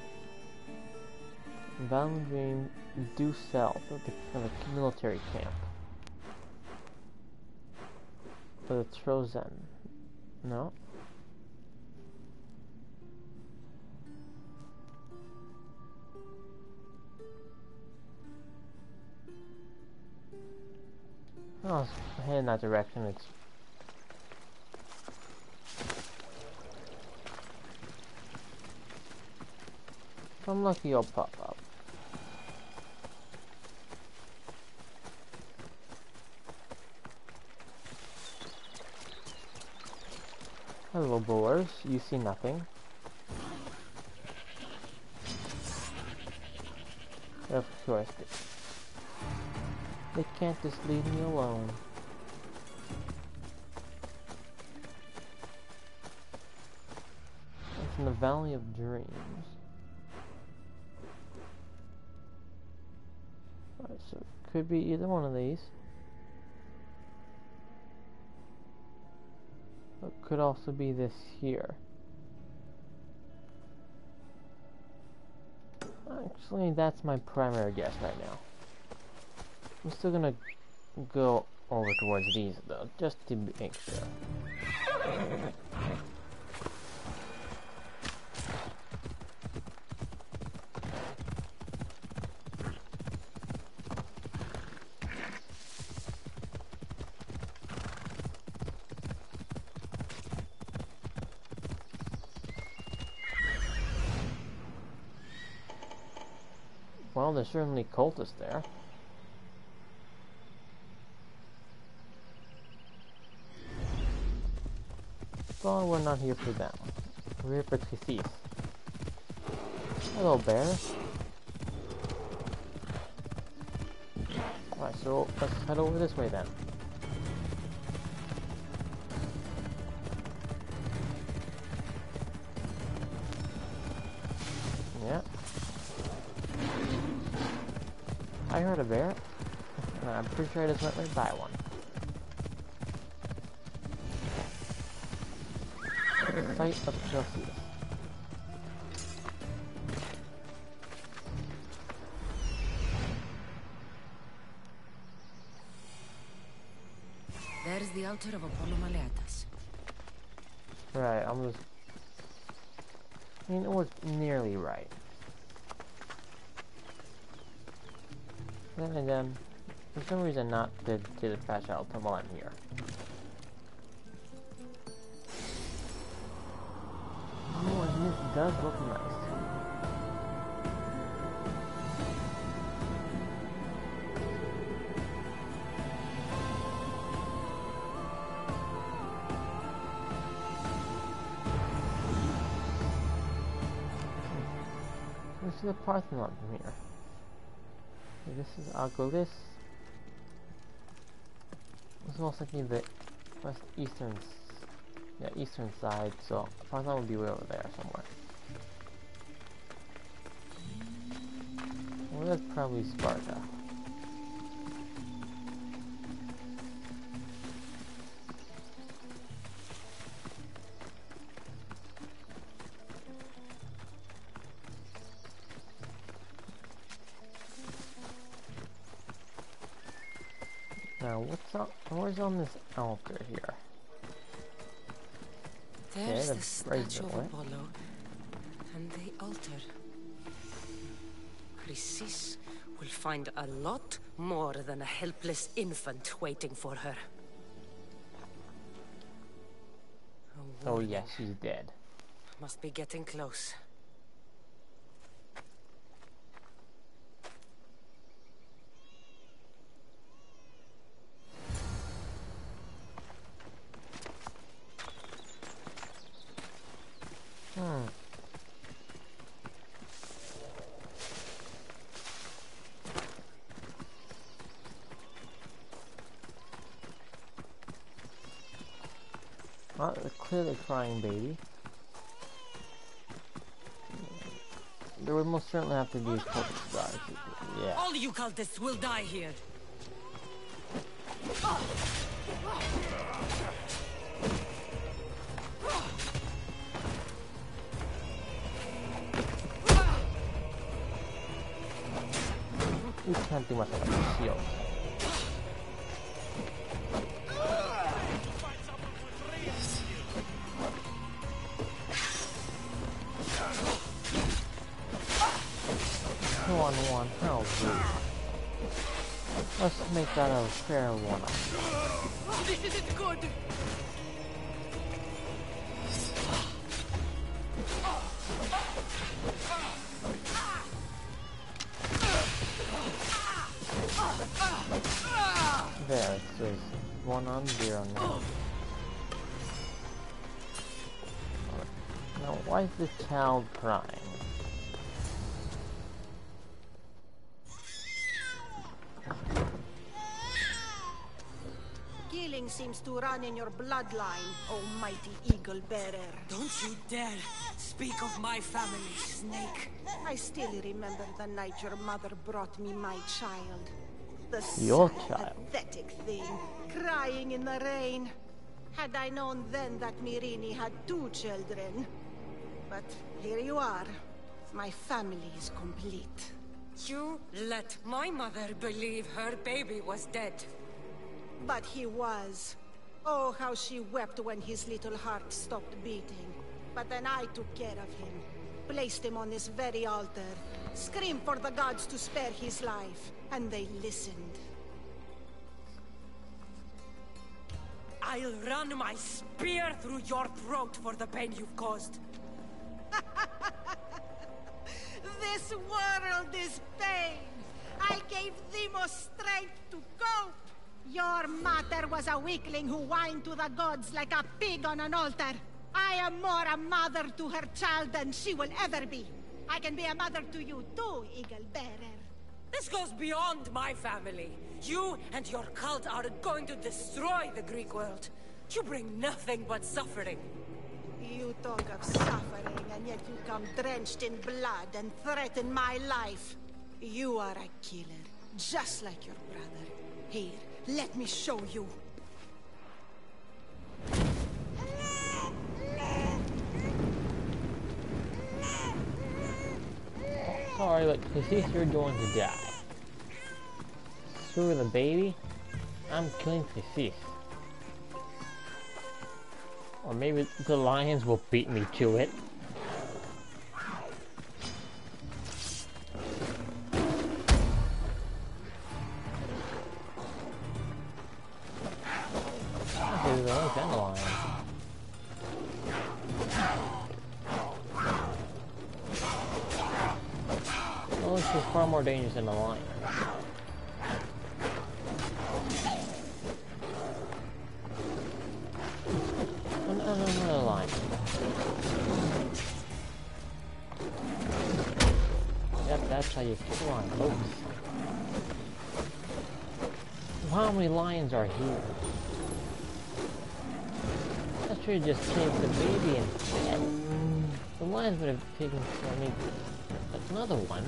Speaker 1: Battle Dream due south of the military camp. For the Trozen. No. Oh, it's heading in that direction. It's if I'm lucky, I'll pop up. Hello, boars. You see nothing. Of course they can't just leave me alone. It's in the Valley of Dreams. Alright, so it could be either one of these. It could also be this here. Actually, that's my primary guess right now. I'm still gonna go over towards these though, just to make sure. Well, there's certainly cultists there. But we're not here for them. We're here for Crisis. Hello, bear. Alright, so let's head over this way then. Yeah. I heard a bear, and I'm pretty sure I just went right by one. Site of Chelsea.
Speaker 3: There's the altar of Apollo Maleatus.
Speaker 1: Right, I mean, it was nearly right. Then again, for some reason not to do the trash out while I'm here. Oh, and this does look nice. This is the Parthenon from here. Okay, this is Argolis. This is most likely the eastern side, so Parthenon will be way over there somewhere. Well, that's probably Sparta. Now, where's on this altar here?
Speaker 3: There's
Speaker 1: okay,
Speaker 3: the statue of Apollo and the altar. Chrysis will find a lot more than a helpless infant waiting for her.
Speaker 1: Oh yes, she's dead.
Speaker 3: Must be getting close.
Speaker 1: Well, a clearly crying baby. There would most certainly have to be a cultist guard. Yeah.
Speaker 3: All you cultists will die here.
Speaker 1: You can't do much like a shield. One, how rude. Let's make that a fair one-off.
Speaker 3: This isn't good.
Speaker 1: There, it says 1 on 0 now. Now, why is this child crying?
Speaker 14: Killing seems to run in your bloodline, oh mighty eagle bearer.
Speaker 3: Don't you dare speak of my family, Snake.
Speaker 14: I still remember the night your mother brought me my child. The
Speaker 1: Your
Speaker 14: sad,
Speaker 1: child?
Speaker 14: pathetic thing, crying in the rain. Had I known then that Myrrine had 2 children. But here you are. My family is complete.
Speaker 3: You let my mother believe her baby was dead.
Speaker 14: But he was. Oh, how she wept when his little heart stopped beating. But then I took care of him. Placed him on this very altar. Screamed for the gods to spare his life. And they listened.
Speaker 3: I'll run my spear through your throat for the pain you've caused.
Speaker 14: This world is pain. I gave thee more strength to cope. Your mother was a weakling who whined to the gods like a pig on an altar. I am more a mother to her child than she will ever be. I can be a mother to you too, Eagle Bearer.
Speaker 3: This goes beyond my family. You and your cult are going to destroy the Greek world. You bring nothing but suffering.
Speaker 14: You talk of suffering, and yet you come drenched in blood and threaten my life. You are a killer, just like your brother. Here, let me show you.
Speaker 1: Sorry, but Theseus, you're going to die. Screw the baby. I'm killing Theseus. Or maybe the lions will beat me to it. Okay, there's only 10 lions. Well, this is far more dangerous than a lion. Another lion. Yep, that's how you kill a lion, folks. How many lions are here? I should have just killed the baby instead. The lions would have taken from me another one.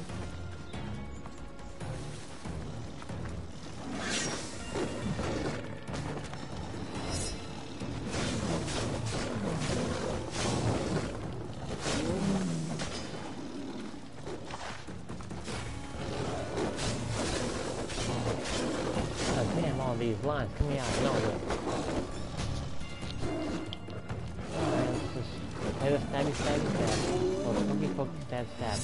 Speaker 1: These lines coming out of nowhere. Alright, let's just play the stabby stab. Or pokey stab stab.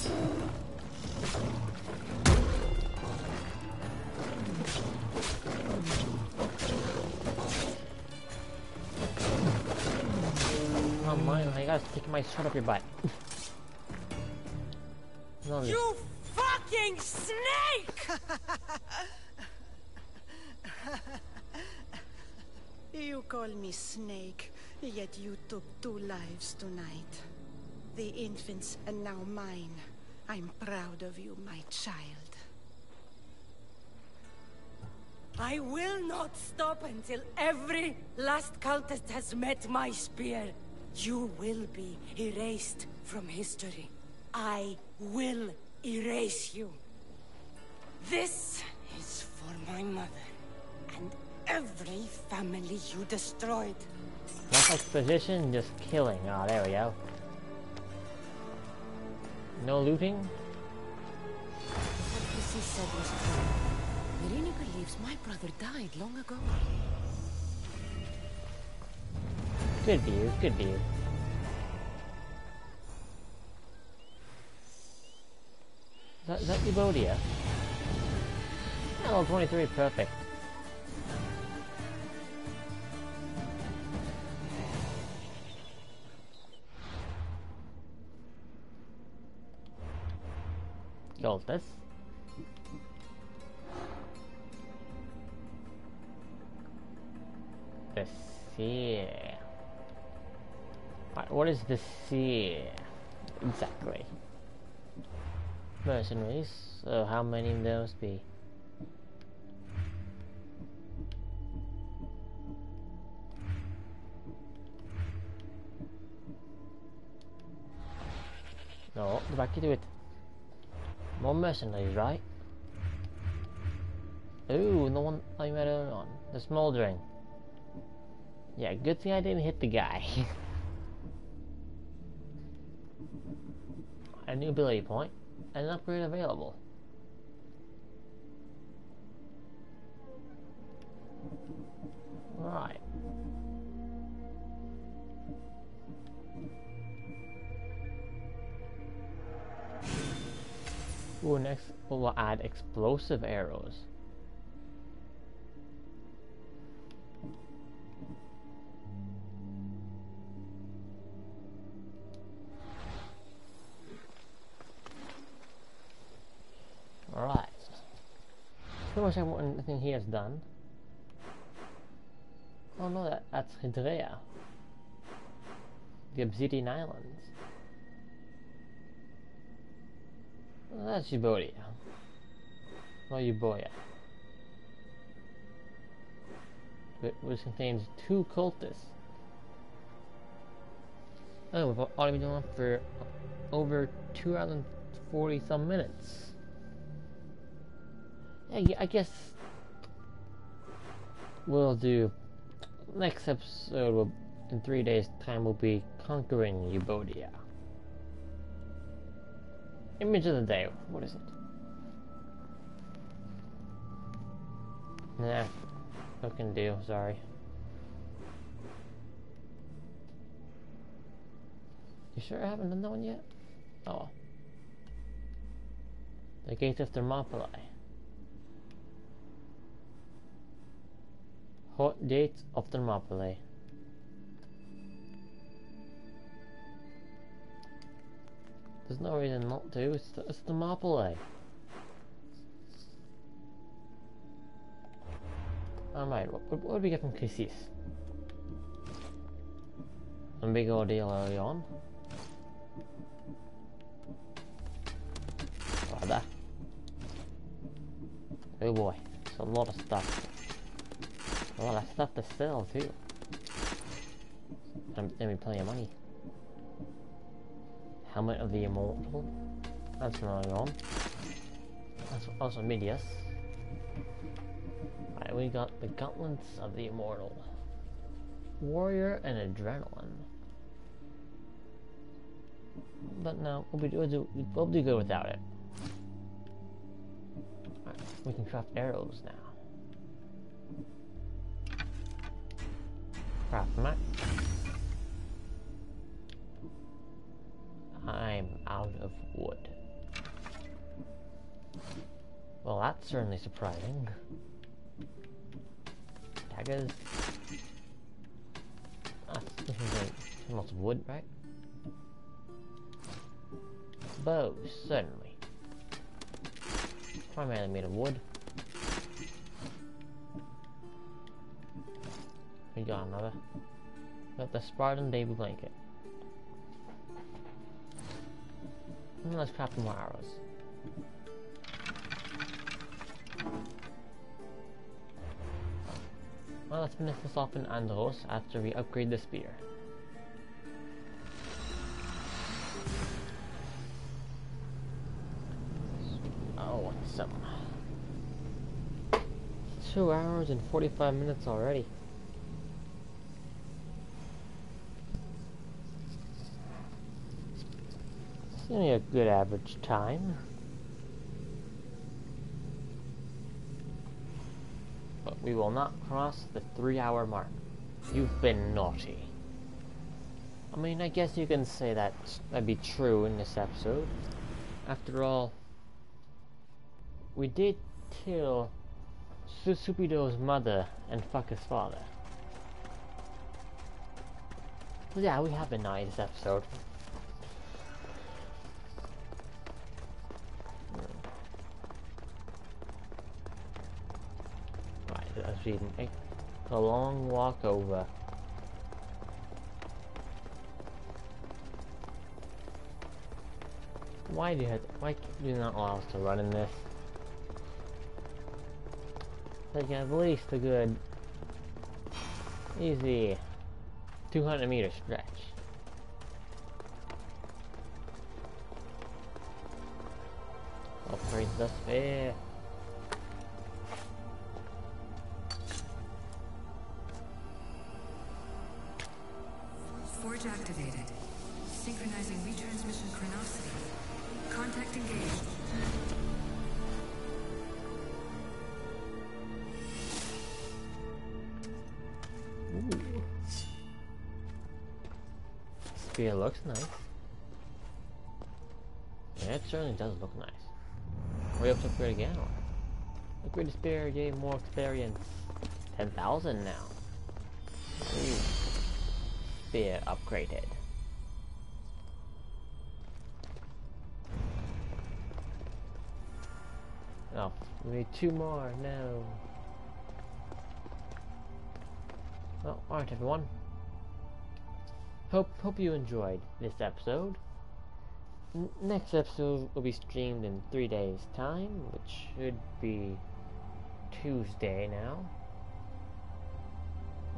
Speaker 1: Come on, I gotta stick my sword up your butt. No,
Speaker 3: you fucking snake!
Speaker 14: You call me Snake, yet you took 2 lives tonight. The infant's and now mine. I'm proud of you, my child.
Speaker 3: I will not stop until every last cultist has met my spear. You will be erased from history. I will erase you. This is for my mother and every family you destroyed.
Speaker 1: Not exposition, just killing. Ah, there we go. No looting?
Speaker 3: What Prissy said was true. Irene believes my brother died long ago.
Speaker 1: Good view, good view. Is that Cambodia? Level 23, perfect. Cultist. The seer. What is the seer? Exactly. Mercenaries. So how many of those be? No, go back into it. More mercenaries, right? Ooh, the one I met earlier on. The smoldering. Yeah, good thing I didn't hit the guy. A new ability point. And an upgrade available. Right. Ooh, next we'll add explosive arrows. Alright. Pretty much everything he has done. Oh no, that's Hydrea. The Obsidian Islands. Well, that's Djibouti. Euboea, which contains 2 cultists. Oh, we've already been doing it for over 2 hours and 40 some minutes. Yeah, I guess we'll do next episode. In 3 days' time, we'll be conquering Euboea. Image of the day. What is it? Nah, fucking deal. Sorry. You sure I haven't done that one yet? Oh. The Gate of Thermopylae. Hot Gate of Thermopylae. There's no reason not to. It's Thermopylae. Alright, what did we get from Cassis? A big ordeal early on. Rather. Oh boy, it's a lot of stuff. A lot of stuff to sell too. And plenty of money. Helmet of the Immortal. That's early on. That's also Midias. Right, we got the Gauntlets of the Immortal. Warrior and Adrenaline. But no, we'll do good without it. Right, we can craft arrows now. Craft map. I'm out of wood. Well, that's certainly surprising. Daggers. This is lots of wood, right? Bows, certainly. Primarily made of wood. We got another. Got the Spartan Baby Blanket. And let's craft more arrows. Well, let's finish this off in Andros after we upgrade the spear. Oh, what's up? 2 hours and 45 minutes already. It's only a good average time. But we will not cross the 3-hour mark. You've been naughty. I mean, I guess you can say that'd be true in this episode. After all, we did kill Supido's mother and fuck his father. So yeah, we have been naughty this episode. Right, as we make a long walk over. Why do you not allow us to run in this? Like at least a good, easy 200-meter stretch. Upgrade the spear.
Speaker 10: Forge activated. Synchronizing retransmission chronicity. Contact engaged.
Speaker 1: Ooh. Spear looks nice. Yeah, it certainly does look nice. Are we up to upgrade again? Or? Upgrade the spear, yay, more experience. 10,000 now. Ooh. Spear upgraded. Oh, we need 2 more, no. Well, alright everyone. Hope you enjoyed this episode. next episode will be streamed in 3 days' time, which should be Tuesday now.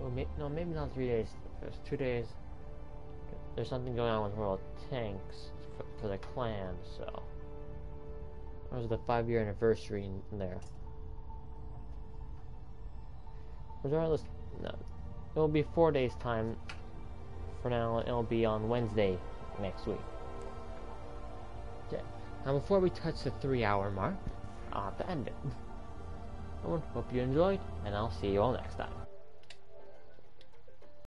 Speaker 1: Or no, maybe not 3 days. There's 2 days. There's something going on with World Tanks for the clan, so there's the 5-year anniversary in there. Regardless, no, it will be 4 days' time. For now, it'll be on Wednesday next week. Okay. Now, before we touch the 3-hour mark, I'll have to end it. I hope you enjoyed, and I'll see you all next time.